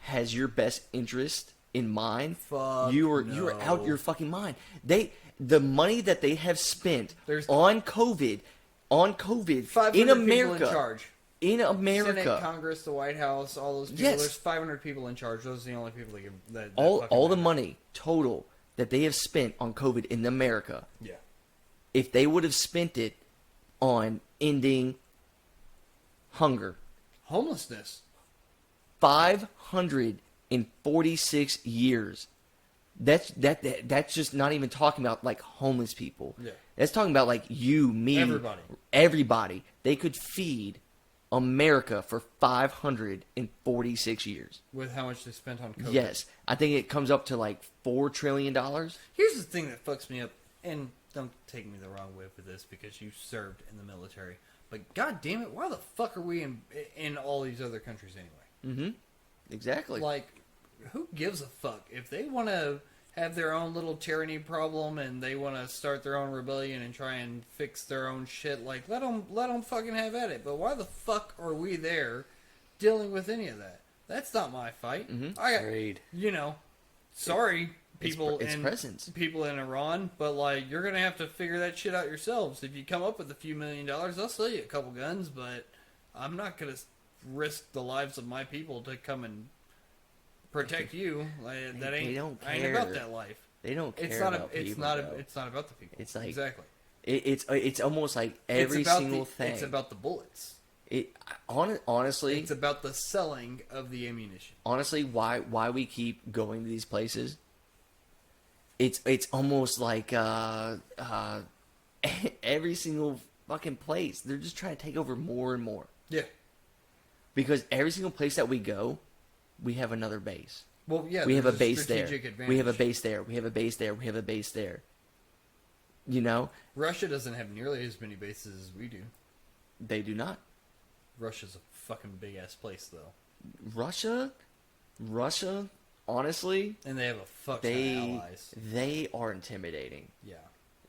has your best interest in mind, you are out your fucking mind. The money that they have spent on COVID in America, people in charge. In America, Senate, Congress, the White House, all those people. Yes. There's 500 people in charge. Those are the only people that give that all the money total that they have spent on COVID in America. Yeah. If they would have spent it on ending hunger, homelessness, 546 years. That's just not even talking about like homeless people. Yeah. That's talking about like you, me, everybody. They could feed America for 546 years. With how much they spent on COVID. Yes. I think it comes up to like $4 trillion. Here's the thing that fucks me up, and don't take me the wrong way with this because you served in the military, but god damn it, why the fuck are we in all these other countries anyway? Mm-hmm. Exactly. Like, who gives a fuck? If they want to have their own little tyranny problem and they want to start their own rebellion and try and fix their own shit, like, let them fucking have at it. But why the fuck are we there dealing with any of that? That's not my fight. Mm-hmm. Agreed. Sorry, people people in Iran, but like, you're gonna have to figure that shit out yourselves. If you come up with a few $1 million, I'll sell you a couple guns, but I'm not gonna risk the lives of my people to come and protect you. Like, that ain't about that life. They don't care it's about people. It's not about the people. It's like exactly. It's almost like every single thing. It's about the bullets. Honestly, it's about the selling of the ammunition. Honestly, why we keep going to these places? It's almost like every single fucking place they're just trying to take over more and more. Yeah. Because every single place that we go, we have another base. Well, yeah, we have a base there. Advantage. We have a base there. We have a base there. We have a base there. You know? Russia doesn't have nearly as many bases as we do. They do not. Russia's a fucking big-ass place, though. Russia, honestly... And they have a fuck ton of allies. They are intimidating. Yeah.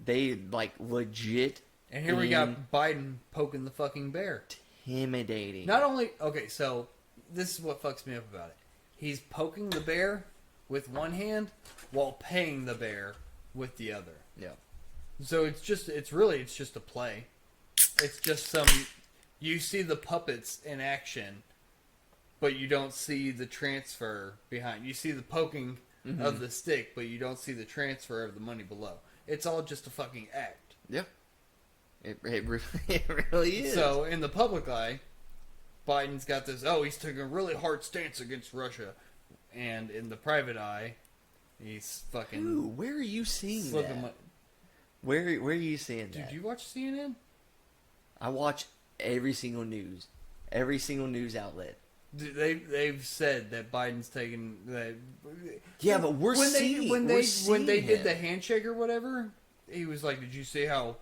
They, like, legit... And here we got Biden poking the fucking bear. Intimidating. Not only... Okay, so this is what fucks me up about it. He's poking the bear with one hand while paying the bear with the other. Yeah. So it's just a play. It's just you see the puppets in action, but you don't see the transfer behind. You see the poking of the stick, but you don't see the transfer of the money below. It's all just a fucking act. Yeah. It really is. So in the public eye, Biden's got this, he's taking a really hard stance against Russia. And in the private eye, he's fucking... Ooh, where are you seeing that? Where are you seeing that? Did you watch CNN? I watch every single news outlet. They've said that Biden's taking that. Yeah, but when they did the handshake or whatever, he was like, "Did you see how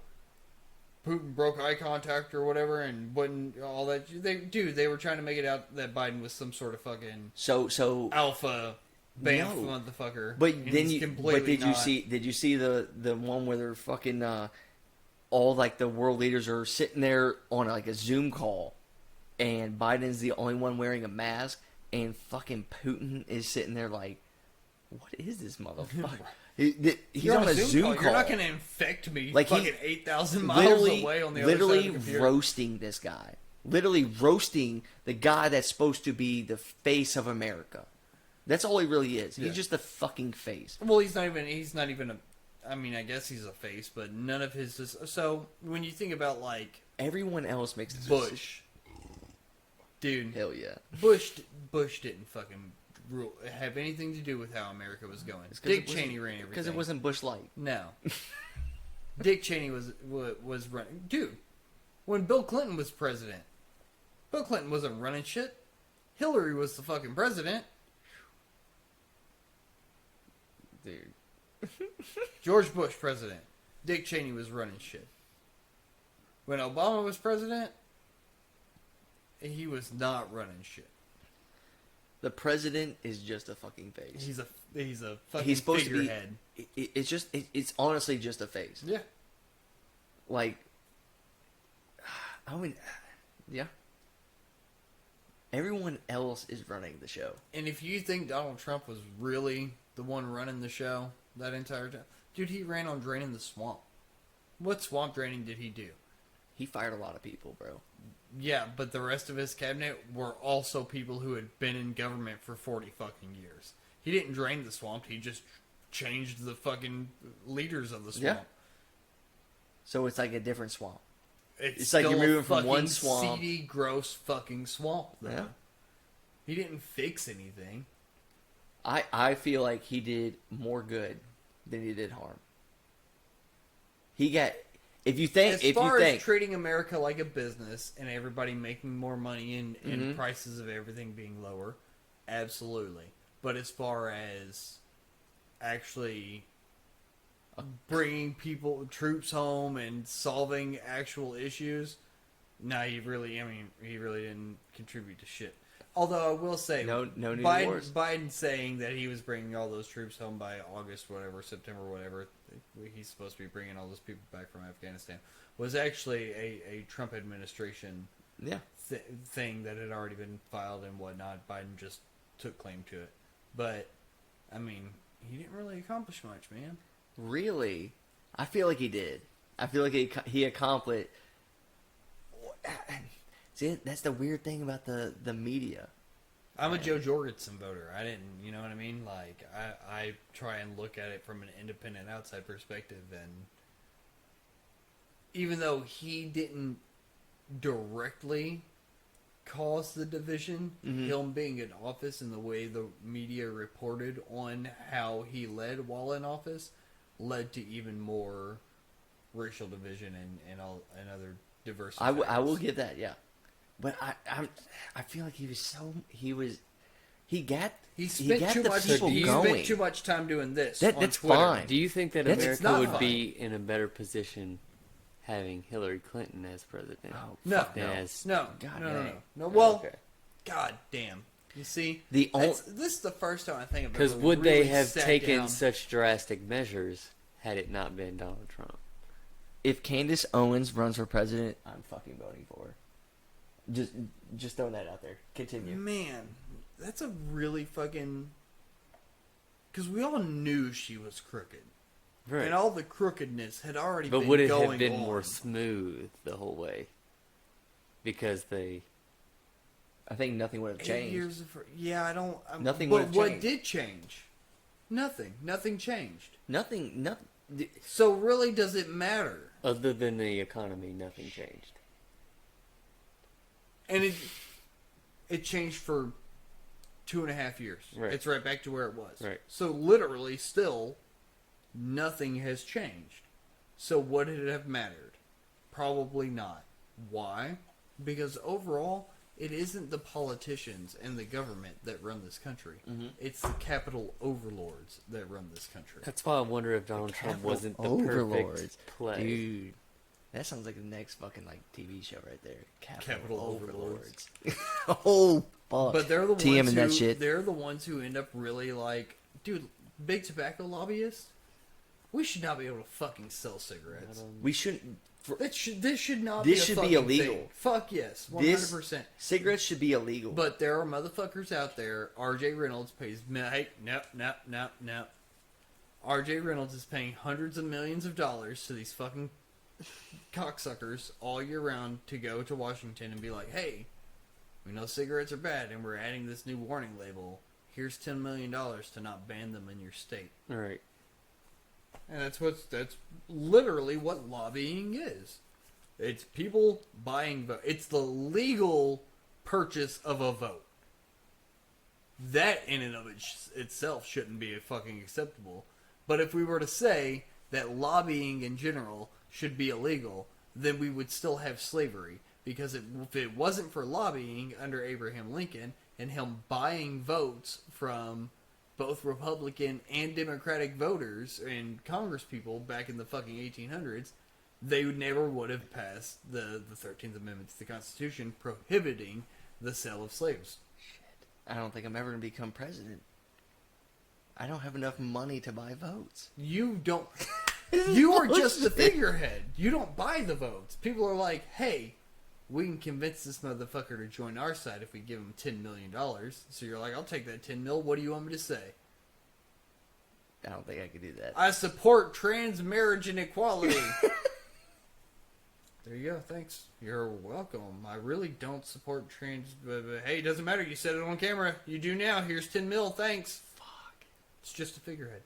Putin broke eye contact or whatever and wouldn't all that?" They were trying to make it out that Biden was some sort of fucking so alpha Banff motherfucker. But and then he's but completely not. did you see the one where they're fucking all like the world leaders are sitting there on like a Zoom call, and Biden's the only one wearing a mask, and fucking Putin is sitting there like, what is this motherfucker? He's You're on a Zoom call. You're not going to infect me Like fucking 8,000 miles away on the other side of the computer. Roasting this guy. Literally roasting the guy that's supposed to be the face of America. That's all he really is. Yeah. He's just the fucking face. Well, he's not even a. I mean, I guess he's a face, but none of his. So when you think about like Everyone else makes Bush, dude, Hell yeah. Bush didn't fucking have anything to do with how America was going. Dick Cheney ran everything Because it wasn't Bush Light. No. Dick Cheney was running. Dude, when Bill Clinton was president, Bill Clinton wasn't running shit. Hillary was the fucking president. Dude. George Bush president. Dick Cheney was running shit. When Obama was president, he was not running shit. The president is just a fucking face. He's a fucking He's supposed figurehead. to be. It's honestly just a face. Yeah. Like, I mean, yeah. Everyone else is running the show. And if you think Donald Trump was really the one running the show that entire time, dude, he ran on draining the swamp. What swamp draining did he do? He fired a lot of people, bro. Yeah, but the rest of his cabinet were also people who had been in government for 40 fucking years. He didn't drain the swamp. He just changed the fucking leaders of the swamp. Yeah. So it's like a different swamp. It's like you're still a moving from one fucking swamp. seedy, gross fucking swamp, though. Yeah. He didn't fix anything. I feel like he did more good than he did harm. He got As far as treating America like a business and everybody making more money and prices of everything being lower, absolutely. But as far as actually bringing troops home and solving actual issues, he really didn't contribute to shit. Although I will say, no new wars. Biden saying that he was bringing all those troops home by August, whatever, September, whatever, he's supposed to be bringing all those people back from Afghanistan, was actually a Trump administration thing that had already been filed and whatnot. Biden just took claim to it. But, I mean, he didn't really accomplish much, man. Really? I feel like he did. I feel like he accomplished. See, that's the weird thing about the media. I'm a Joe Jorgensen voter. I didn't, you know what I mean? Like, I try and look at it from an independent outside perspective, and even though he didn't directly cause the division, him being in office and the way the media reported on how he led while in office led to even more racial division and other diversity. I will give that, yeah. But I feel like he spent too much time doing this. That's Twitter. fine. Do you think that It's America not would fine. be in a better position having Hillary Clinton as president? Oh, No, fuck no. God No. dang. Well, Okay. god damn. You see, The this is the first time I think about. Because would they have taken such drastic measures had it not been Donald Trump? If Candace Owens runs for president, I'm fucking voting for her. Just throwing that out there. Continue. Man, that's a really fucking. Because we all knew she was crooked, Right. and all the crookedness had already But been would it going have been on. more smooth the whole way? Because they... I think nothing would have 8 changed. years of, yeah, I don't. Nothing But would have what changed. did change? Nothing. Nothing changed. Nothing. So really, does it matter? Other than the economy, nothing changed. And it changed for 2.5 years. Right. It's right back to where it was. Right. So literally, still, nothing has changed. So would it have mattered? Probably not. Why? Because overall, it isn't the politicians and the government that run this country. It's the capital overlords that run this country. That's why I wonder if Donald Trump wasn't the Overlords. perfect play. Dude, that sounds like the next fucking like TV show right there. Capital Overlords. Oh, fuck. But they're the ones TM and who that shit. they're the ones who end up really like, dude, big tobacco lobbyists. We should not be able to fucking sell cigarettes. We shouldn't. This should not. This be a should be fucking illegal. thing. Fuck yes, 100%. Cigarettes should be illegal. But there are motherfuckers out there. R.J. Reynolds pays. Hey, no. R.J. Reynolds is paying hundreds of millions of dollars to these fucking cocksuckers all year round to go to Washington and be like, hey, we know cigarettes are bad and we're adding this new warning label. Here's $10 million to not ban them in your state. All right. And that's literally what lobbying is. It's people buying vote. It's the legal purchase of a vote. That in and of itself shouldn't be fucking acceptable. But if we were to say that lobbying in general should be illegal, then we would still have slavery. Because if it wasn't for lobbying under Abraham Lincoln and him buying votes from both Republican and Democratic voters and Congress people back in the fucking 1800s, they never would have passed the 13th Amendment to the Constitution prohibiting the sale of slaves. Shit. I don't think I'm ever going to become president. I don't have enough money to buy votes. You don't... You are just the figurehead. You don't buy the votes. People are like, hey, we can convince this motherfucker to join our side if we give him $10 million. So you're like, I'll take that 10 mil. What do you want me to say? I don't think I could do that. I support trans marriage and equality. There you go. Thanks. You're welcome. I really don't support trans... But hey, it doesn't matter. You said it on camera. You do now. Here's 10 mil. Thanks. Fuck. It's just a figurehead.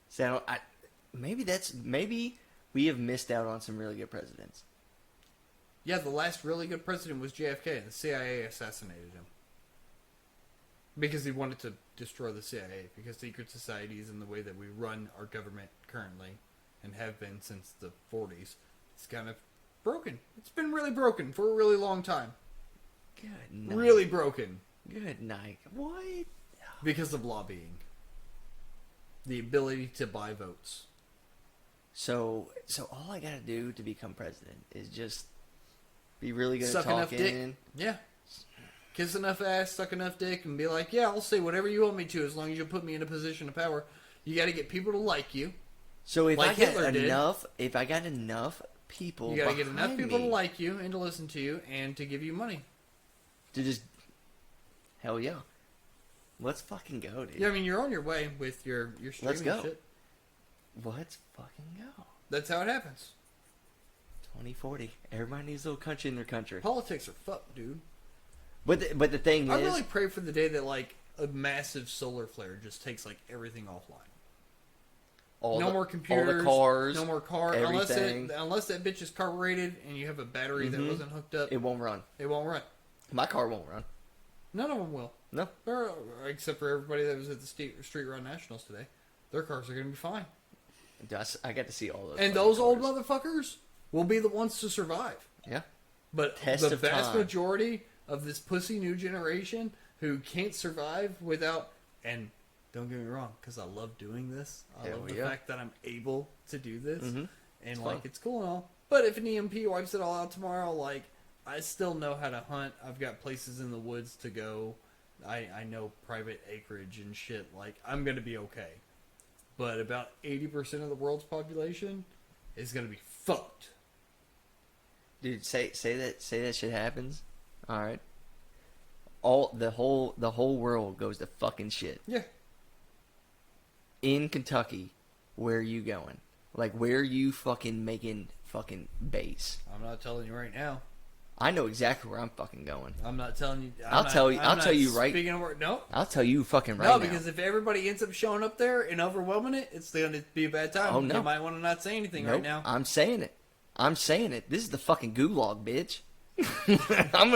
So maybe we have missed out on some really good presidents. Yeah, the last really good president was JFK, and the CIA assassinated him. Because he wanted to destroy the CIA, because secret societies and the way that we run our government currently, and have been since the 40s, it's kind of broken. It's been really broken for a really long time. Good night. Really broken. Good night. What? Because of lobbying. The ability to buy votes. So all I gotta do to become president is just be really good Suck at enough talking. dick. Yeah. Kiss enough ass, suck enough dick, and be like, yeah, I'll say whatever you want me to as long as you put me in a position of power. You gotta get people to like you. So if Like I got Hitler did. if I got enough people, You gotta get enough behind people me to like you and to listen to you and to give you money. to just hell yeah, let's fucking go, dude. Yeah, I mean, you're on your way with your streaming Let's go. shit. Let's fucking go. That's how it happens. 2040. Everybody needs a little country in their country. Politics are fucked, dude. But the thing I is, really pray for the day that, like, a massive solar flare just takes, like, everything offline. No more computers. all the cars, No more cars. everything. Unless that bitch is carbureted and you have a battery that wasn't hooked up, it won't run. it won't run. My car won't run. None of them will. No. Except for everybody that was at the Street Run Nationals today. Their cars are going to be fine. I got to see all those. And fucking those old cars. motherfuckers will be the ones to survive. Yeah. But Test the of vast time. majority of this pussy new generation who can't survive without... And don't get me wrong, because I love doing this. I Hell love the yeah. fact that I'm able to do this. Mhm. And, It's like, fun. it's cool and all. But if an EMP wipes it all out tomorrow, like, I still know how to hunt. I've got places in the woods to go. I know private acreage and shit. Like, I'm going to be okay. But about 80% of the world's population is going to be fucked. Dude, say that shit happens. All right. The whole world goes to fucking shit. Yeah. In Kentucky, where are you going? Like, where are you fucking making fucking base? I'm not telling you right now. I know exactly where I'm fucking going. I'm not telling you. I'll tell you right. Speaking of work, no. I'll tell you fucking right No, now. because if everybody ends up showing up there and overwhelming it, it's going to be a bad time. Oh, no. You might want to not say anything Nope, right now. I'm saying it. This is the fucking gulag, bitch. I'm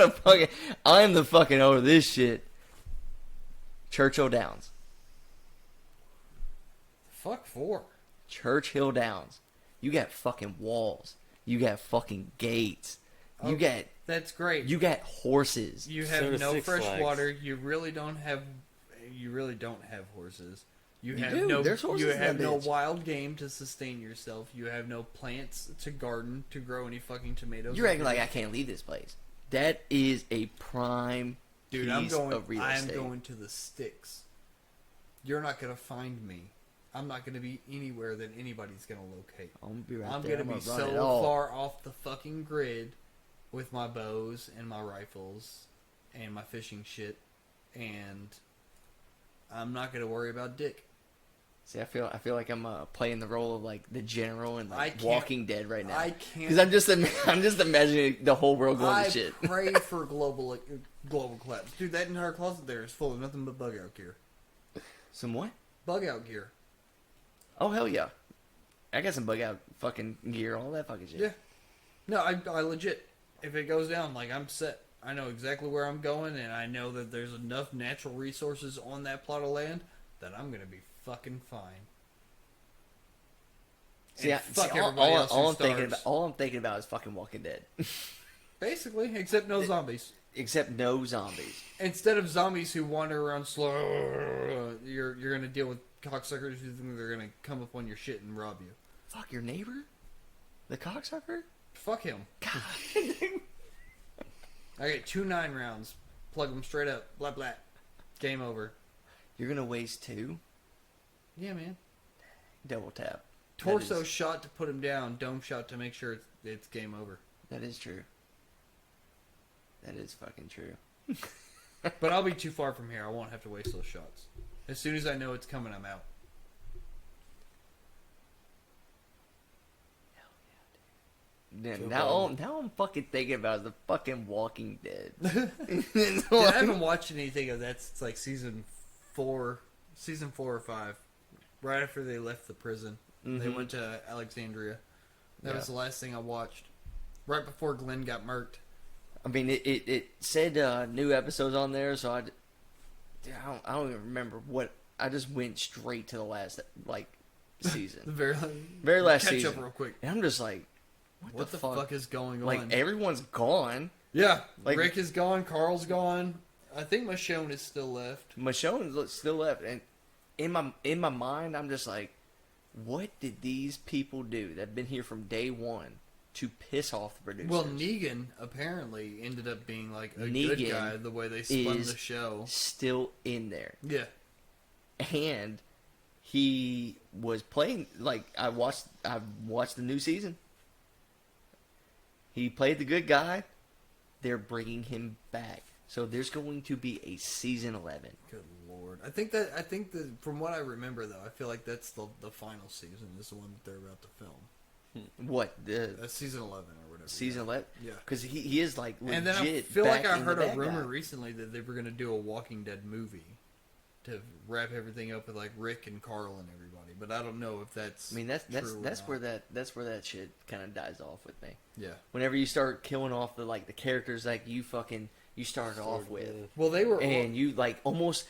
the fucking over this shit. Churchill Downs. Fuck for. Churchill Downs. You got fucking walls. You got fucking gates. You Okay, that's great. got horses. You So have does no Six fresh Flags. water. You really don't have horses. You have do. no. There's horses You in have that no bitch. wild game to sustain yourself. You have no plants to garden to grow any fucking tomatoes. You're acting like I can't leave this place. That is a prime Dude, piece of real I'm estate. going to the sticks. You're not gonna find me. I'm not gonna be anywhere that anybody's gonna locate. I'm gonna be right I'm there. gonna be run so it all. far off the fucking grid with my bows and my rifles and my fishing shit, and I'm not gonna worry about dick. See, I feel like I'm playing the role of like the general and I like can't- Walking Dead right now. I can't. Because I'm just imagining the whole world going I to shit. pray for global collapse, dude. That entire closet there is full of nothing but bug out gear. Some what? Bug out gear. Oh hell yeah! I got some bug out fucking gear, all that fucking shit. Yeah. No, I legit. If it goes down, like I'm set. I know exactly where I'm going, and I know that there's enough natural resources on that plot of land that I'm gonna be fucking fine. See, And fuck all everybody else who all I'm thinking about is fucking Walking Dead. Basically, except no zombies. Except no zombies. Instead of zombies who wander around slow, you're gonna deal with cocksuckers who think they're gonna come up on your shit and rob you. Fuck your neighbor? The cocksucker? Fuck him. God. I get 2 9 rounds. Plug them straight up. Blah blah. Game over. You're gonna waste 2? Yeah, man. Double tap. Torso shot to put him down. Dome shot to make sure it's game over. That is true. That is fucking true. But I'll be too far from here. I won't have to waste those shots. As soon as I know it's coming, I'm out. Yeah, So now I'm fucking thinking about the fucking Walking Dead. Dude, I haven't watched anything of that since like season 4 or 5. Right after they left the prison, they went to Alexandria. That was the last thing I watched. Right before Glenn got murked. I mean, it said new episodes on there, so I don't even remember what. I just went straight to the last like The season, very last catch season. up real quick. And I'm just like, What the fuck is going on? like everyone's gone. Yeah, like- Rick is gone. Carl's gone. I think Michonne is still left. Michonne's still left, and in my mind, I'm just like, what did these people do that've been here from day one to piss off the producers? Well, Negan apparently ended up being like a good Negan guy the way they spun is the show. still in there, Yeah, and he was playing like I watched the new season. He played the good guy. They're bringing him back, so there's going to be a season 11. good lord. I think that from what I remember though, I feel like that's the final season is the one that they're about to film. What the That's season 11 or whatever. season 11? Yeah. Because he is like legit. And then I feel back like I in heard the a bad rumor guy. recently that they were going to do a Walking Dead movie to wrap everything up with like Rick and Carl and everybody. But I don't know if that's. I mean that's true or that's not. where that shit kind of dies off with me. Yeah. Whenever you start killing off the characters like you started off with, Well, they were. and you like almost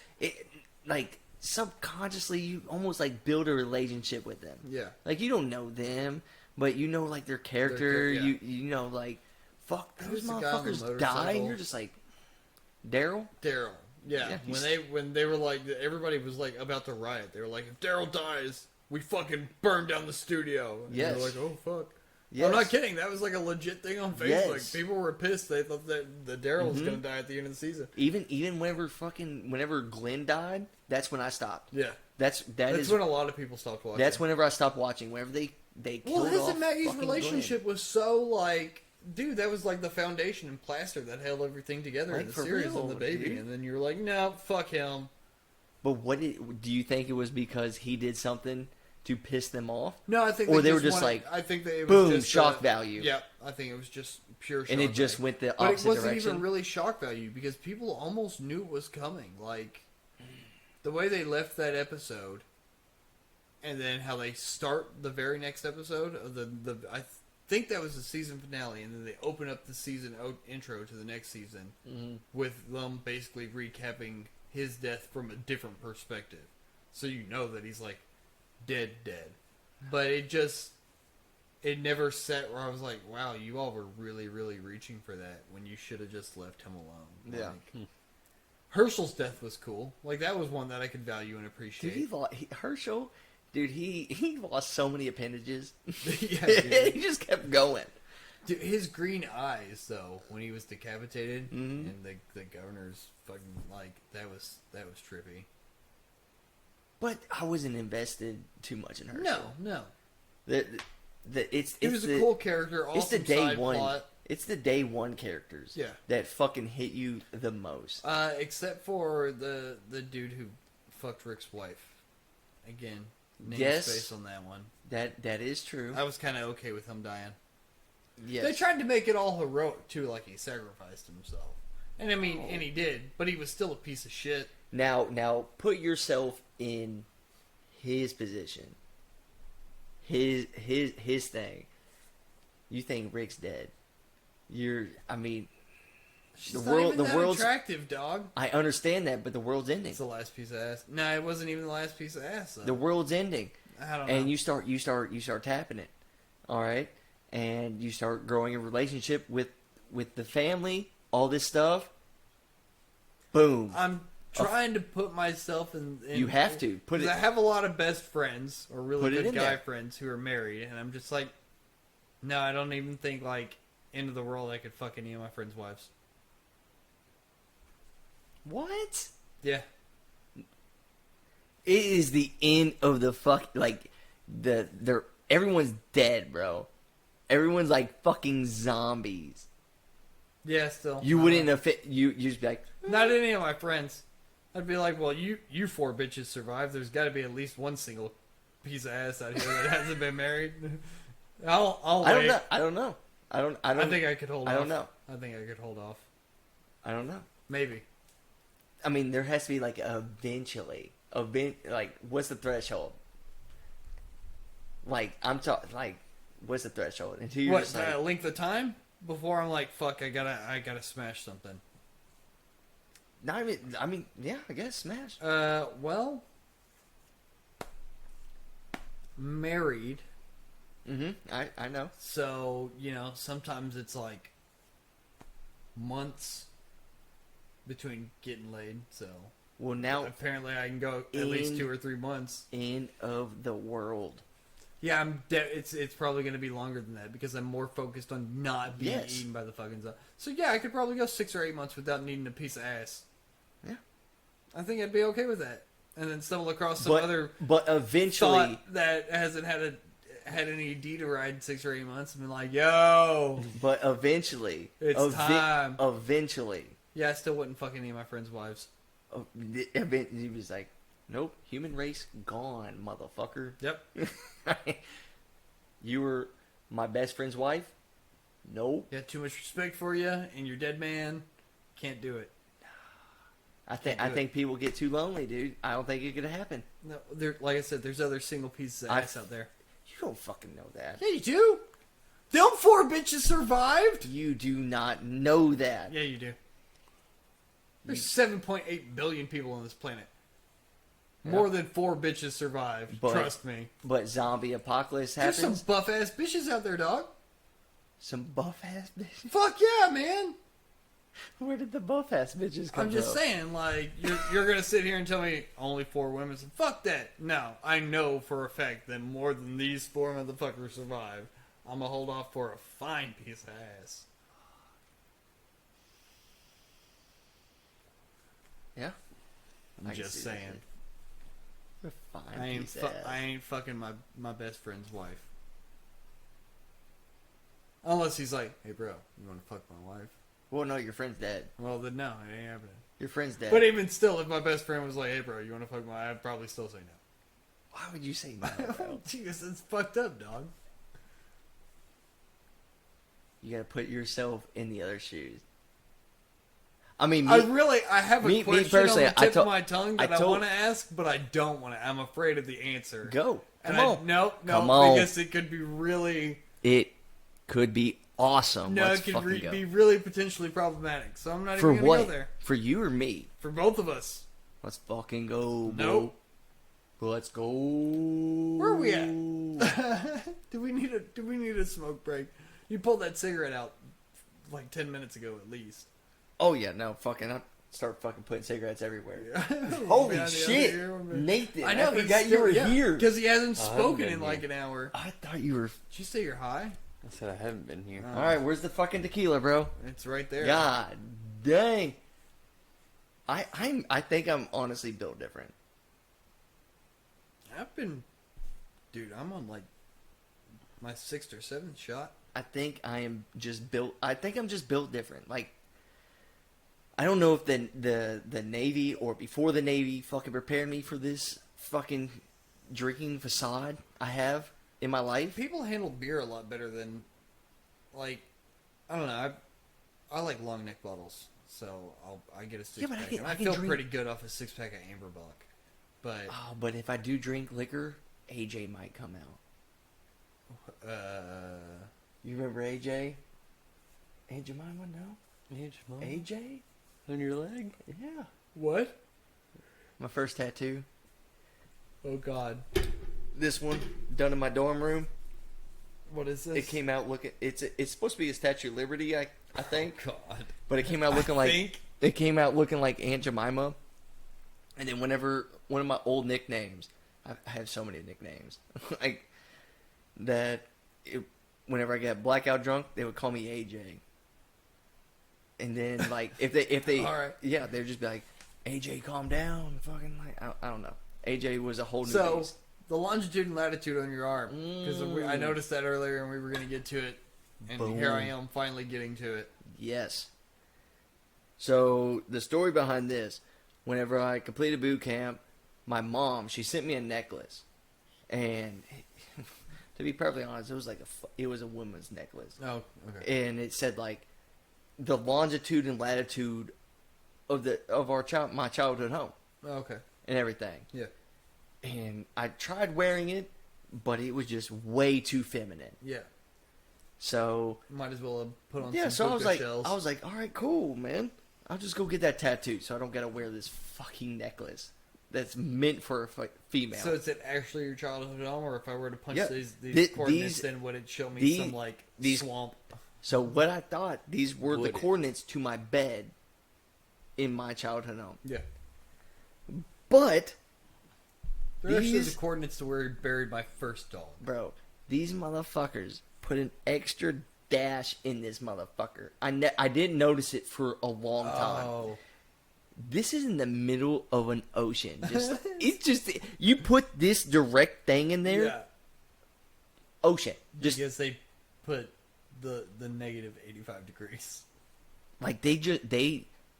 like subconsciously you almost like build a relationship with them. Yeah. Like you don't know them, but you know like their character. yeah. You know like fuck Who's those the guy on the motherfuckers die, motorcycle? and you're just like Daryl. Daryl. Yeah. Yeah, when they were like everybody was like about to riot. They were like, if Daryl dies, we fucking burn down the studio. And Yes. They're like, oh fuck. Yes. I'm not kidding. That was like a legit thing on Facebook. Yes. People were pissed. They thought that the Daryl was going to die at the end of the season. Even whenever Glenn died, that's when I stopped. Yeah. That's when a lot of people stopped watching. That's whenever I stopped watching. Whenever they killed Well, his off and Maggie's fucking relationship was so like, dude, that was like the foundation and plaster that held everything together Like, in the for series real, and the baby. dude. And then you're like, no, fuck him. Glenn. But do you think it was because he did something to piss them off? No, I think Or they were just just wanted- like, I think they it boom, was just, shock value. Yeah, I think it was just pure shock And it just value. went the But it opposite wasn't direction. even really shock value because people almost knew it was coming. Like the way they left that episode, and then how they start the very next episode of the I think that was the season finale, and then they open up the season intro to the next season with them basically recapping his death from a different perspective. So you know that he's like dead. But it never set where I was like, wow, you all were really, really reaching for that when you should have just left him alone. Yeah. Like, Herschel's death was cool. Like, that was one that I could value and appreciate. Dude, Herschel, dude, he lost so many appendages. Yeah, dude. He just kept going. Dude, his green eyes, though, when he was decapitated, Mhm. and the governor's fucking, like, that was trippy. But I wasn't invested too much in her. No. He was a cool character, awesome It's the day side one. plot. It's the day one characters. Yeah. That fucking hit you the most. Except for the dude who fucked Rick's wife. Again, name Yes. space on that one. That is true. I was kind of okay with him dying. Yes. They tried to make it all heroic too, like he sacrificed himself, and I mean, and he did, but he was still a piece of shit. Now put yourself in his position. His thing. You think Rick's dead. She's the not world even the that world's attractive, dog. I understand that, but the world's ending. It's the last piece of ass. No, it wasn't even the last piece of ass. Though. The world's ending. I don't know. And you start tapping it. All right? And you start growing a relationship with the family, all this stuff. Boom. I'm trying to put myself in. You have to put it. I have a lot of best friends or really Put it good in guy there. friends who are married, and I'm just like, no, I don't even think like end of the world I could fuck any of my friends' wives. What? Yeah. It is the end of the fuck. Like everyone's dead, bro. Everyone's like fucking zombies. Yeah, still. You wouldn't have fit. You just be like, Not any of my friends. I'd be like, well, you four bitches survived. There's got to be at least one single piece of ass out here that hasn't been married. I'll I wait. don't know. I don't. I think I could hold off. I don't know. I think I could hold off. I don't know. Maybe. I mean, there has to be like eventually. Like, what's the threshold? Like, I'm talking. Like, what's the threshold? Until you're What, just like, length of time? Before I'm like, fuck, I gotta smash something. not even. I mean, yeah, I guess smash. Well, married. I know. So, sometimes it's like months between getting laid. So, Well, now apparently I can go at least 2 or 3 months. end of the world. Yeah, it's probably going to be longer than that because I'm more focused on not being Yes. eaten by the fucking zombie. So yeah, I could probably go 6 or 8 months without needing a piece of ass. Yeah. I think I'd be okay with that. And then stumble across some other But eventually, thought that hasn't had any D to ride in 6 or 8 months and been like, yo, it's time. Eventually, yeah, I still wouldn't fuck any of my friends' wives. he was like, "Nope, human race gone, motherfucker." Yep. You were my best friend's wife. Nope. Yeah, too much respect for you, and you're dead man. Can't do it. I think people get too lonely, dude. I don't think it could happen. No, like I said, there's other single pieces of ass out there. You don't fucking know that. Yeah, you do. Them 4 bitches survived. You do not know that. Yeah, you do. There's 7.8 billion people on this planet. More than 4 bitches survived. Trust me. But zombie apocalypse There's happens. some buff ass bitches out there, dog. Some buff ass bitches. Fuck yeah, man. Where did the buff ass bitches come I'm just from? saying, like, you're gonna sit here and tell me only 4 women. Fuck that. No, I know for a fact that more than these 4 motherfuckers survive. I'm gonna hold off for a fine piece of ass. Yeah. I'm just saying. A fine I ain't piece of ass. I ain't fucking my best friend's wife. Unless he's like, hey bro, you wanna fuck my wife? Well, no, your friend's dead. Well then no, it ain't happening. Your friend's dead. But even still, if my best friend was like, hey bro, you wanna fuck my, I'd probably still say no. Why would you say no, bro? Jeez, it's fucked up, dog. You gotta put yourself in the other shoes. I mean, I have a me question personally, on the tip I of my tongue that I told- want to ask, but I don't want to. I'm afraid of the answer. go. And Come on. No, Come on. because it could be really. It could be awesome. No, Let's it could fucking go. be really potentially problematic. So I'm not For even going to what? go there. For you or me? For both of us. Let's fucking go, Nope. bro. Let's go. Where are we at? Do we need a smoke break? You pulled that cigarette out like 10 minutes ago at least. Oh yeah, no, fucking. I start fucking putting cigarettes everywhere. Behind Holy the other shit, ear. Nathan! I know, I forgot you were here. because he hasn't I haven't spoken been in like here. an hour. I thought you were. Did you say you're high? I said I haven't been here. All right, where's the fucking tequila, bro? It's right there. God dang. I think I'm honestly built different. Dude, I'm on like my 6th or 7th shot. I think I'm just built different. Like, I don't know if the Navy or before the Navy fucking prepared me for this fucking drinking facade I have in my life. People handle beer a lot better than, like, I don't know. I like long neck bottles, so I get a 6-pack. but I I can feel drink... pretty good off a 6-pack of Amber Buck. But but if I do drink liquor, AJ might come out. You remember AJ? Aunt Jemima, no? AJ? On your leg? Yeah. what? My first tattoo. Oh God, This one, done in my dorm room. what is this? It came out looking. It's supposed to be a Statue of Liberty, I think. God, But it came out looking like Aunt Jemima. And then whenever one of my old nicknames, I have so many nicknames, like that. Whenever I get blackout drunk, they would call me AJ. And then like if they All right. yeah, they'd just be like, AJ, calm down, fucking like I don't know. AJ was a whole new So beast. the longitude and latitude on your arm, because I noticed that earlier and we were gonna get to it, and Boom. here I am finally getting to it. Yes. So the story behind this, whenever I completed boot camp, my mom, she sent me a necklace, and to be perfectly honest, it was a woman's necklace, Oh, okay. and it said like the longitude and latitude of my childhood home Oh, okay. and everything. Yeah. And I tried wearing it, but it was just way too feminine. Yeah. So Might as well have put on yeah, some so puka shells. I was like, all right, cool, man. I'll just go get that tattoo, so I don't gotta wear this fucking necklace that's meant for a female. So is it actually your childhood home, or if I were to punch Yeah. these coordinates, then would it show me some like swamp? So what I thought, these were Would the it? coordinates to my bed in my childhood home. Yeah. But They're actually these, the coordinates to where he buried my first dog. bro, these motherfuckers put an extra dash in this motherfucker. I didn't notice it for a long time. Oh. This is in the middle of an ocean. It's just you put this direct thing in there. Yeah. Ocean. Just Because they put the negative 85 degrees. like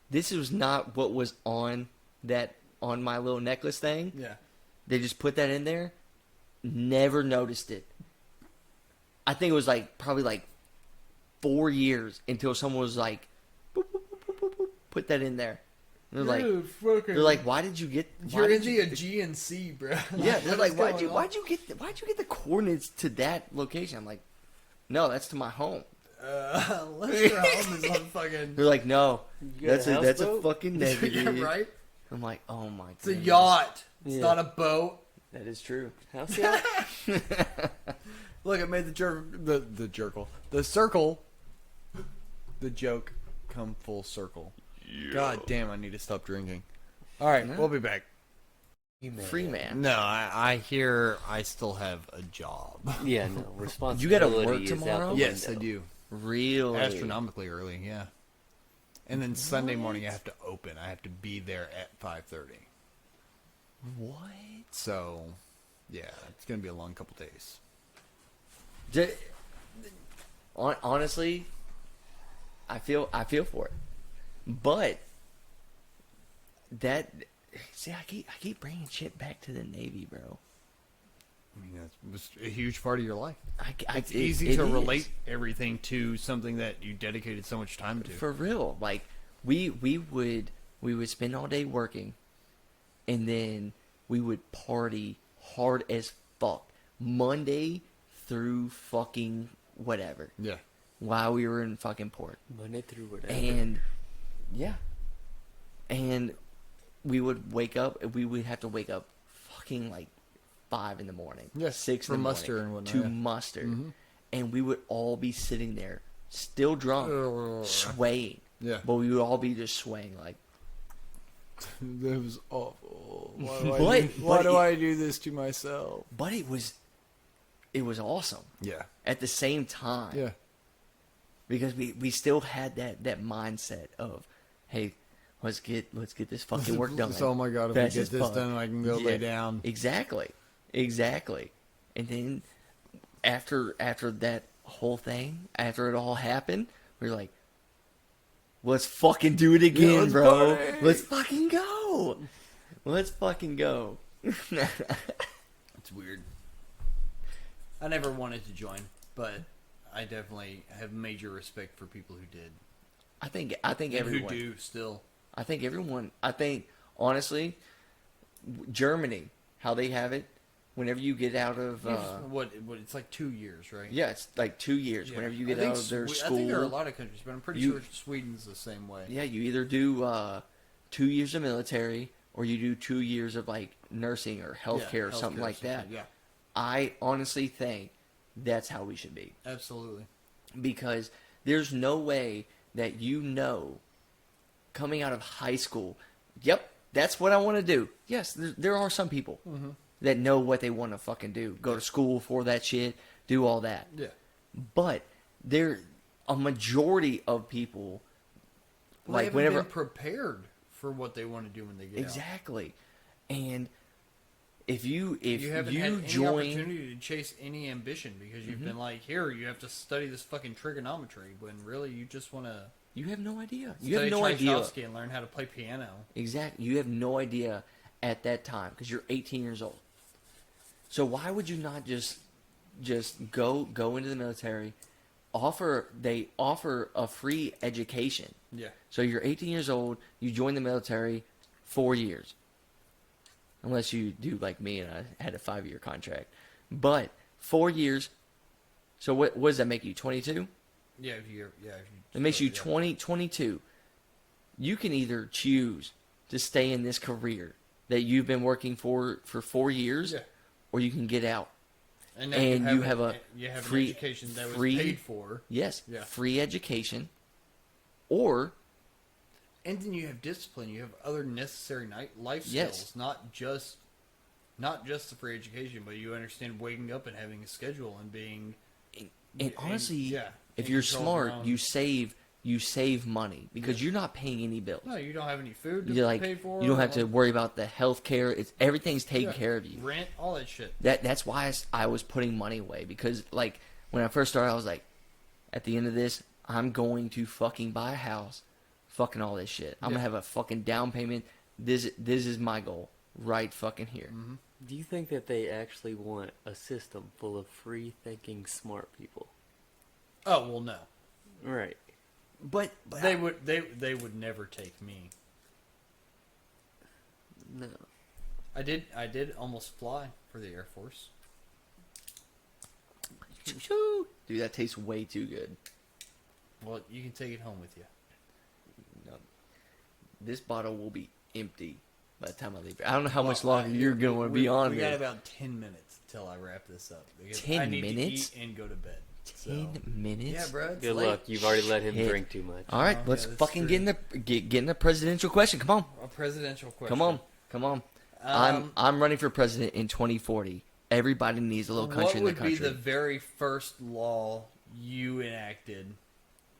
this was not what was on my little necklace thing. Yeah. They just put that in there. Never noticed it. I think it was probably 4 years until someone was like, boop, boop, boop, boop, boop, boop, put that in there. And they're like, why did you get? You're in the Aegean Sea, bro. Yeah, they're what like, is going why'd you get the coordinates to that location? I'm like, no, that's to my home. on? Unless your home is on fucking. They're like, no, You got a that's a houseboat? fucking negative. Yeah, right. I'm like, oh my god, It's a yacht. It's Yeah. not a boat. That is true. House yacht? Look, I made the circle, the joke come full circle. God damn, I need to stop drinking. All right, No. we'll be back. Free man. No, I hear I still have a job. Yeah, no. Responsibility You gotta work is tomorrow? out the Yes, I window. do. Really? Astronomically early, yeah. And then Sunday morning I have to open. I have to be there at 5:30. What? So, yeah, it's gonna be a long couple days. Honestly, I feel for it, but I keep bringing shit back to the Navy, bro. I mean, that's a huge part of your life. It's It easy to is. relate everything to something that you dedicated so much time to. For real. Like we would spend all day working, and then we would party hard as fuck Monday through fucking whatever Yeah. while we were in fucking port. Monday through whatever. And yeah, and we would wake up. We would have to wake up fucking 5 in the morning. Yes, 6 in for the muster morning and whatnot, to yeah. muster, Mhm. and we would all be sitting there, still drunk, swaying. Yeah. But we would all be just swaying like. That was awful. Why Why do I do this to myself? But it was awesome. Yeah. At the same time. Yeah. Because we still had that mindset of, hey, let's get this fucking work done. So, oh my God, if Fast we as get this fuck. done, I can go lay down. Exactly. And then after that whole thing, after it all happened, we were like, let's fucking do it again, let's bro. party. Let's fucking go. Let's fucking go. It's weird. I never wanted to join, but I definitely have major respect for people who did. I think And everyone. who do still. I think honestly, Germany, how they have it, whenever you get out of What it's like 2 years, right? yeah, it's like 2 years. Yeah. Whenever you I get think out of their I school, think there are a lot of countries, but I'm pretty You- sure Sweden's the same way. yeah, you either do 2 years of military or you do 2 years of like nursing or healthcare or something like that. Yeah, I honestly think that's how we should be, absolutely. because there's no way that coming out of high school, yep, that's what I want to do. Yes, there are some people that know what they want to fucking do. Go to school for that shit, do all that. Yeah. But a majority of people, Well, like they haven't whenever been prepared for what they want to do when they get out. exactly, and if you You haven't had any join, opportunity to chase any ambition because you've been like, here, you have to study this fucking trigonometry, when really you just want to you have no idea. You study have no idea. Tchaikovsky and learn how to play piano. Exactly. You have no idea at that time because you're 18 years old. So why would you not just go into the military? They offer a free education. Yeah. So you're 18 years old. You join the military, 4 years. Unless you do like me and I had a 5-year contract, but 4 years. So what does that make you? 22. Yeah, It makes you yeah. 22. You can either choose to stay in this career that you've been working for 4 years, Yeah. or you can get out. And you have an free- education that was free- paid for. Yes, Yeah. free education, And then you have discipline. You have other necessary life skills, Yes. not just the free education, but you understand waking up and having a schedule and being. and honestly, yeah, if in you're control of your smart, own- you save money because Yeah. you're not paying any bills. No, you don't have any food to You're like pay for. you don't have to worry about the health care. Everything's taken Yeah, care of you. Rent, all that shit. That's why I was putting money away, because like when I first started, I was like, at the end of this, I'm going to fucking buy a house, fucking all this shit. I'm Yeah. gonna have a fucking down payment. This is my goal right fucking here. Mm-hmm. Do you think that they actually want a system full of free-thinking, smart people? Oh well, no. Right. But They would never take me. No. I did almost fly for the Air Force. dude, that tastes way too good. Well, you can take it home with you. No. This bottle will be empty by the time I leave. I don't know how much longer you're going to be on We there. got about 10 minutes till I wrap this up. Because 10 I need minutes? to eat and go to bed. 10 minutes? Yeah, bro. It's Good late. luck. You've already let him Shit. drink too much. All right, Oh, let's yeah, that's fucking true. get in the presidential question. Come on. A presidential question. Come on. Um, I'm running for president in 2040. Everybody needs a little country in the What would be country. the very first law you enacted?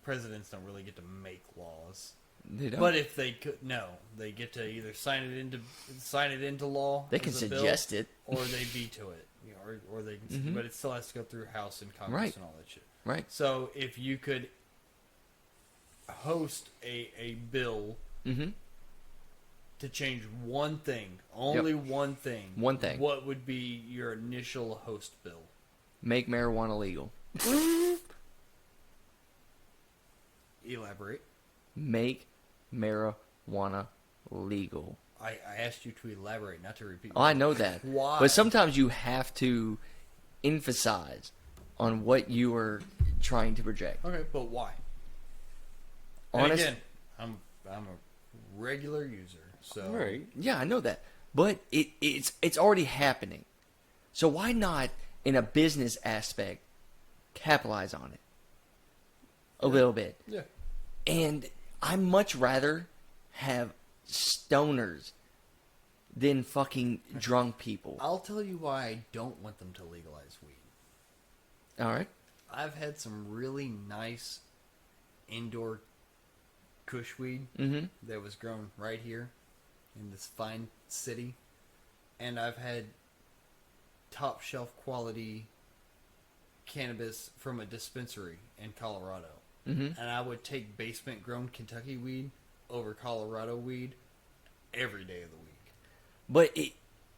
Presidents don't really get to make laws. They don't. But if they could, no, they get to either sign it into law. They can as a bill, suggest it. or they veto it. You know, or they can, Mhm. but it still has to go through House and Congress Right. and all that shit. Right. So if you could host a bill Mm-hmm. to change one thing, only one thing, One thing. what would be your initial host bill? Make marijuana legal. Elaborate. Make marijuana legal. I asked you to elaborate, not to repeat. Oh, I know that. Why? But sometimes you have to emphasize on what you are trying to project. Okay, but why? And Honest, again, I'm a regular user, so Right. yeah, I know that. But it's already happening. So why not, in a business aspect, capitalize on it a little bit? Yeah. And I much rather have stoners than fucking drunk people. I'll tell you why I don't want them to legalize weed. All right. I've had some really nice indoor kush weed that was grown right here in this fine city. And I've had top shelf quality cannabis from a dispensary in Colorado. And I would take basement grown Kentucky weed over Colorado weed every day of the week. But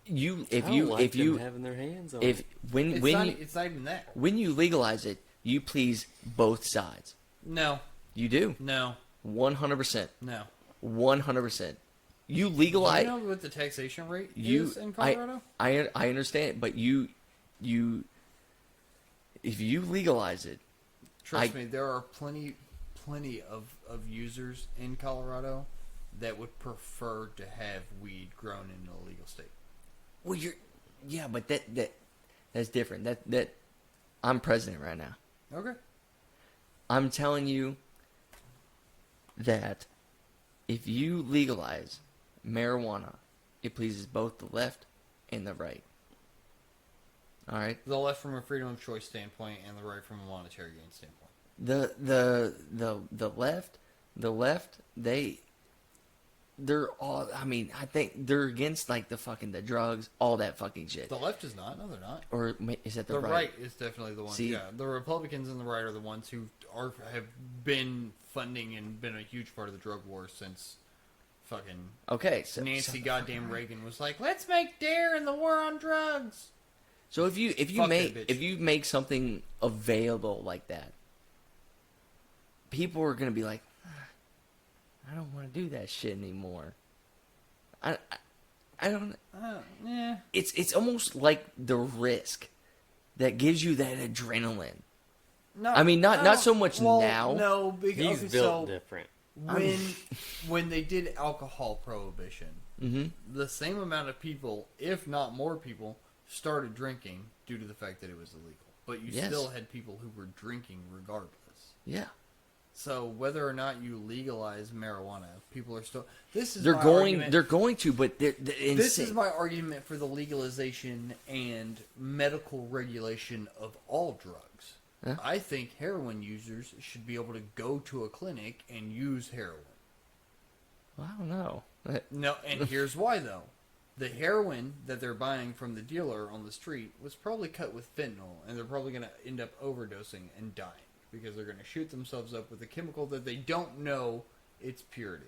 having their hands on if it. It's not even that. when you legalize it, you please both sides. No. You do. No. 100%. No. 100%. You legalize. Do you know what the taxation rate is in Colorado? I understand, but if you legalize it, Trust me, there are plenty of users in Colorado that would prefer to have weed grown in an illegal state. well, but that's different. That I'm president right now. Okay. I'm telling you that if you legalize marijuana, it pleases both the left and the right. All right. The left from a freedom of choice standpoint, and the right from a monetary gain standpoint. The left, they're all. I mean, I think they're against like the drugs, all that fucking shit. The left is not. No, they're not. Or is that The right is definitely the one. See? Yeah, the Republicans and the right are the ones who have been funding and been a huge part of the drug war since fucking Okay, so Nancy goddamn Reagan was like, let's make DARE in the war on drugs. So if you Fuck that bitch. if you make something available like that, people are gonna be like, I don't want to do that shit anymore. I don't. Yeah. It's almost like the risk that gives you that adrenaline. No, I mean, not so much well, now. No, because He's built different. When they did alcohol prohibition, the same amount of people, if not more people, started drinking due to the fact that it was illegal. But you still had people who were drinking regardless. Yeah. So whether or not you legalize marijuana, people are still. They're going to, but they're this is my argument for the legalization and medical regulation of all drugs. Huh? I think heroin users should be able to go to a clinic and use heroin. Well, I don't know. No, and here's why though. The heroin that they're buying from the dealer on the street was probably cut with fentanyl, and they're probably going to end up overdosing and dying because they're going to shoot themselves up with a chemical that they don't know its purity.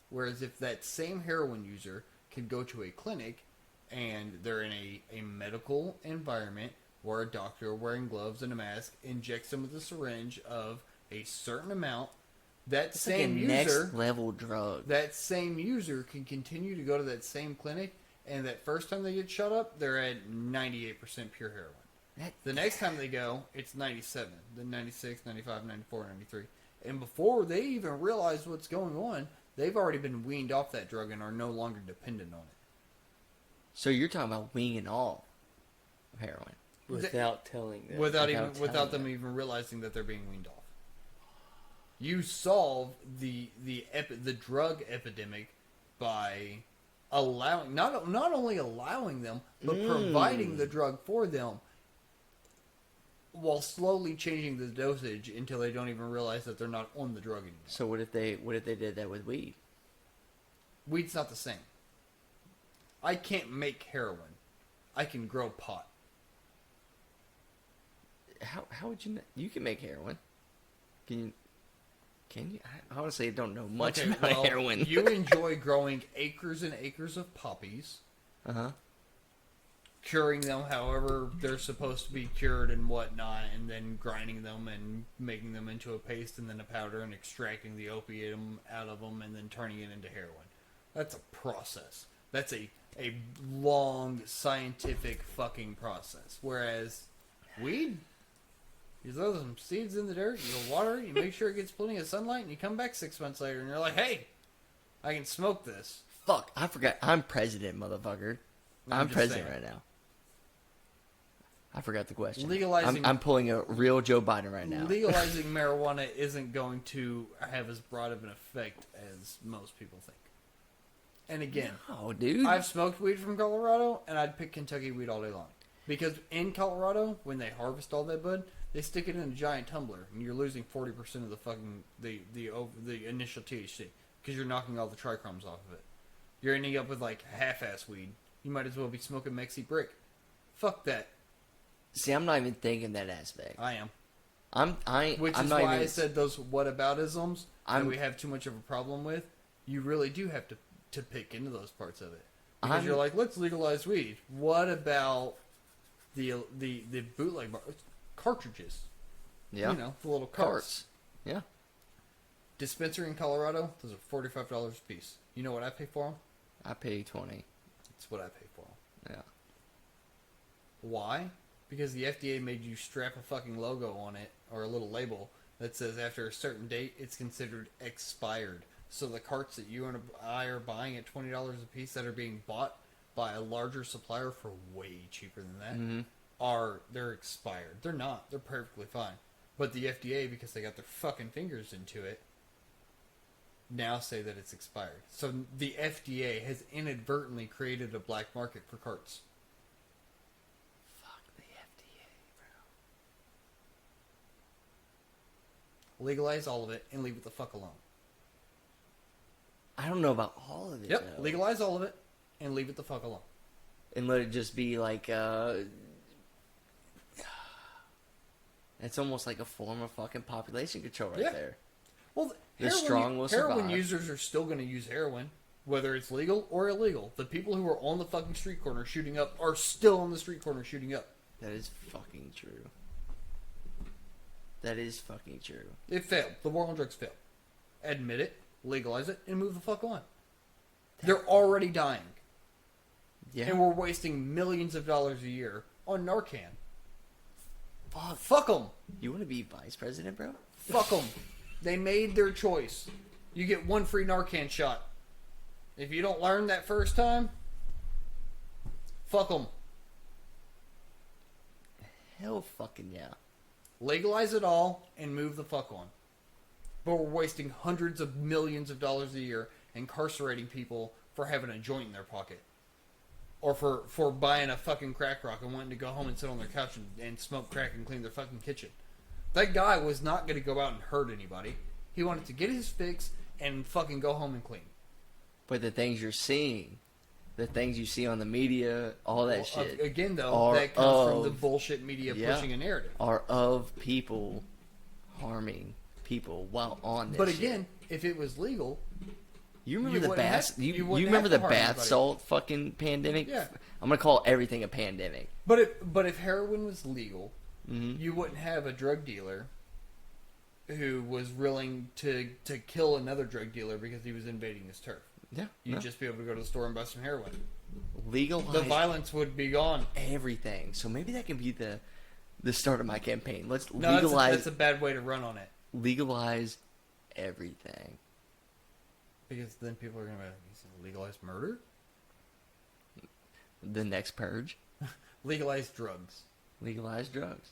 Whereas if that same heroin user can go to a clinic and they're in a medical environment where a doctor wearing gloves and a mask injects them with a syringe of a certain amount, that same user, next level drug. that same user can continue to go to that same clinic, and that first time they get shot up, they're at 98% pure heroin. The next time they go, it's 97, then 96, 95, 94, 93. And before they even realize what's going on, they've already been weaned off that drug and are no longer dependent on it. So you're talking about weaning off heroin. Without telling them. Without them even realizing that they're being weaned off. You solve the drug epidemic by allowing not only allowing them, but providing the drug for them, while slowly changing the dosage until they don't even realize that they're not on the drug anymore. So what if they did that with weed? Weed's not the same. I can't make heroin. I can grow pot. How would you? You can make heroin. Can you? I honestly don't know much about heroin. You enjoy growing acres and acres of poppies. Curing them however they're supposed to be cured and whatnot, and then grinding them and making them into a paste and then a powder and extracting the opium out of them and then turning it into heroin. That's a process. That's a long scientific fucking process. Whereas weed, you throw some seeds in the dirt, you water it, you make sure it gets plenty of sunlight, and you come back 6 months later and you're like, hey, I can smoke this. Fuck, I forgot. I'm president, motherfucker. I'm president right now. I forgot the question. I'm pulling a real Joe Biden right now. Legalizing marijuana isn't going to have as broad of an effect as most people think. And again, oh, dude, I've smoked weed from Colorado, and I'd pick Kentucky weed all day long. Because in Colorado, when they harvest all that bud, They stick it in a giant tumbler, and you're losing 40% of the fucking the initial THC because you're knocking all the trichromes off of it. You're ending up with like half-ass weed. You might as well be smoking Mexi Brick. Fuck that. See, I'm not even thinking that aspect. I am. Which is not why even, I said those whataboutisms that we have too much of a problem with. You really do have to pick into those parts of it. Because you're like, let's legalize weed. What about the bootleg cartridges? Yeah. You know, the little carts. Yeah. Dispensary in Colorado, those are $45 a piece. You know what I pay for them? I pay $20. That's what I pay for them. Yeah. Why? Because the FDA made you strap a fucking logo on it, or a little label, that says after a certain date, it's considered expired. So the carts that you and I are buying at $20 a piece that are being bought by a larger supplier for way cheaper than that, they're expired. They're not. They're perfectly fine. But the FDA, because they got their fucking fingers into it, now say that it's expired. So the FDA has inadvertently created a black market for carts. Fuck the FDA, bro. Legalize all of it and leave it the fuck alone. I don't know about all of it. Yep, though. legalize all of it and leave it the fuck alone. And let it just be like, it's almost like a form of fucking population control right there. Well, The strong will survive. heroin users are still going to use heroin, whether it's legal or illegal. The people who are on the fucking street corner shooting up are still on the street corner shooting up. That is fucking true. That is fucking true. It failed. The war on drugs failed. Admit it, legalize it, and move the fuck on. They're already dying. Yeah. And we're wasting millions of dollars a year on Narcan. Fuck them. You want to be vice president, bro? Fuck them. They made their choice. You get one free Narcan shot. If you don't learn that first time, fuck them. Hell fucking yeah. Legalize it all and move the fuck on. But we're wasting hundreds of millions of dollars a year incarcerating people for having a joint in their pocket. Or for buying a fucking crack rock and wanting to go home and sit on their couch and smoke crack and clean their fucking kitchen. That guy was not going to go out and hurt anybody. He wanted to get his fix and fucking go home and clean. But the things you're seeing, the things you see on the media, all that shit. Again, though, that comes from the bullshit media pushing a narrative. Are of people harming people while on this But shit. again, if it was legal... You remember the wouldn't bath? have- You wouldn't remember have the to harm bath anybody. salt fucking pandemic? Yeah. I'm gonna call everything a pandemic. But if heroin was legal, you wouldn't have a drug dealer who was willing to kill another drug dealer because he was invading his turf. Yeah. You'd just be able to go to the store and buy some heroin. Legalize The violence would be gone. everything. So maybe that can be the start of my campaign. Let's No, legalize that's a bad way to run on it. legalize everything. Because then people are going to be like, legalize murder? The next purge. Legalize drugs. Legalize drugs.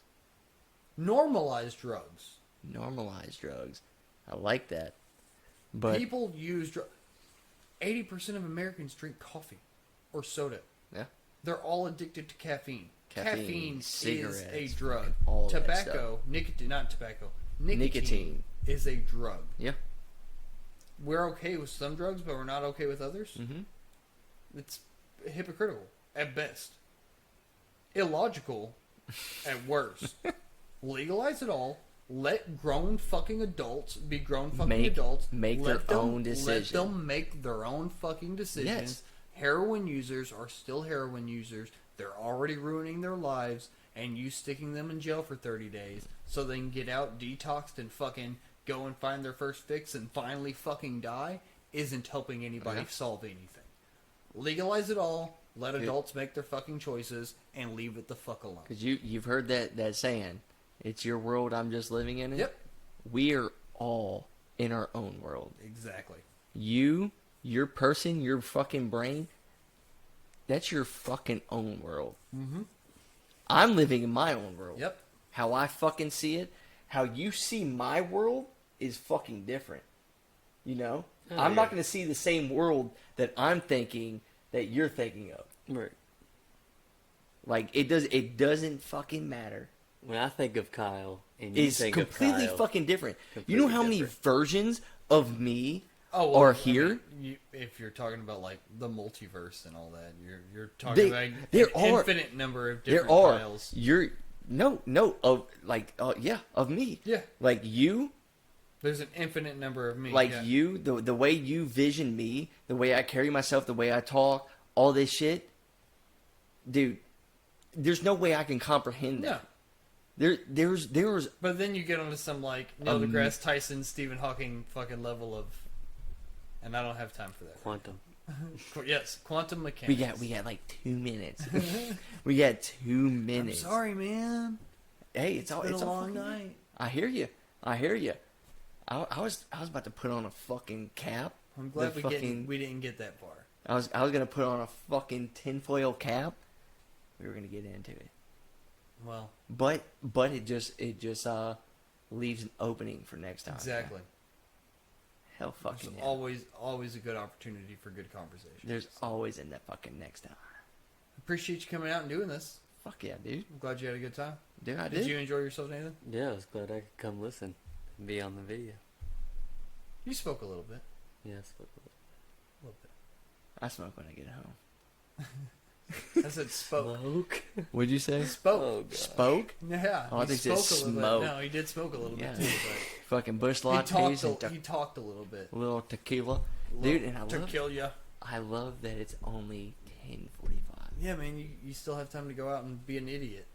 Normalize drugs. Normalize drugs. I like that. But People use drugs. 80% of Americans drink coffee or soda. yeah. They're all addicted to caffeine. Caffeine, is cigarettes, a drug. all that Tobacco, nicotine, not tobacco. Nicotine. is a drug. Yeah. We're okay with some drugs, but we're not okay with others. Mm-hmm. It's hypocritical at best. Illogical at worst. Legalize it all. Let grown fucking adults be grown fucking adults. Make Let their them- own decisions. Let them make their own fucking decisions. Yes. Heroin users are still heroin users. They're already ruining their lives, and you sticking them in jail for 30 days so they can get out detoxed and fucking go and find their first fix and finally fucking die isn't helping anybody solve anything. Legalize it all. Let adults make their fucking choices and leave it the fuck alone. Because you've heard that saying, it's your world, I'm just living in it. Yep. We are all in our own world. Exactly. You, your person, your fucking brain, that's your fucking own world. Mm-hmm. I'm living in my own world. Yep. How I fucking see it, how you see my world is fucking different. You know? I'm not going to see the same world that I'm thinking that you're thinking of. Right. Like, it doesn't fucking matter When I think of Kyle, and you is think completely of Kyle, fucking different. You know how many different. versions of me Oh, are here? If you're talking about like the multiverse and all that, you're talking about there an are infinite number of different there are Kyles. you're no of like yeah of me Yeah. like you There's an infinite number of me. like yeah. you the way you vision me, the way I carry myself, the way I talk, all this shit, dude. There's no way I can comprehend No. that. There's But then you get onto some like Neil deGrasse Tyson, Stephen Hawking fucking level of, and I don't have time for that. Quantum. Yes, quantum mechanics. we got like 2 minutes. We got 2 minutes. I'm sorry, man. Hey, it's all Been it's a all long fucking- night. I hear you. I was about to put on a fucking cap. I'm glad The we didn't get that far. I was gonna put on a fucking tinfoil cap. We were gonna get into it, Well, but it just leaves an opening for next time. exactly. Hell, There's fucking yeah. always a good opportunity for good conversation. There's always in that fucking next time. Appreciate you coming out and doing this. Fuck yeah, dude. I'm glad you had a good time. Dude, I Did did. you enjoy yourself, Nathan? Yeah, I was glad I could come listen and be on the video. You spoke a little bit. Yeah, I spoke a A little bit. I smoke when I get home. I said spoke. Smoke. What'd you say? Spoke. Oh, God. Spoke? Yeah. Oh, I he think you spoke said a little smoke. bit. No, he did smoke a little Yeah. bit too. Fucking bush But lattes he talked a little bit. a little tequila, dude. And I love that it's only 10:45. Yeah, man, you still have time to go out and be an idiot.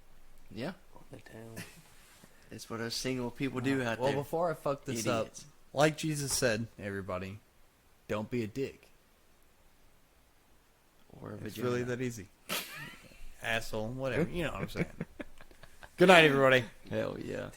Yeah, On the town. it's what us single people do out Well, there. before I fuck this Idiots. up, like Jesus said, everybody, don't be a dick. Or a It's vagina. really that easy. Asshole, whatever. You know what I'm saying. Good night, everybody. Hell yeah.